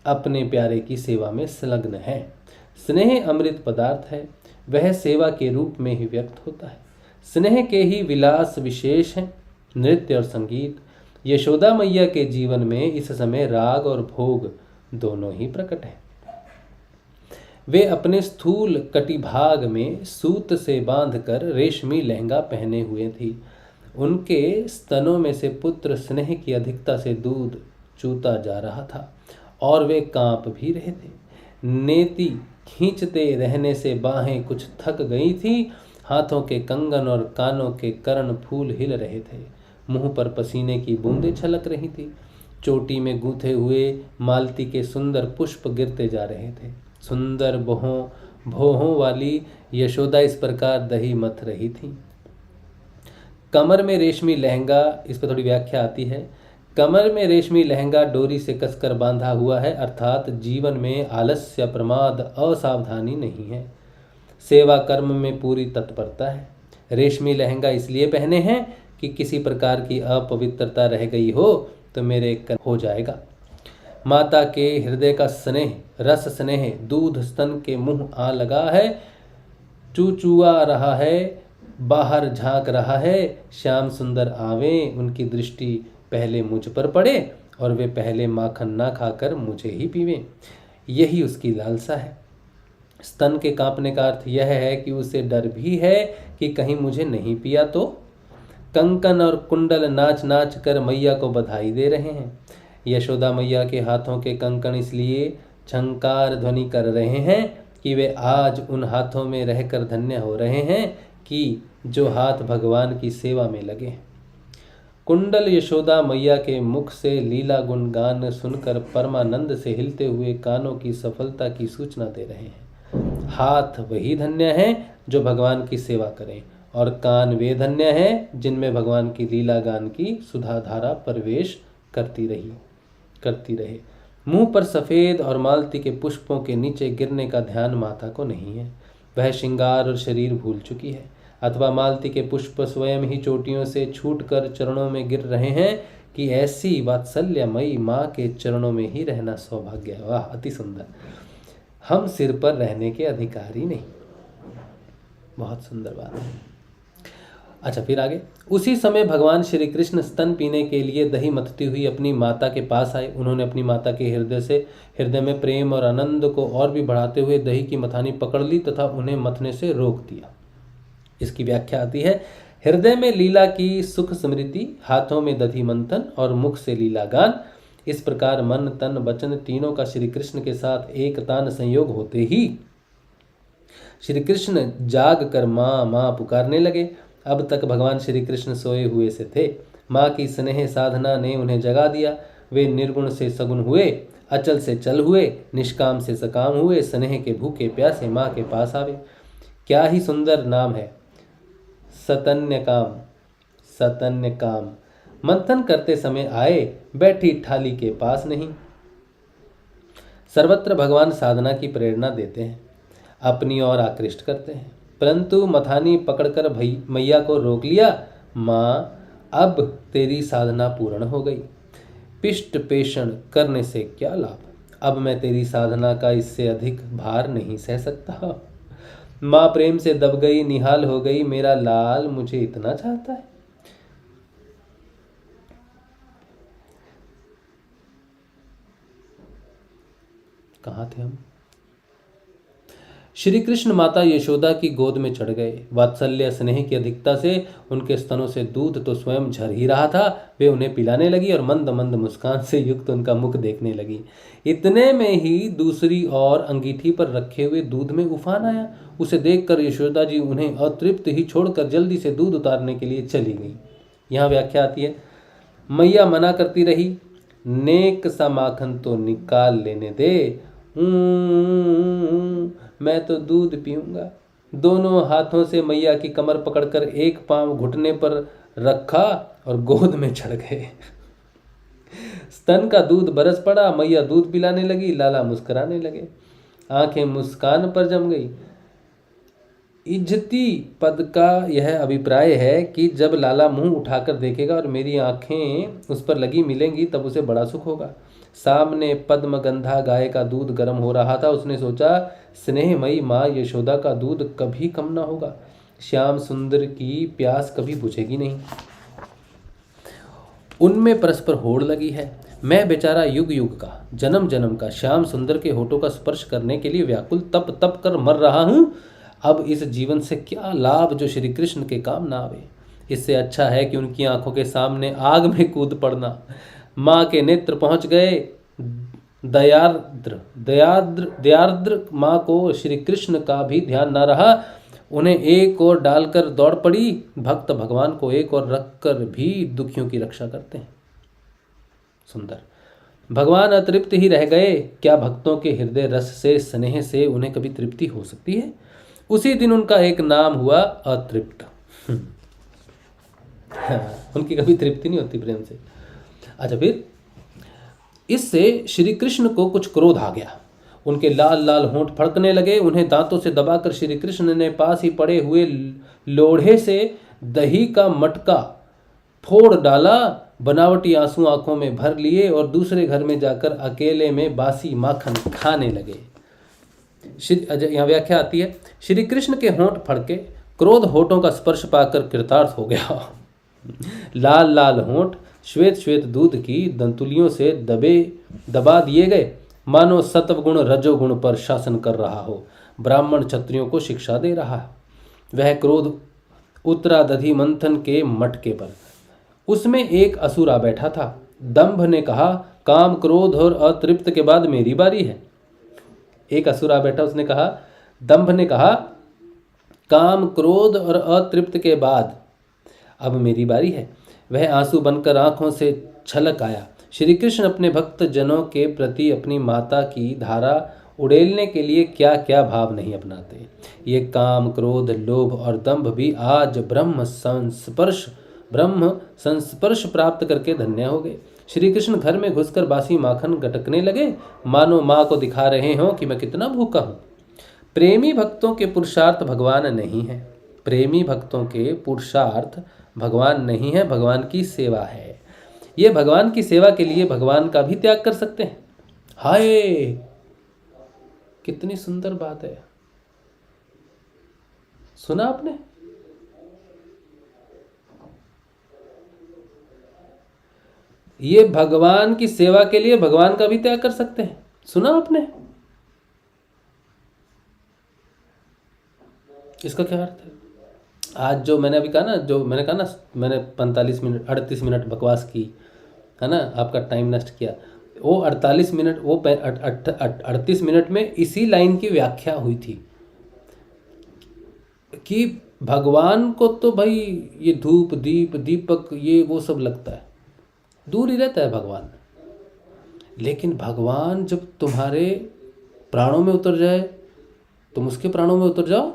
अपने प्यारे की सेवा में संलग्न है। स्नेह अमृत पदार्थ है, वह सेवा के रूप में ही व्यक्त होता है। स्नेह के ही विलास विशेष हैं, नृत्य और संगीत। यशोदा मैया के जीवन में इस समय राग और भोग दोनों ही प्रकट हैं। वे अपने स्थूल कटिभाग में सूत से बांधकर रेशमी लहंगा पहने हुए थी। उनके स्तनों में से पुत्र स्नेह की अधिकता से दूध चूता जा रहा था और वे कांप भी रहे थे। नेति खींचते रहने से बाहें कुछ थक गई थी। हाथों के कंगन और कानों के कर्ण फूल हिल रहे थे। मुंह पर पसीने की बूंदें छलक रही थी। चोटी में गूंथे हुए मालती के सुंदर पुष्प गिरते जा रहे थे। सुंदर भोहों वाली यशोदा इस प्रकार दही मथ रही थी। कमर में रेशमी लहंगा, इस पर थोड़ी व्याख्या आती है। कमर में रेशमी लहंगा डोरी से कसकर बांधा हुआ है, अर्थात जीवन में आलस्य, प्रमाद, असावधानी नहीं है। सेवा कर्म में पूरी तत्परता है। रेशमी लहंगा इसलिए पहने हैं कि किसी प्रकार की अपवित्रता रह गई हो तो मेरे हो जाएगा। माता के हृदय का स्नेह, रस स्नेह दूध स्तन के मुंह आ लगा है, चूचुआ रहा है, बाहर झांक रहा है। श्याम सुंदर आवे, उनकी दृष्टि पहले मुझ पर पड़े और वे पहले माखन ना खाकर मुझे ही पीवें, यही उसकी लालसा है। स्तन के कांपने का अर्थ यह है कि उसे डर भी है कि कहीं मुझे नहीं पिया तो। कंकन और कुंडल नाच नाच कर मैया को बधाई दे रहे हैं। यशोदा मैया के हाथों के कंकन इसलिए झंकार ध्वनि कर रहे हैं कि वे आज उन हाथों में रहकर धन्य हो रहे हैं कि जो हाथ भगवान की सेवा में लगे। कुंडल यशोदा मैया के मुख से लीला गुणगान सुनकर परमानंद से हिलते हुए कानों की सफलता की सूचना दे रहे हैं। हाथ वही धन्य हैं जो भगवान की सेवा करें, और कान वे धन्य हैं जिनमें भगवान की लीला गान की सुधाधारा प्रवेश करती रहे। मुंह पर सफ़ेद और मालती के पुष्पों के नीचे गिरने का ध्यान माता को नहीं है। वह श्रृंगार और शरीर भूल चुकी है, अथवा मालती के पुष्प स्वयं ही चोटियों से छूटकर चरणों में गिर रहे हैं कि ऐसी वात्सल्यमयी माँ के चरणों में ही रहना सौभाग्य है। वाह, अति सुंदर। हम सिर पर रहने के अधिकारी नहीं। बहुत सुंदर बात है। अच्छा, फिर आगे। उसी समय भगवान श्री कृष्ण स्तन पीने के लिए दही मथती हुई अपनी माता के पास आए। उन्होंने अपनी माता के हृदय में प्रेम और आनंद को और भी बढ़ाते हुए दही की मथानी पकड़ ली तथा उन्हें मथने से रोक दिया। इसकी व्याख्या आती है, हृदय में लीला की सुख स्मृति, हाथों में दधी मंथन और मुख से लीला गान। इस प्रकार मन तन वचन तीनों का श्री कृष्ण के साथ एक तान संयोग होते ही श्री कृष्ण जाग कर माँ माँ पुकारने लगे। अब तक भगवान श्री कृष्ण सोए हुए से थे। माँ की स्नेह साधना ने उन्हें जगा दिया। वे निर्गुण से सगुण हुए, अचल से चल हुए, निष्काम से सकाम हुए, स्नेह के भूखे प्यासे माँ के पास आवे। क्या ही सुंदर नाम है, सतन्य काम। मंथन करते समय आए, बैठी थाली के पास नहीं। सर्वत्र भगवान साधना की प्रेरणा देते हैं, अपनी ओर आकृष्ट करते हैं, परंतु मथानी पकड़कर मैया को रोक लिया। माँ, अब तेरी साधना पूर्ण हो गई, पिष्ट पेषण करने से क्या लाभ, अब मैं तेरी साधना का इससे अधिक भार नहीं सह सकता। माँ प्रेम से दब गई, निहाल हो गई। मेरा लाल मुझे इतना चाहता है। कहाँ थे हम? श्री कृष्ण माता यशोदा की गोद में चढ़ गए। वात्सल्य स्नेह की अधिकता से उनके स्तनों से दूध तो स्वयं झर ही रहा था। वे उन्हें पिलाने लगी और मंद मंद मुस्कान से युक्त उनका मुख देखने लगी। इतने में ही दूसरी ओर अंगीठी पर रखे हुए दूध में उफान आया। उसे देखकर यशोदा जी उन्हें अतृप्त ही छोड़कर जल्दी से दूध उतारने के लिए चली गई। यहाँ व्याख्या आती है, मैया मना करती रही, नेक सा माखन तो निकाल लेने दे, मैं तो दूध पीऊंगा। दोनों हाथों से मैया की कमर पकड़कर एक पांव घुटने पर रखा और गोद में चढ़ गए। स्तन का दूध बरस पड़ा। मैया दूध पिलाने लगी, लाला मुस्कुराने लगे, आंखें मुस्कान पर जम गई। इज्जती पद का यह अभिप्राय है कि जब लाला मुंह उठाकर देखेगा और मेरी आंखें उस पर लगी मिलेंगी तब उसे बड़ा सुख होगा। सामने पद्मगंधा गाय का दूध गर्म हो रहा था। उसने सोचा, स्नेहमयी माँ यशोदा का दूध कभी कम ना होगा, श्याम सुंदर की प्यास कभी बुझेगी नहीं। उनमें परस्पर होड़ लगी है। मैं बेचारा युग युग का, जन्म जन्म का श्याम सुंदर के होठों का स्पर्श करने के लिए व्याकुल तप तप कर मर रहा हूँ। अब इस जीवन से क्या लाभ जो श्री कृष्ण के काम ना आवे। इससे अच्छा है कि उनकी आंखों के सामने आग में कूद पड़ना। माँ के नेत्र पहुंच गए। दयार्द्र माँ को श्री कृष्ण का भी ध्यान न रहा। उन्हें एक और डालकर दौड़ पड़ी। भक्त भगवान को एक और रखकर भी दुखियों की रक्षा करते हैं। सुंदर। भगवान अतृप्त ही रह गए, क्या भक्तों के हृदय रस से, स्नेह से उन्हें कभी तृप्ति हो सकती है? उसी दिन उनका एक नाम हुआ अतृप्त। उनकी कभी तृप्ति नहीं होती प्रेम से। अच्छा, फिर इससे श्री कृष्ण को कुछ क्रोध आ गया। उनके लाल लाल होंठ फड़कने लगे। उन्हें दांतों से दबाकर श्री कृष्ण ने पास ही पड़े हुए लोढ़े से दही का मटका फोड़ डाला, बनावटी आंसू आंखों में भर लिए और दूसरे घर में जाकर अकेले में बासी माखन खाने लगे। यहाँ व्याख्या आती है, श्री कृष्ण के होंठ फड़के, क्रोध होठों का स्पर्श पाकर कृतार्थ हो गया। लाल लाल होंठ श्वेत श्वेत दूध की दंतुलियों से दबा दिए गए, मानो सत्वगुण रजोगुण पर शासन कर रहा हो, ब्राह्मण क्षत्रियों को शिक्षा दे रहा है। वह क्रोध उतरा दधि मंथन के मटके पर। उसमें एक असुर आ बैठा था। दंभ ने कहा, काम क्रोध और अतृप्त के बाद मेरी बारी है। एक असुर आ बैठा, उसने कहा, दंभ ने कहा, काम क्रोध और अतृप्त के बाद अब मेरी बारी है। वह आंसू बनकर आंखों से छलक आया। श्री कृष्ण अपने भक्त जनों के प्रति अपनी माता की धारा उड़ेलने के लिए क्या क्या भाव नहीं अपनाते। ये काम क्रोध लोभ और दंभ भी आज ब्रह्म संस्पर्श प्राप्त करके धन्य हो गए। श्री कृष्ण घर में घुसकर बासी माखन गटकने लगे, मानो माँ को दिखा रहे हों कि मैं कितना भूखा हूँ। प्रेमी भक्तों के पुरुषार्थ भगवान नहीं है। प्रेमी भक्तों के पुरुषार्थ भगवान नहीं है, भगवान की सेवा है। ये भगवान की सेवा के लिए भगवान का भी त्याग कर सकते हैं। हाय, कितनी सुंदर बात है। सुना आपने? ये भगवान की सेवा के लिए भगवान का भी त्याग कर सकते हैं। सुना आपने? इसका क्या अर्थ है? आज जो मैंने अभी कहा ना, मैंने 45 मिनट 38 मिनट बकवास की, है ना, आपका टाइम नष्ट किया। वो 38 मिनट, वो 38 मिनट में इसी लाइन की व्याख्या हुई थी कि भगवान को तो भाई ये धूप दीप दीपक ये वो सब लगता है, दूर ही रहता है भगवान। लेकिन भगवान जब तुम्हारे प्राणों में उतर जाए, तुम उसके प्राणों में उतर जाओ,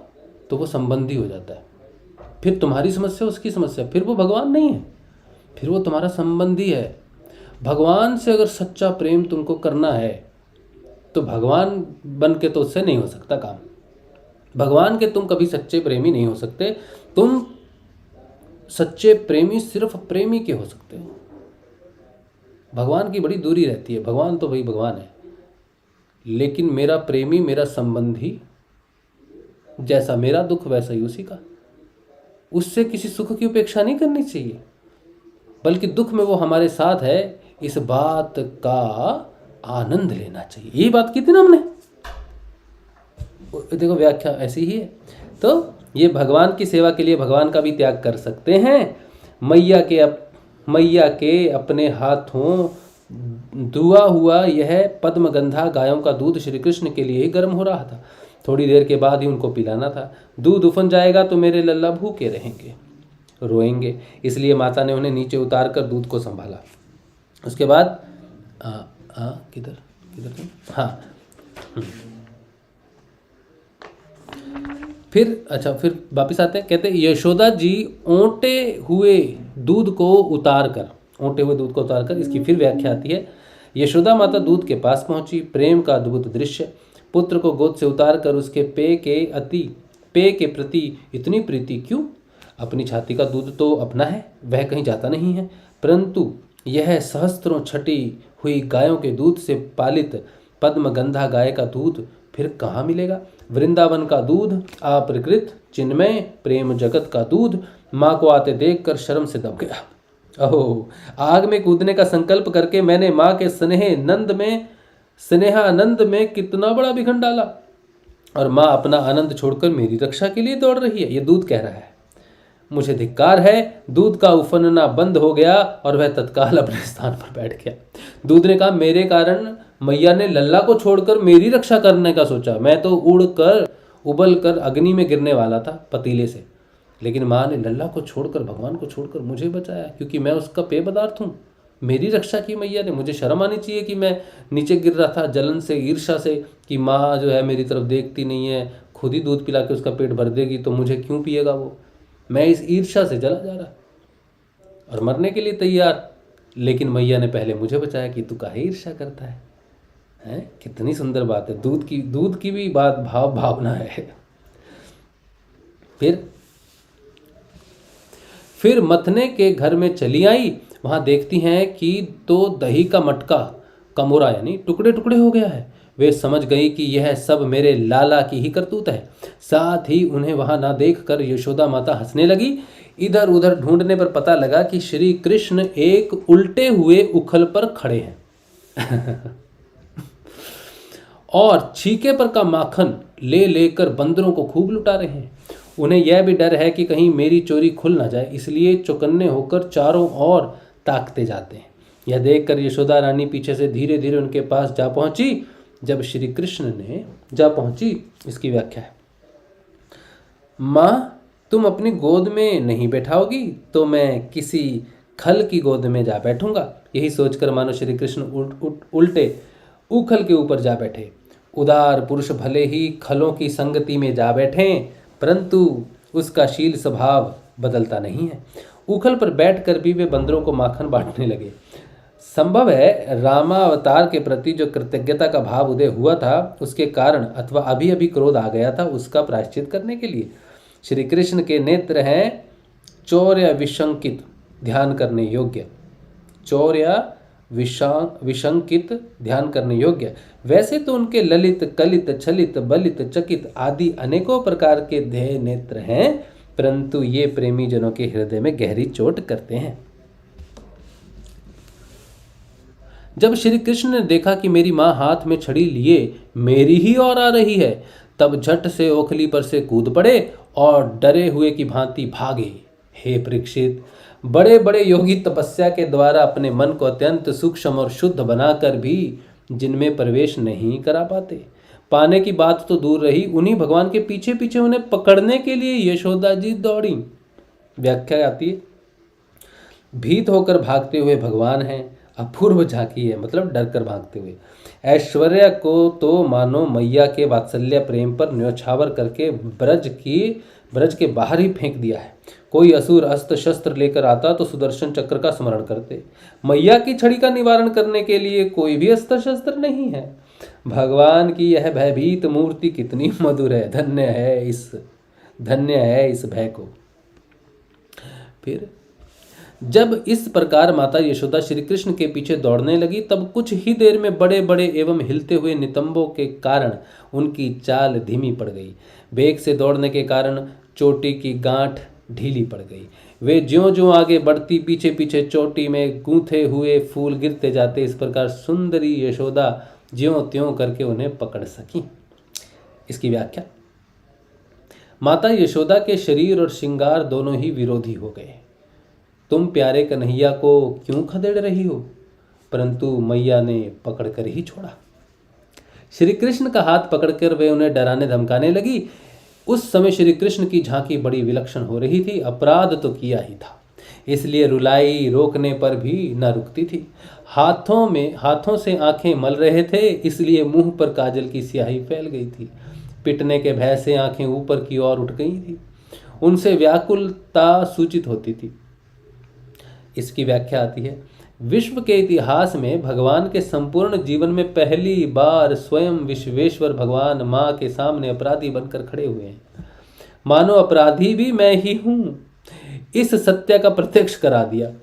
तो वो संबंधी हो जाता है। फिर तुम्हारी समस्या उसकी समस्या, फिर वो भगवान नहीं है, फिर वो तुम्हारा संबंधी है। भगवान से अगर सच्चा प्रेम तुमको करना है तो भगवान बन के तो उससे नहीं हो सकता काम। भगवान के तुम कभी सच्चे प्रेमी नहीं हो सकते। तुम सच्चे प्रेमी सिर्फ प्रेमी के हो सकते हो। भगवान की बड़ी दूरी रहती है। भगवान तो भाई भगवान है, लेकिन मेरा प्रेमी, मेरा संबंधी, जैसा मेरा दुख वैसा ही उसी का। उससे किसी सुख की उपेक्षा नहीं करनी चाहिए, बल्कि दुख में वो हमारे साथ है, इस बात का आनंद लेना चाहिए। यही बात की थी ना हमने। देखो व्याख्या ऐसी ही है। तो ये भगवान की सेवा के लिए भगवान का भी त्याग कर सकते हैं। मैया के अपने हाथों दुआ हुआ यह पद्मगंधा गायों का दूध श्री कृष्ण के लिए ही गर्म हो रहा था। थोड़ी देर के बाद ही उनको पिलाना था। दूध उफन जाएगा तो मेरे लल्ला भूखे रहेंगे, रोएंगे। इसलिए माता ने उन्हें नीचे उतार कर दूध को संभाला। उसके बाद किधर फिर वापिस आते हैं। कहते यशोदा जी ओंटे हुए दूध को उतार कर, इसकी फिर व्याख्या आती है। यशोदा माता दूध के पास पहुंची। प्रेम का अद्भुत दृश्य। पुत्र को गोद से उतार कर उसके पेय के प्रति इतनी प्रीति क्यों? अपनी छाती का दूध तो अपना है, वह कहीं जाता नहीं है, परंतु यह सहस्त्रों छटी हुई गायों के दूध से पालित पद्मगंधा गाय का दूध फिर कहाँ मिलेगा? वृंदावन का दूध, अप्रकृत चिन्मय प्रेम जगत का दूध। माँ को आते देखकर शर्म से दब गया। आग में कूदने का संकल्प करके मैंने माँ के स्नेहानंद में कितना बड़ा विघन डाला, और माँ अपना आनंद छोड़कर मेरी रक्षा के लिए दौड़ रही है। ये दूध कह रहा है। मुझे धिक्कार है। दूध का उफनना बंद हो गया और वह तत्काल अपने स्थान पर बैठ गया। दूध ने कहा, मेरे कारण मैया ने लल्ला को छोड़कर मेरी रक्षा करने का सोचा। मैं तो उबल कर अग्नि में गिरने वाला था पतीले से, लेकिन माँ ने लल्ला को छोड़कर, भगवान को छोड़कर मुझे बचाया, क्योंकि मैं उसका पेय पदार्थ हूँ। मेरी रक्षा की मैया ने। मुझे शर्म आनी चाहिए कि मैं नीचे गिर रहा था जलन से, ईर्ष्या से, कि माँ जो है मेरी तरफ देखती नहीं है, खुद ही दूध पिला के उसका पेट भर देगी तो मुझे क्यों पिएगा वो। मैं इस ईर्ष्या से जला जा रहा और मरने के लिए तैयार। लेकिन मैया ने पहले मुझे बचाया कि तू काहे ईर्ष्या करता है। हैं, कितनी सुंदर बात है। दूध की भी बात भावना है। फिर मथने के घर में चली आई। वहां देखती हैं कि तो दही का मटका, कमोरा यानी टुकड़े टुकड़े हो गया है। वे समझ गई कि यह सब मेरे लाला की ही करतूत है। साथ ही उन्हें वहां ना देखकर यशोदा माता हंसने लगी। इधर उधर ढूंढने पर पता लगा कि श्री कृष्ण एक उल्टे हुए उखल पर खड़े हैं और छीके पर का माखन ले लेकर बंदरों को खूब लुटा रहे हैं। उन्हें यह भी डर है कि कहीं मेरी चोरी खुल ना जाए, इसलिए चौकन्ने होकर चारों ओर ताकते जाते हैं। यह देखकर यशोदा रानी पीछे से धीरे धीरे उनके पास जा पहुंची। जब श्री कृष्ण ने जा पहुंची, इसकी व्याख्या है, माँ तुम अपनी गोद में नहीं बैठाओगी तो मैं किसी खल की गोद में जा बैठूंगा। यही सोचकर मानो श्री कृष्ण उल्टे उखल के ऊपर जा बैठे। उदार पुरुष भले ही खलों की संगति में जा बैठें, परंतु उसका शील स्वभाव बदलता नहीं है। उखल पर बैठकर भी वे बंदरों को माखन बांटने लगे। संभव है रामावतार के प्रति जो कृतज्ञता का भाव उदय हुआ था उसके कारण, अथवा अभी अभी क्रोध आ गया था, उसका प्रायश्चित करने के लिए। श्री कृष्ण के नेत्र हैं चौर्य विशंकित, ध्यान करने योग्य। चौर्य विशंकित, ध्यान करने योग्य। वैसे तो उनके ललित, कलित, छलित, बलित, चकित आदि अनेकों प्रकार के ध्येय नेत्र हैं, परंतु ये प्रेमी जनों के हृदय में गहरी चोट करते हैं। जब श्री कृष्ण ने देखा कि मेरी माँ हाथ में छड़ी लिए मेरी ही ओर आ रही है, तब झट से ओखली पर से कूद पड़े और डरे हुए की भांति भागे। हे परीक्षित, बड़े बड़े योगी तपस्या के द्वारा अपने मन को अत्यंत सूक्ष्म और शुद्ध बनाकर भी जिनमें प्रवेश नहीं करा पाने की बात तो दूर रही, उन्हीं भगवान के पीछे पीछे उन्हें पकड़ने के लिए यशोदा जी दौड़ी। व्याख्या आती है, भीत होकर भागते हुए भगवान हैं, अपूर्व झांकी है, मतलब डर कर भागते हुए। ऐश्वर्या को तो मानो मैया के वात्सल्य प्रेम पर न्योछावर करके ब्रज के बाहर ही फेंक दिया है। कोई असुर अस्त्र शस्त्र लेकर आता तो सुदर्शन चक्र का स्मरण करते। मैया की छड़ी का निवारण करने के लिए कोई भी अस्त्र शस्त्र नहीं है। भगवान की यह भयभीत मूर्ति कितनी मधुर है, धन्य है इस भय को। फिर जब इस प्रकार माता यशोदा श्री कृष्ण के पीछे दौड़ने लगी, तब कुछ ही देर में बड़े बड़े एवं हिलते हुए नितंबों के कारण उनकी चाल धीमी पड़ गई। वेग से दौड़ने के कारण चोटी की गांठ ढीली पड़ गई। वे ज्यों ज्यों आगे बढ़ती, पीछे पीछे चोटी में गूंथे हुए फूल गिरते जाते। इस प्रकार सुंदरी यशोदा ज्यों त्यों करके उन्हें पकड़ सकी। इसकी व्याख्या, माता यशोदा के शरीर और श्रृंगार दोनों ही विरोधी हो गए। तुम प्यारे कन्हैया को क्यों खदेड़ रही हो, परंतु मैया ने पकड़कर ही छोड़ा। श्री कृष्ण का हाथ पकड़कर वे उन्हें डराने धमकाने लगी। उस समय श्री कृष्ण की झांकी बड़ी विलक्षण हो रही थी। अपराध तो किया ही था, इसलिए रुलाई रोकने पर भी न रुकती थी। हाथों से आंखें मल रहे थे, इसलिए मुंह पर काजल की स्याही फैल गई थी। पिटने के भय से आंखें ऊपर की ओर उठ गई थी। उनसे व्याकुलता सूचित होती थी। इसकी व्याख्या आती है, विश्व के इतिहास में भगवान के संपूर्ण जीवन में पहली बार स्वयं विश्वेश्वर भगवान माँ के सामने अपराधी बनकर खड़े हुए हैं। मानो अपराधी भी मैं ही हूँ, इस सत्य का प्रत्यक्ष करा दिया।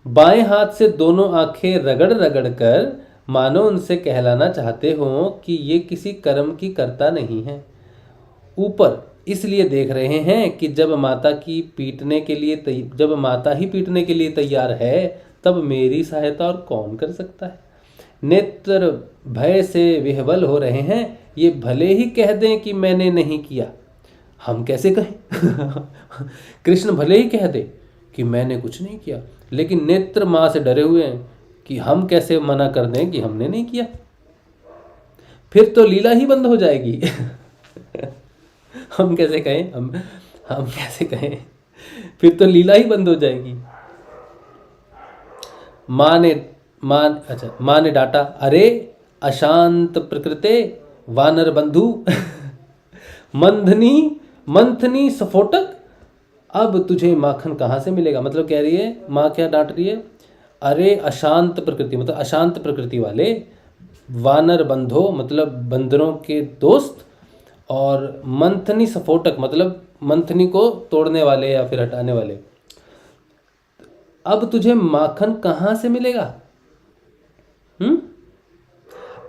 बाएं हाथ से दोनों आंखें रगड़ रगड़ कर मानो उनसे कहलाना चाहते हो कि ये किसी कर्म की कर्ता नहीं है। ऊपर इसलिए देख रहे हैं कि जब माता ही पीटने के लिए तैयार है, तब मेरी सहायता और कौन कर सकता है। नेत्र भय से विह्वल हो रहे हैं, ये भले ही कह दें कि मैंने नहीं किया, हम कैसे कहें कृष्ण भले ही कह दे कि मैंने कुछ नहीं किया, लेकिन नेत्र माँ से डरे हुए हैं कि हम कैसे मना कर दें कि हमने नहीं किया। फिर तो लीला ही बंद हो जाएगी हम कैसे कहें, फिर तो लीला ही बंद हो जाएगी। माँ ने डांटा, अरे अशांत प्रकृते वानर बंधु मंथनी सफोटक, अब तुझे माखन कहाँ से मिलेगा। मतलब कह रही है, माँ क्या डांट रही है, अरे अशांत प्रकृति मतलब अशांत प्रकृति वाले, वानर बंधो मतलब बंदरों के दोस्त, और मंथनी सफोटक मतलब मंथनी को तोड़ने वाले या फिर हटाने वाले, अब तुझे माखन कहाँ से मिलेगा।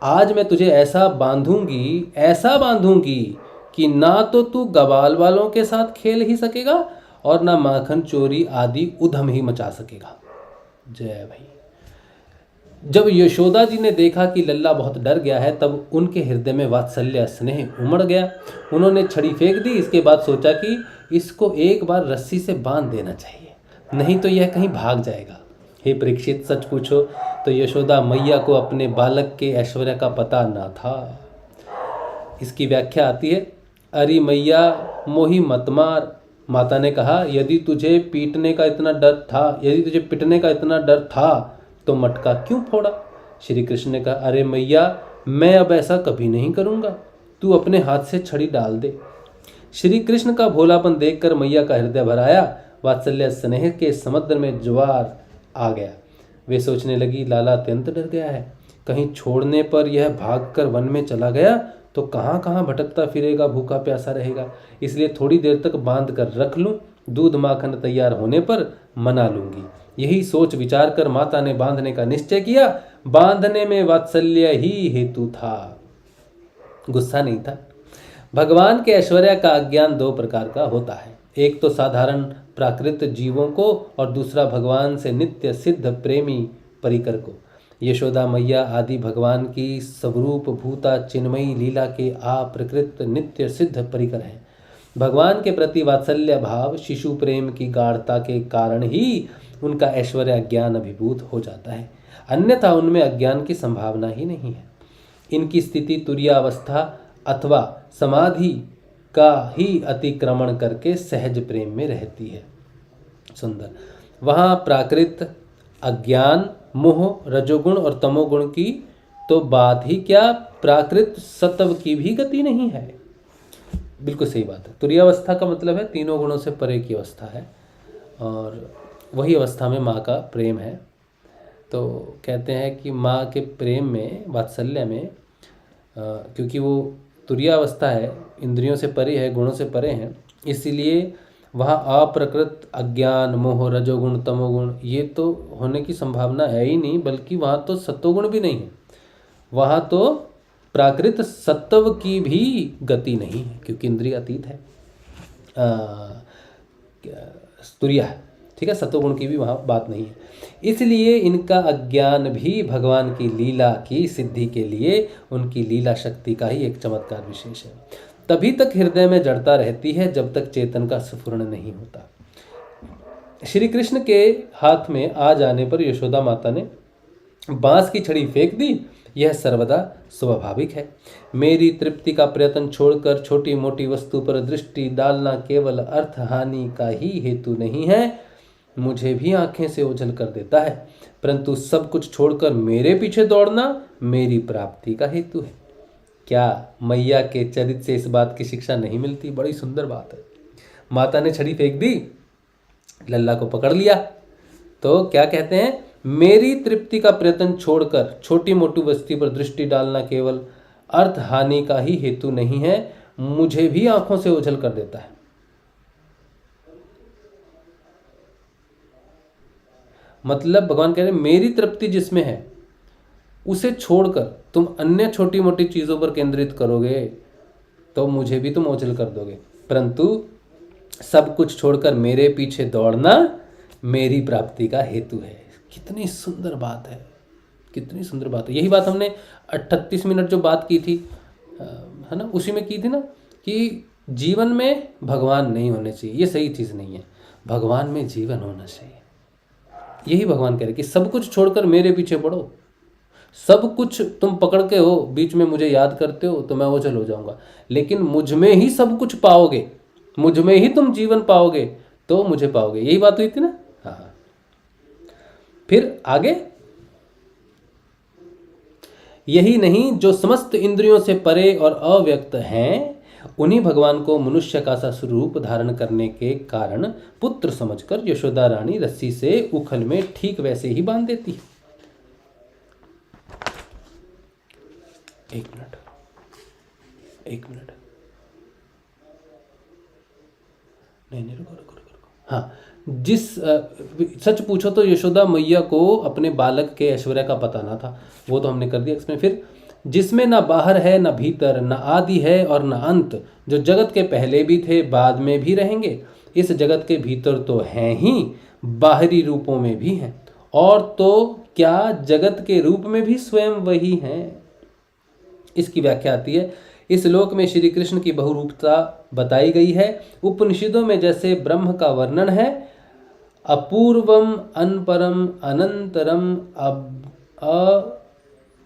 आज मैं तुझे ऐसा बांधूंगी कि ना तो तू गवाल वालों के साथ खेल ही सकेगा और ना माखन चोरी आदि उधम ही मचा सकेगा। जय भाई। जब यशोदा जी ने देखा कि लल्ला बहुत डर गया है, तब उनके हृदय में वात्सल्य स्नेह उमड़ गया। उन्होंने छड़ी फेंक दी। इसके बाद सोचा कि इसको एक बार रस्सी से बांध देना चाहिए, नहीं तो यह कहीं भाग जाएगा। हे परीक्षित, सच पूछो तो यशोदा मैया को अपने बालक के ऐश्वर्य का पता न था। इसकी व्याख्या आती है, अरे मैया मोही मत मार। माता ने कहा, यदि तुझे पिटने का इतना डर था तो मटका क्यों फोड़ा। श्री कृष्ण ने कहा, अरे मैया मैं अब ऐसा कभी नहीं करूँगा, तू अपने हाथ से छड़ी डाल दे। श्री कृष्ण का भोलापन देखकर मैया का हृदय भर आया। वात्सल्य स्नेह के समुद्र में ज्वार आ गया। वे सोचने लगी, लाला अत्यंत डर गया है, कहीं छोड़ने पर यह भागकर वन में चला गया तो कहाँ कहाँ भटकता फिरेगा, भूखा प्यासा रहेगा। इसलिए थोड़ी देर तक बांध कर रख लूं, दूध माखन तैयार होने पर मना लूंगी। यही सोच विचार कर माता ने बांधने का निश्चय किया। बांधने में वात्सल्य ही हेतु था, गुस्सा नहीं था। भगवान के ऐश्वर्य का अज्ञान दो प्रकार का होता है, एक तो साधारण प्राकृत जीवों को और दूसरा भगवान से नित्य सिद्ध प्रेमी परिकर को। यशोदा मैया आदि भगवान की स्वरूप भूता चिन्मयी लीला के अप्रकृत नित्य सिद्ध परिकर हैं। भगवान के प्रति वात्सल्य भाव शिशु प्रेम की गाढ़ता के कारण ही उनका ऐश्वर्य ज्ञान अभिभूत हो जाता है, अन्यथा उनमें अज्ञान की संभावना ही नहीं है। इनकी स्थिति तुरीयावस्था अथवा समाधि का ही अतिक्रमण करके सहज प्रेम में रहती है। सुंदर। वहाँ प्राकृत अज्ञान मोह रजोगुण और तमोगुण की तो बात ही क्या, प्राकृत सत्व की भी गति नहीं है। बिल्कुल सही बात है। तुरीयावस्था का मतलब है तीनों गुणों से परे की अवस्था है, और वही अवस्था में माँ का प्रेम है। तो कहते हैं कि माँ के प्रेम में, वात्सल्य में, क्योंकि वो तुरीयावस्था है, इंद्रियों से परे है, गुणों से परे हैं, इसीलिए वहाँ अप्रकृत अज्ञान मोह रजोगुण तमोगुण ये तो होने की संभावना है ही नहीं, बल्कि वहाँ तो सत्वगुण भी नहीं है, वहाँ तो प्राकृत सत्व की भी गति नहीं है, क्योंकि इंद्रिय अतीत है, तुरीया है। ठीक है, सत्वगुण की भी वहाँ बात नहीं है। इसलिए इनका अज्ञान भी भगवान की लीला की सिद्धि के लिए उनकी लीला शक्ति का ही एक चमत्कार विशेष है। तभी तक हृदय में जड़ता रहती है जब तक चेतन का स्फुरण नहीं होता। श्री कृष्ण के हाथ में आ जाने पर यशोदा माता ने बांस की छड़ी फेंक दी। यह सर्वदा स्वाभाविक है। मेरी तृप्ति का प्रयत्न छोड़कर छोटी मोटी वस्तु पर दृष्टि डालना केवल अर्थ हानि का ही हेतु नहीं है, मुझे भी आंखें से ओझल कर देता है, परंतु सब कुछ छोड़कर मेरे पीछे दौड़ना मेरी प्राप्ति का हेतु है। क्या मैया के चरित्र से इस बात की शिक्षा नहीं मिलती? बड़ी सुंदर बात है। माता ने छड़ी फेंक दी, लल्ला को पकड़ लिया, तो क्या कहते हैं, मेरी तृप्ति का प्रयत्न छोड़कर छोटी मोटी वस्तु पर दृष्टि डालना केवल अर्थ हानि का ही हेतु नहीं है, मुझे भी आंखों से ओझल कर देता है। मतलब भगवान कह रहे हैं, मेरी तृप्ति जिसमें है उसे छोड़कर तुम अन्य छोटी मोटी चीजों पर केंद्रित करोगे तो मुझे भी तुम ओझल कर दोगे, परंतु सब कुछ छोड़कर मेरे पीछे दौड़ना मेरी प्राप्ति का हेतु है। कितनी सुंदर बात है, कितनी सुंदर बात है। यही बात हमने 38 मिनट जो बात की थी, है ना, उसी में की थी ना, कि जीवन में भगवान नहीं होने चाहिए, ये सही चीज़ नहीं है, भगवान में जीवन होना चाहिए। यही भगवान कह रहे कि सब कुछ छोड़कर मेरे पीछे पड़ो। सब कुछ तुम पकड़ के हो, बीच में मुझे याद करते हो तो मैं ओझल हो जाऊंगा, लेकिन मुझ में ही सब कुछ पाओगे, मुझ में ही तुम जीवन पाओगे तो मुझे पाओगे। यही बात हुई थी ना। हाँ, फिर आगे, यही नहीं जो समस्त इंद्रियों से परे और अव्यक्त हैं, उन्हीं भगवान को मनुष्य का सा स्वरूप धारण करने के कारण पुत्र समझकर यशोदा रानी रस्सी से उखल में ठीक वैसे ही बांध देती है। एक मिनट नहीं, रुको। हाँ, सच पूछो तो यशोदा मैया को अपने बालक के ऐश्वर्य का पता ना था, वो तो हमने कर दिया इसमें। फिर जिसमें ना बाहर है ना भीतर, ना आदि है और ना अंत, जो जगत के पहले भी थे बाद में भी रहेंगे, इस जगत के भीतर तो हैं ही, बाहरी रूपों में भी हैं, और तो क्या जगत के रूप में भी स्वयं वही हैं। इसकी व्याख्या आती है, इस लोक में श्री कृष्ण की बहुरूपता बताई गई है। उपनिषदों में जैसे ब्रह्म का वर्णन है, अपूर्वम अनपरम अनंतरम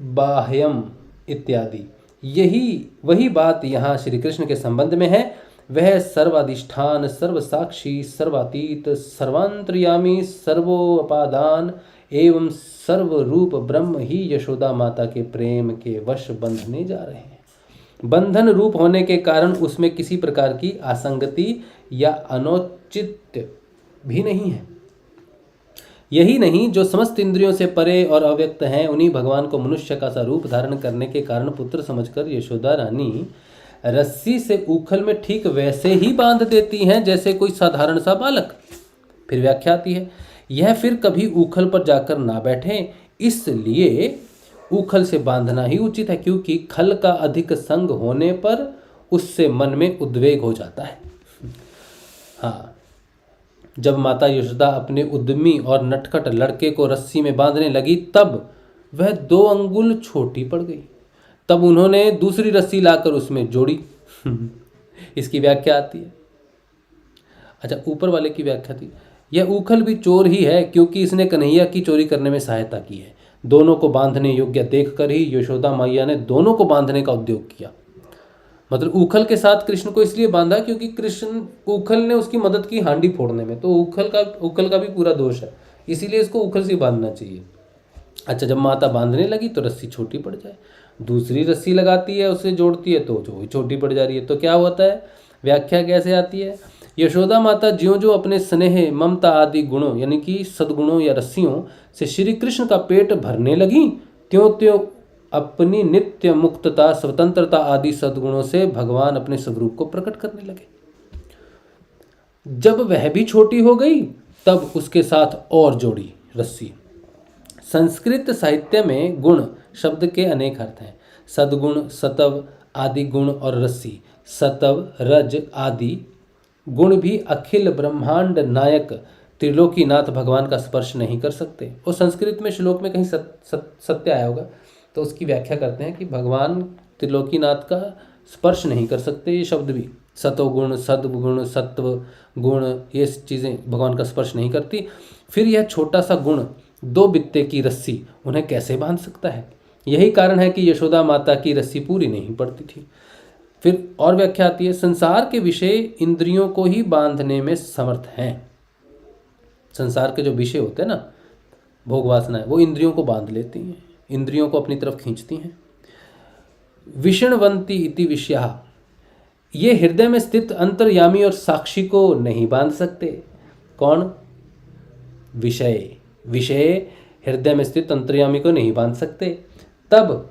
अबाह्यम इत्यादि, यही वही बात यहाँ श्री कृष्ण के संबंध में है। वह सर्वाधिष्ठान, सर्वसाक्षी, सर्वातीत, सर्वांतर्यामी, सर्वोपादान एवं सर्वरूप ब्रह्म ही यशोदा माता के प्रेम के वश बंधने जा रहे हैं। बंधन रूप होने के कारण उसमें किसी प्रकार की असंगति या अनौचित्य भी नहीं है। यही नहीं जो समस्त इंद्रियों से परे और अव्यक्त हैं, उन्हीं भगवान को मनुष्य का सा रूप धारण करने के कारण पुत्र समझकर यशोदा रानी रस्सी से उखल में ठीक वैसे ही बांध देती हैं जैसे कोई साधारण सा बालक। फिर व्याख्या आती है, यह फिर कभी उखल पर जाकर ना बैठे, इसलिए उखल से बांधना ही उचित है, क्योंकि खल का अधिक संग होने पर उससे मन में उद्वेग हो जाता है। हाँ, जब माता यशोदा अपने उद्यमी और नटखट लड़के को रस्सी में बांधने लगी, तब वह 2 अंगुल छोटी पड़ गई। तब उन्होंने दूसरी रस्सी लाकर उसमें जोड़ी। इसकी व्याख्या आती है, अच्छा ऊपर वाले की व्याख्या थी, यह उखल भी चोर ही है, क्योंकि इसने कन्हैया की चोरी करने में सहायता की है। दोनों को बांधने योग्य देखकर ही यशोदा मैया ने दोनों को बांधने का उद्योग किया। मतलब उखल के साथ कृष्ण को इसलिए बांधा क्योंकि कृष्ण उखल ने उसकी मदद की हांडी फोड़ने में, तो उखल का भी पूरा दोष है, इसीलिए इसको उखल से बांधना चाहिए। अच्छा, जब माता बांधने लगी तो रस्सी छोटी पड़ जाए, दूसरी रस्सी लगाती है, उसे जोड़ती है तो जो छोटी पड़ जा रही है। तो क्या होता है, व्याख्या कैसे आती है, यशोदा माता ज्यों ज्यों अपने स्नेह, ममता आदि गुणों यानी कि सद्गुणों या रस्सियों से श्री कृष्ण का पेट भरने लगी, त्यों त्यों अपनी नित्य मुक्तता, स्वतंत्रता आदि सद्गुणों से भगवान अपने स्वरूप को प्रकट करने लगे। जब वह भी छोटी हो गई, तब उसके साथ और जोड़ी रस्सी। संस्कृत साहित्य में गुण शब्द के अनेक अर्थ हैं, सद्गुण, सतव आदि गुण और रस्सी। सतव, रज आदि गुण भी अखिल ब्रह्मांड नायक त्रिलोकीनाथ भगवान का स्पर्श नहीं कर सकते। और संस्कृत में श्लोक में कहीं सत्य आया होगा, तो उसकी व्याख्या करते हैं कि भगवान त्रिलोकीनाथ का स्पर्श नहीं कर सकते। ये शब्द भी सतोगुण, सद्गुण, सत्व गुण, ये चीज़ें भगवान का स्पर्श नहीं करती। फिर यह छोटा सा गुण 2 बित्ते की रस्सी उन्हें कैसे बांध सकता है। यही कारण है कि यशोदा माता की रस्सी पूरी नहीं पड़ती थी। फिर और व्याख्या आती है, संसार के विषय इंद्रियों को ही बांधने में समर्थ हैं। संसार के जो विषय होते हैं ना, भोग वासनाएं, वो इंद्रियों को बांध लेती हैं, इंद्रियों को अपनी तरफ खींचती हैं। विषणवंती इति विषया, ये हृदय में स्थित अंतर्यामी और साक्षी को नहीं बांध सकते। कौन? विषय। विषय हृदय में स्थित अंतर्यामी को नहीं बांध सकते। तब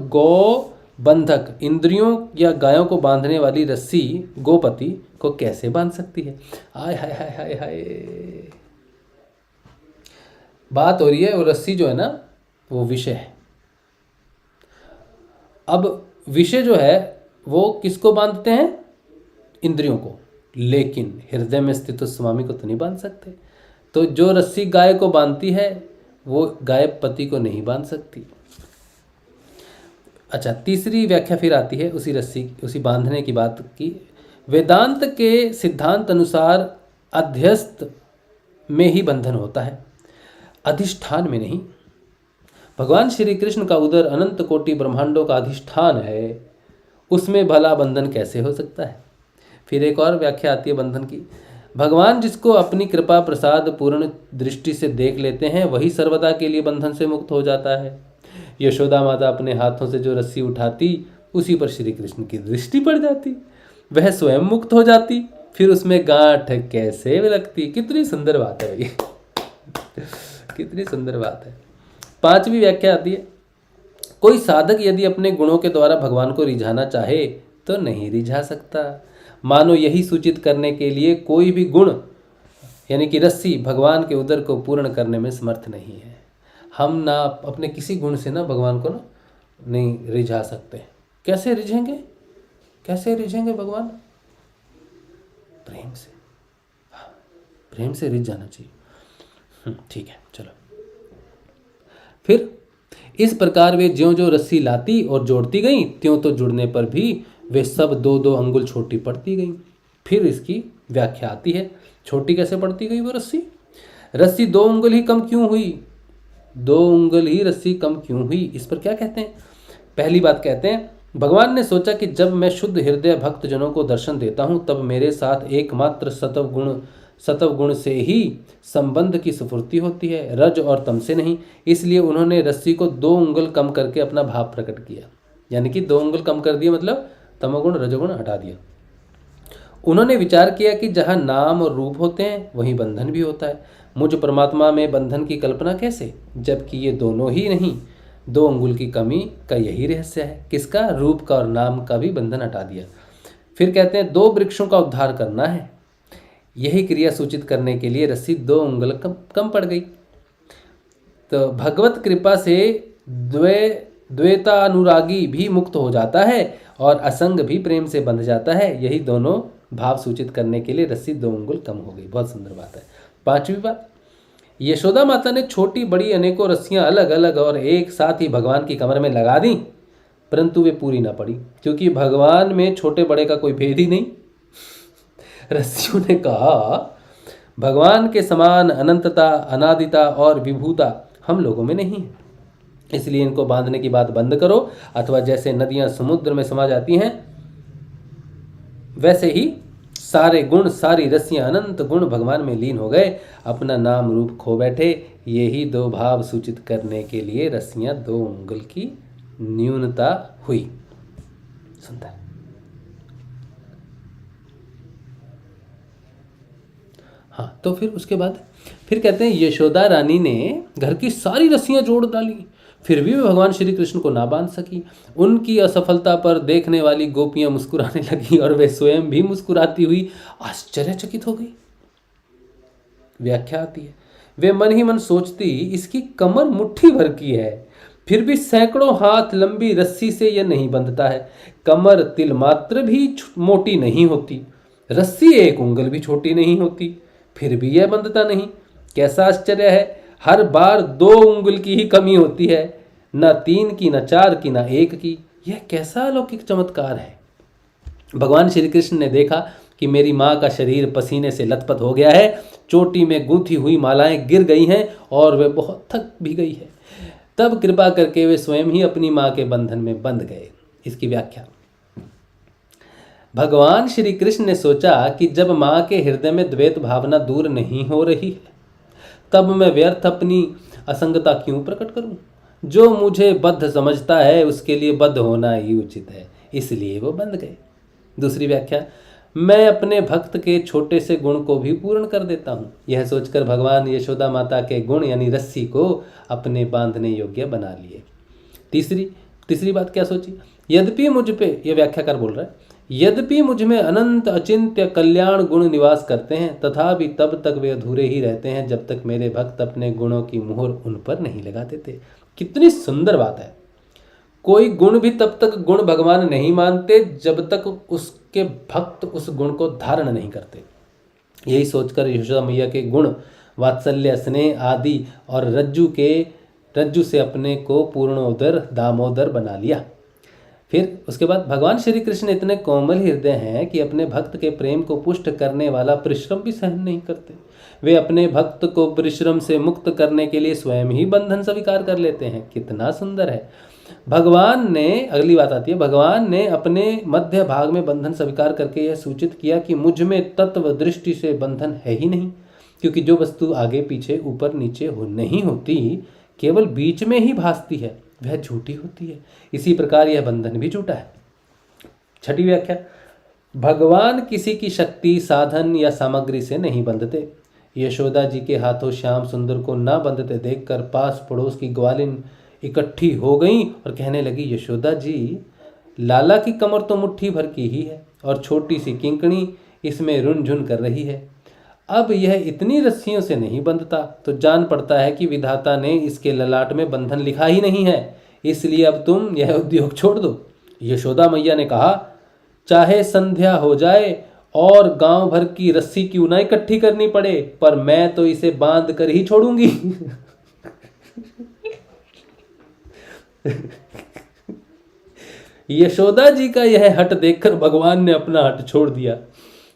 गौ बंधक इंद्रियों या गायों को बांधने वाली रस्सी गोपति को कैसे बांध सकती है। आय हाय हाय हाय हाय, बात हो रही है वो रस्सी जो है ना, वो विषय है। अब विषय जो है वो किसको बांधते हैं? इंद्रियों को, लेकिन हृदय में स्थित उस स्वामी को तो नहीं बांध सकते। तो जो रस्सी गाय को बांधती है वो गाय पति को नहीं बांध सकती। अच्छा, तीसरी व्याख्या फिर आती है उसी बांधने की बात की। वेदांत के सिद्धांत अनुसार अध्यस्त में ही बंधन होता है, अधिष्ठान में नहीं। भगवान श्री कृष्ण का उदर अनंत कोटि ब्रह्मांडों का अधिष्ठान है, उसमें भला बंधन कैसे हो सकता है। फिर एक और व्याख्या आती है बंधन की। भगवान जिसको अपनी कृपा प्रसाद पूर्ण दृष्टि से देख लेते हैं वही सर्वदा के लिए बंधन से मुक्त हो जाता है। यशोदा माता अपने हाथों से जो रस्सी उठाती उसी पर श्री कृष्ण की दृष्टि पड़ जाती, वह स्वयं मुक्त हो जाती, फिर उसमें गांठ कैसे लगती। कितनी सुंदर बात है ये, कितनी सुंदर बात है। 5वीं व्याख्या आती है, कोई साधक यदि अपने गुणों के द्वारा भगवान को रिझाना चाहे तो नहीं रिझा सकता। मानो यही सूचित करने के लिए कोई भी गुण यानी कि रस्सी भगवान के उदर को पूर्ण करने में समर्थ नहीं है। हम ना अपने किसी गुण से ना भगवान को ना नहीं रिझा सकते। कैसे रिझेंगे, कैसे रिझेंगे भगवान? प्रेम से, प्रेम से रिझ जाना चाहिए। ठीक है, चलो। फिर इस प्रकार वे ज्यों ज्यों रस्सी लाती और जोड़ती गईं, त्यों तो जुड़ने पर भी वे सब 2-2 अंगुल छोटी पड़ती गईं। फिर इसकी व्याख्या आती है, छोटी कैसे पड़ती गई वो रस्सी? रस्सी 2 उंगल ही कम क्यों हुई? 2 उंगल ही रस्सी कम क्यों हुई? इस पर क्या कहते हैं? पहली बात कहते हैं, भगवान ने सोचा कि जब मैं शुद्ध हृदय भक्त जनों को दर्शन देता हूँ तब मेरे साथ एकमात्र सत्व गुण से ही संबंध की स्फूर्ति होती है, रज और तम से नहीं। इसलिए उन्होंने रस्सी को 2 उंगल कम करके अपना भाव प्रकट किया, यानी कि 2 उंगल कम कर दिया, मतलब तमोगुण रजोगुण हटा दिया। उन्होंने विचार किया कि जहाँ नाम और रूप होते हैं वहीं बंधन भी होता है। मुझ परमात्मा में बंधन की कल्पना कैसे, जबकि ये दोनों ही नहीं। 2 अंगुल की कमी का यही रहस्य है। किसका? रूप का और नाम का भी बंधन हटा दिया। फिर कहते हैं 2 वृक्षों का उद्धार करना है, यही क्रिया सूचित करने के लिए रस्सी 2 उंगल कम पड़ गई। तो भगवत कृपा से द्वैतानुरागी भी मुक्त हो जाता है और असंग भी प्रेम से बंध जाता है। यही दोनों भाव सूचित करने के लिए रस्सी 2 उंगल कम हो गई। बहुत सुंदर बात है। 5वीं बात, यशोदा माता ने छोटी बड़ी अनेकों रस्सियां अलग अलग और एक साथ ही भगवान की कमर में लगा दी, परंतु वे पूरी ना पड़ी, क्योंकि भगवान में छोटे बड़े का कोई भेद ही नहीं। रस्सियों ने कहा, भगवान के समान अनंतता, अनादिता और विभूता हम लोगों में नहीं है, इसलिए इनको बांधने की बात बंद करो। अथवा जैसे नदियां समुद्र में समा जाती हैं वैसे ही सारे गुण, सारी रस्सियां, अनंत गुण भगवान में लीन हो गए, अपना नाम रूप खो बैठे। यही 2 भाव सूचित करने के लिए रस्सियां 2 उंगल की न्यूनता हुई। सुंदर। हाँ, तो फिर उसके बाद फिर कहते हैं, यशोदा रानी ने घर की सारी रस्सियां जोड़ डाली, फिर भी वे भगवान श्री कृष्ण को ना बांध सकी। उनकी असफलता पर देखने वाली गोपियां मुस्कुराने लगी और वे स्वयं भी मुस्कुराती हुई आश्चर्यचकित हो गई। व्याख्या आती है, वे मन ही मन सोचती, इसकी कमर मुट्ठी भर की है, फिर भी सैकड़ों हाथ लंबी रस्सी से यह नहीं बंधता है। कमर तिल मात्र भी मोटी नहीं होती, रस्सी 1 उंगल भी छोटी नहीं होती, फिर भी यह बंधता नहीं। कैसा आश्चर्य है, हर बार 2 उंगल की ही कमी होती है, न 3 की, न 4 की, न 1 की। यह कैसा अलौकिक चमत्कार है। भगवान श्री कृष्ण ने देखा कि मेरी माँ का शरीर पसीने से लथपथ हो गया है, चोटी में गूंथी हुई मालाएं गिर गई हैं और वे बहुत थक भी गई है। तब कृपा करके वे स्वयं ही अपनी माँ के बंधन में बंध गए। इसकी व्याख्या, भगवान श्री कृष्ण ने सोचा कि जब माँ के हृदय में द्वैत भावना दूर नहीं हो रही है तब मैं व्यर्थ अपनी असंगता क्यों प्रकट करूं। जो मुझे बद्ध समझता है उसके लिए बद्ध होना ही उचित है, इसलिए वो बंध गए। दूसरी व्याख्या, मैं अपने भक्त के छोटे से गुण को भी पूर्ण कर देता हूँ। यह सोचकर भगवान यशोदा माता के गुण यानी रस्सी को अपने बांधने योग्य बना लिए। तीसरी बात क्या सोची, यद्यपि मुझ पे, यह व्याख्याकार बोल रहा है, यद्यपि मुझ में अनंत अचिंत्य कल्याण गुण निवास करते हैं, तथापि तब तक वे अधूरे ही रहते हैं जब तक मेरे भक्त अपने गुणों की मुहर उन पर नहीं लगाते थे। कितनी सुंदर बात है। कोई गुण भी तब तक गुण भगवान नहीं मानते जब तक उसके भक्त उस गुण को धारण नहीं करते। यही सोचकर यशोदा मैया के गुण वात्सल्य, स्नेह आदि और रज्जु से अपने को पूर्णोदर दामोदर बना लिया। फिर उसके बाद भगवान श्री कृष्ण इतने कोमल हृदय हैं कि अपने भक्त के प्रेम को पुष्ट करने वाला परिश्रम भी सहन नहीं करते। वे अपने भक्त को परिश्रम से मुक्त करने के लिए स्वयं ही बंधन स्वीकार कर लेते हैं। कितना सुंदर है। भगवान ने, अगली बात आती है, भगवान ने अपने मध्य भाग में बंधन स्वीकार करके यह सूचित किया कि मुझ में तत्व दृष्टि से बंधन है ही नहीं, क्योंकि जो वस्तु आगे पीछे ऊपर नीचे नहीं होती, केवल बीच में ही भासती है, वह झूठी होती है। इसी प्रकार यह बंधन भी झूठा है। छठी व्याख्या, भगवान किसी की शक्ति, साधन या सामग्री से नहीं बंधते। यशोदा जी के हाथों श्याम सुंदर को ना बंधते देखकर पास पड़ोस की ग्वालिन इकट्ठी हो गई और कहने लगी, यशोदा जी, लाला की कमर तो मुट्ठी भर की ही है और छोटी सी किंकणी इसमें रुनझुन कर रही है। अब यह इतनी रस्सियों से नहीं बंधता, तो जान पड़ता है कि विधाता ने इसके ललाट में बंधन लिखा ही नहीं है, इसलिए अब तुम यह उद्योग छोड़ दो। यशोदा मैया ने कहा, चाहे संध्या हो जाए और गांव भर की रस्सी क्यों ना इकट्ठी करनी पड़े, पर मैं तो इसे बांध कर ही छोड़ूंगी। यशोदा जी का यह हठ देखकर भगवान ने अपना हठ छोड़ दिया,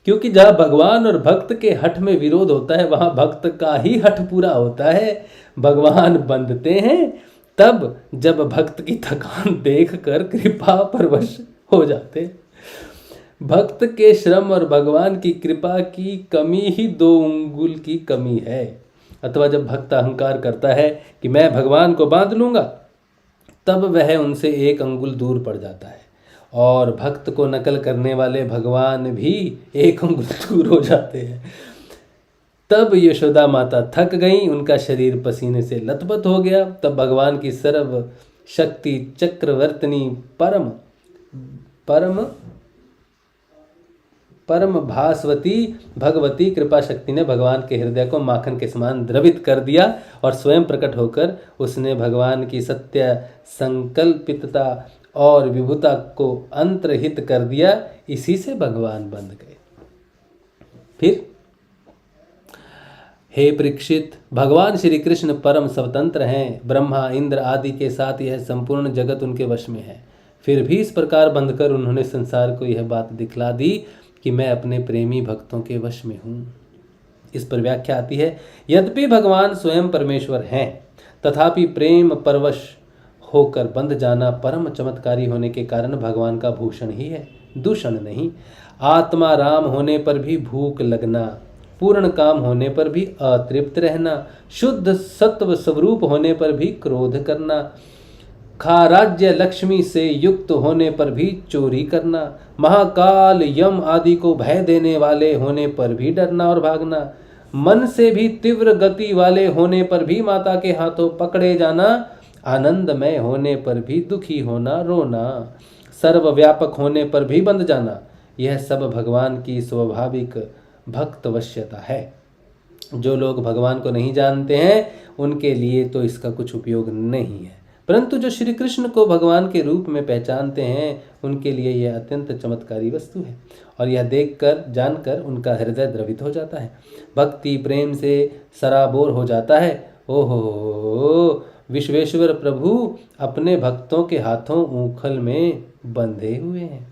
क्योंकि जहां भगवान और भक्त के हठ में विरोध होता है, वहां भक्त का ही हठ पूरा होता है। भगवान बंधते हैं तब जब भक्त की थकान देखकर कृपा परवश हो जाते। भक्त के श्रम और भगवान की कृपा की कमी ही 2 अंगुल की कमी है। अथवा जब भक्त अहंकार करता है कि मैं भगवान को बांध लूंगा, तब वह उनसे 1 अंगुल दूर पड़ जाता है और भक्त को नकल करने वाले भगवान भी 1 अंगुल दूर हो जाते हैं। तब यशोदा माता थक गई, उनका शरीर पसीने से लथपथ हो गया। तब भगवान की सर्व शक्ति चक्रवर्तिनी परम भास्वती भगवती कृपा शक्ति ने भगवान के हृदय को माखन के समान द्रवित कर दिया और स्वयं प्रकट होकर उसने भगवान की सत्य संकल्पितता और विभुता को अंतर्हित कर दिया। इसी से भगवान बंध गए। फिर, हे परीक्षित, भगवान श्री कृष्ण परम स्वतंत्र हैं। ब्रह्मा, इंद्र आदि के साथ यह संपूर्ण जगत उनके वश में है। फिर भी इस प्रकार बंधकर उन्होंने संसार को यह बात दिखला दी कि मैं अपने प्रेमी भक्तों के वश में हूँ। इस पर व्याख्या आती है, यद्यपि भगवान स्वयं परमेश्वर हैं, तथापि प्रेम परवश होकर बंध जाना परम चमत्कारी होने के कारण भगवान का भूषण ही है, दूषण नहीं। आत्मा राम होने पर भी भूख लगना, पूर्ण काम होने पर भी अतृप्त रहना, शुद्ध सत्व स्वरूप होने पर भी क्रोध करना, खाराज्य लक्ष्मी से युक्त होने पर भी चोरी करना, महाकाल यम आदि को भय देने वाले होने पर भी डरना और भागना, मन से भी तीव्र गति वाले होने पर भी माता के हाथों पकड़े जाना, आनंदमय होने पर भी दुखी होना, रोना, सर्वव्यापक होने पर भी बंध जाना, यह सब भगवान की स्वाभाविक भक्तवश्यता है। जो लोग भगवान को नहीं जानते हैं, उनके लिए तो इसका कुछ उपयोग नहीं है, परंतु जो श्री कृष्ण को भगवान के रूप में पहचानते हैं, उनके लिए यह अत्यंत चमत्कारी वस्तु है और यह देखकर जानकर उनका हृदय द्रवित हो जाता है, भक्ति प्रेम से सराबोर हो जाता है। ओहो, विश्वेश्वर प्रभु अपने भक्तों के हाथों ऊखल में बंधे हुए हैं।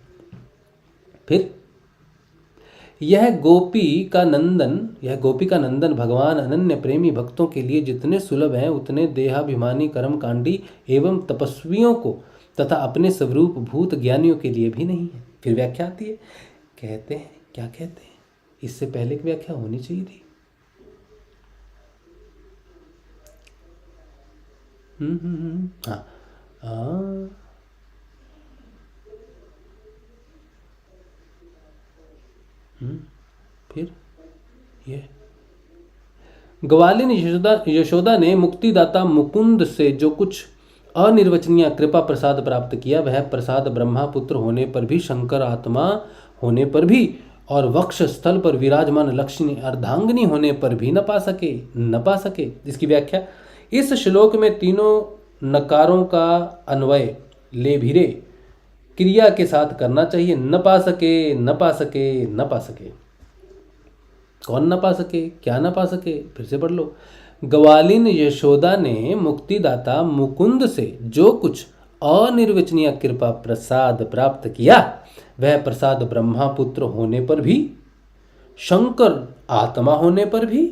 फिर, यह गोपी का नंदन भगवान अनन्य प्रेमी भक्तों के लिए जितने सुलभ हैं, उतने देहाभिमानी कर्मकांडी एवं तपस्वियों को तथा अपने स्वरूप भूत ज्ञानियों के लिए भी नहीं है। फिर व्याख्या आती है, कहते हैं, क्या कहते हैं, इससे पहले की व्याख्या होनी चाहिए थी। फिर ये ग्वालिन यशोदा ने मुक्तिदाता मुकुंद से जो कुछ अनिर्वचनीय कृपा प्रसाद प्राप्त किया, वह प्रसाद ब्रह्मा पुत्र होने पर भी, शंकर आत्मा होने पर भी और वक्ष स्थल पर विराजमान लक्ष्मी अर्धांगिनी होने पर भी न पा सके। इसकी व्याख्या, इस श्लोक में तीनों नकारों का अन्वय लेभिरे क्रिया के साथ करना चाहिए। न पा सके, न पा सके, न पा सके। कौन न पा सके, क्या न पा सके, फिर से पढ़ लो। ग्वालिन यशोदा ने मुक्तिदाता मुकुंद से जो कुछ अनिर्वचनीय कृपा प्रसाद प्राप्त किया, वह प्रसाद ब्रह्मा पुत्र होने पर भी, शंकर आत्मा होने पर भी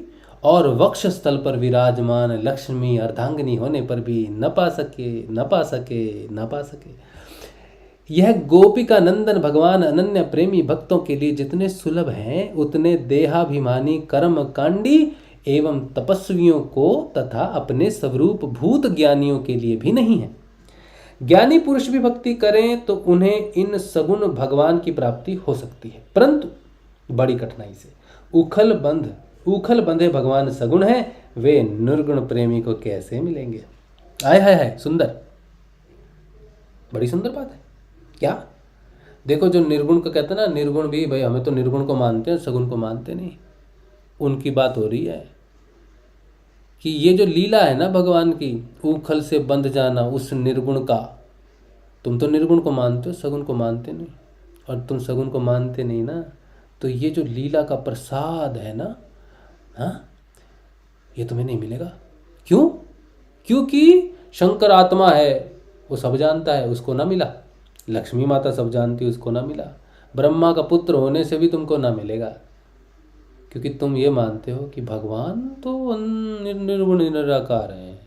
और वक्ष स्थल पर विराजमान लक्ष्मी अर्धांगिनी होने पर भी न पा सके, न पा सके, न पा सके। यह गोपिका नंदन भगवान अनन्य प्रेमी भक्तों के लिए जितने सुलभ हैं, उतने देहाभिमानी कर्म कांडी एवं तपस्वियों को तथा अपने स्वरूप भूत ज्ञानियों के लिए भी नहीं है। ज्ञानी पुरुष भी भक्ति करें तो उन्हें इन सगुण भगवान की प्राप्ति हो सकती है, परंतु बड़ी कठिनाई से। उखल बंधे भगवान सगुण है, वे निर्गुण प्रेमी को कैसे मिलेंगे। आय हाय हाय, सुंदर, बड़ी सुंदर बात है। क्या देखो, जो निर्गुण को कहते हैं ना, निर्गुण भी भाई हमें तो निर्गुण को मानते हैं, सगुण को मानते नहीं। उनकी बात हो रही है कि ये जो लीला है ना भगवान की, उखल से बंध जाना उस निर्गुण का, तुम तो निर्गुण को मानते हो, सगुण को मानते नहीं। और तुम सगुण को मानते नहीं ना, तो ये जो लीला का प्रसाद है ना, हाँ, ये तुम्हें नहीं मिलेगा। क्यों? क्योंकि शंकर आत्मा है, वो सब जानता है, उसको ना मिला। लक्ष्मी माता सब जानती है, उसको ना मिला। ब्रह्मा का पुत्र होने से भी तुमको ना मिलेगा, क्योंकि तुम ये मानते हो कि भगवान तो निर्गुण निराकार हैं।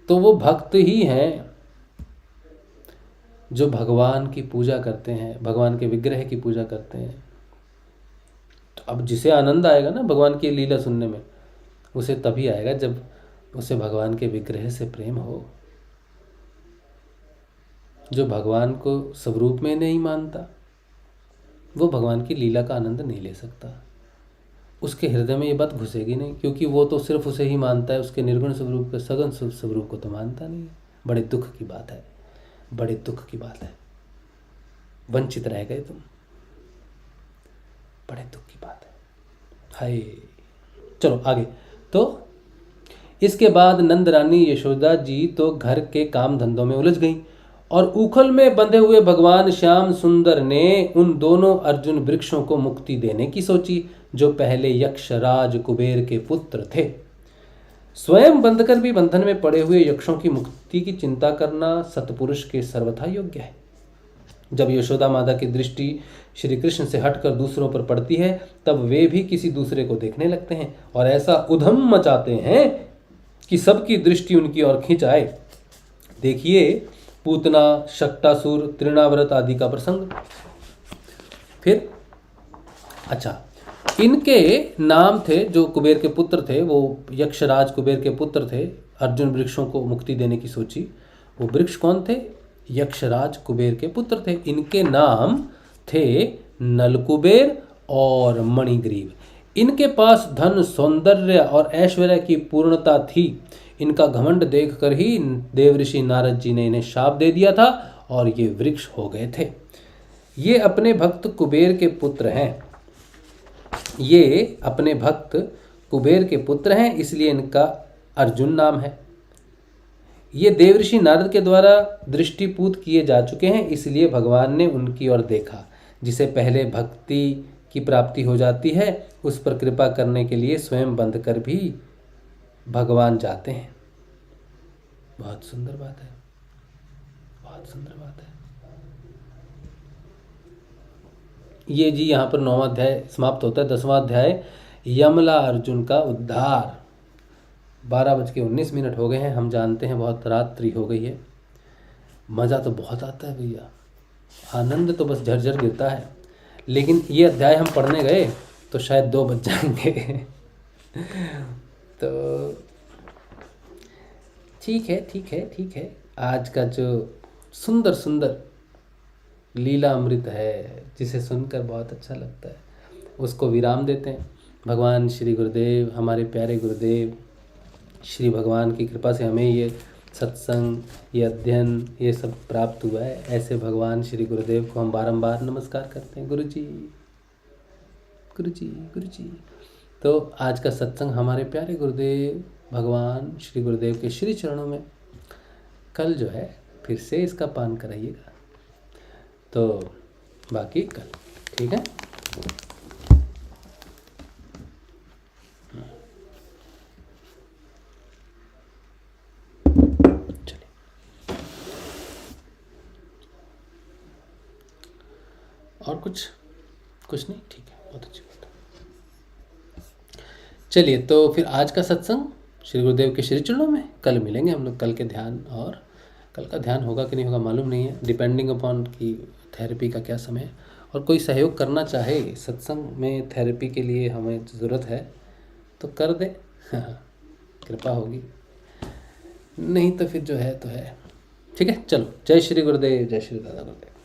तो वो भक्त ही हैं जो भगवान की पूजा करते हैं, भगवान के विग्रह की पूजा करते हैं। तो अब जिसे आनंद आएगा ना भगवान की लीला सुनने में, उसे तभी आएगा जब उसे भगवान के विग्रह से प्रेम हो। जो भगवान को स्वरूप में नहीं मानता, वो भगवान की लीला का आनंद नहीं ले सकता। उसके हृदय में ये बात घुसेगी नहीं, क्योंकि वो तो सिर्फ उसे ही मानता है, उसके निर्गुण स्वरूप के सगुण स्वरूप को तो मानता नहीं है। बड़े दुख की बात है, बड़े दुख की बात है। वंचित रह गए तुम, बड़े दुख की बात है। हाय, चलो आगे। तो इसके बाद नंद रानी यशोदा जी तो घर के काम धंधों में उलझ गईं, और उखल में बंधे हुए भगवान श्याम सुंदर ने उन दोनों अर्जुन वृक्षों को मुक्ति देने की सोची, जो पहले यक्षराज कुबेर के पुत्र थे। स्वयं बंधकर भी बंधन में पड़े हुए यक्षों की मुक्ति की चिंता करना सतपुरुष के सर्वथा योग्य है। जब यशोदा माता की दृष्टि श्री कृष्ण से हटकर दूसरों पर पड़ती है, तब वे भी किसी दूसरे को देखने लगते हैं और ऐसा उधम मचाते हैं कि सबकी दृष्टि उनकी ओर खिंच आए। देखिए पूतना, शक्टासुर, तृणाव्रत आदि का प्रसंग। फिर अच्छा, इनके नाम थे, जो कुबेर के पुत्र थे, वो यक्षराज कुबेर के पुत्र थे। अर्जुन वृक्षों को मुक्ति देने की सोची। वो वृक्ष कौन थे? यक्षराज कुबेर के पुत्र थे। इनके नाम थे नलकुबेर और मणिग्रीव। इनके पास धन, सौंदर्य और ऐश्वर्य की पूर्णता थी। इनका घमंड देखकर ही देवऋषि नारद जी ने इन्हें शाप दे दिया था और ये वृक्ष हो गए थे। ये अपने भक्त कुबेर के पुत्र हैं। ये अपने भक्त कुबेर के पुत्र हैं, इसलिए इनका अर्जुन नाम है। ये देवऋषि नारद के द्वारा दृष्टिपूत किए जा चुके हैं, इसलिए भगवान ने उनकी ओर देखा। जिसे पहले भक्ति की प्राप्ति हो जाती है, उस पर कृपा करने के लिए स्वयं बंध कर भी भगवान जाते हैं। बहुत सुंदर बात है, बहुत सुंदर बात है। ये जी यहाँ पर 9वां अध्याय समाप्त होता है। 10वां अध्याय यमला अर्जुन का उद्धार। 12:19 हो गए हैं। हम जानते हैं बहुत रात्रि हो गई है। मज़ा तो बहुत आता है भैया, आनंद तो बस झरझर गिरता है। लेकिन ये अध्याय हम पढ़ने गए तो शायद 2 बज जाएंगे। तो ठीक है, ठीक है, ठीक है। आज का जो सुंदर सुंदर लीला अमृत है, जिसे सुनकर बहुत अच्छा लगता है, उसको विराम देते हैं। भगवान श्री गुरुदेव, हमारे प्यारे गुरुदेव श्री भगवान की कृपा से हमें ये सत्संग, ये अध्ययन, ये सब प्राप्त हुआ है। ऐसे भगवान श्री गुरुदेव को हम बारंबार नमस्कार करते हैं। गुरु जी, गुरु जी, गुरु जी। तो आज का सत्संग हमारे प्यारे गुरुदेव भगवान श्री गुरुदेव के श्री चरणों में। कल जो है फिर से इसका पान कराइएगा, तो बाकी कल, ठीक है। चलिए, और कुछ नहीं, ठीक है, बहुत अच्छी बात है। चलिए, तो फिर आज का सत्संग श्री गुरुदेव के श्री चरणों में कल मिलेंगे हम लोग। कल के ध्यान, और कल का ध्यान होगा कि नहीं होगा मालूम नहीं है, डिपेंडिंग अपॉन कि थेरेपी का क्या समय है। और कोई सहयोग करना चाहे सत्संग में, थेरेपी के लिए हमें ज़रूरत है तो कर दे, कृपा होगी, नहीं तो फिर जो है तो है। ठीक है, चलो, जय श्री गुरुदेव, जय श्री दादा गुरुदेव।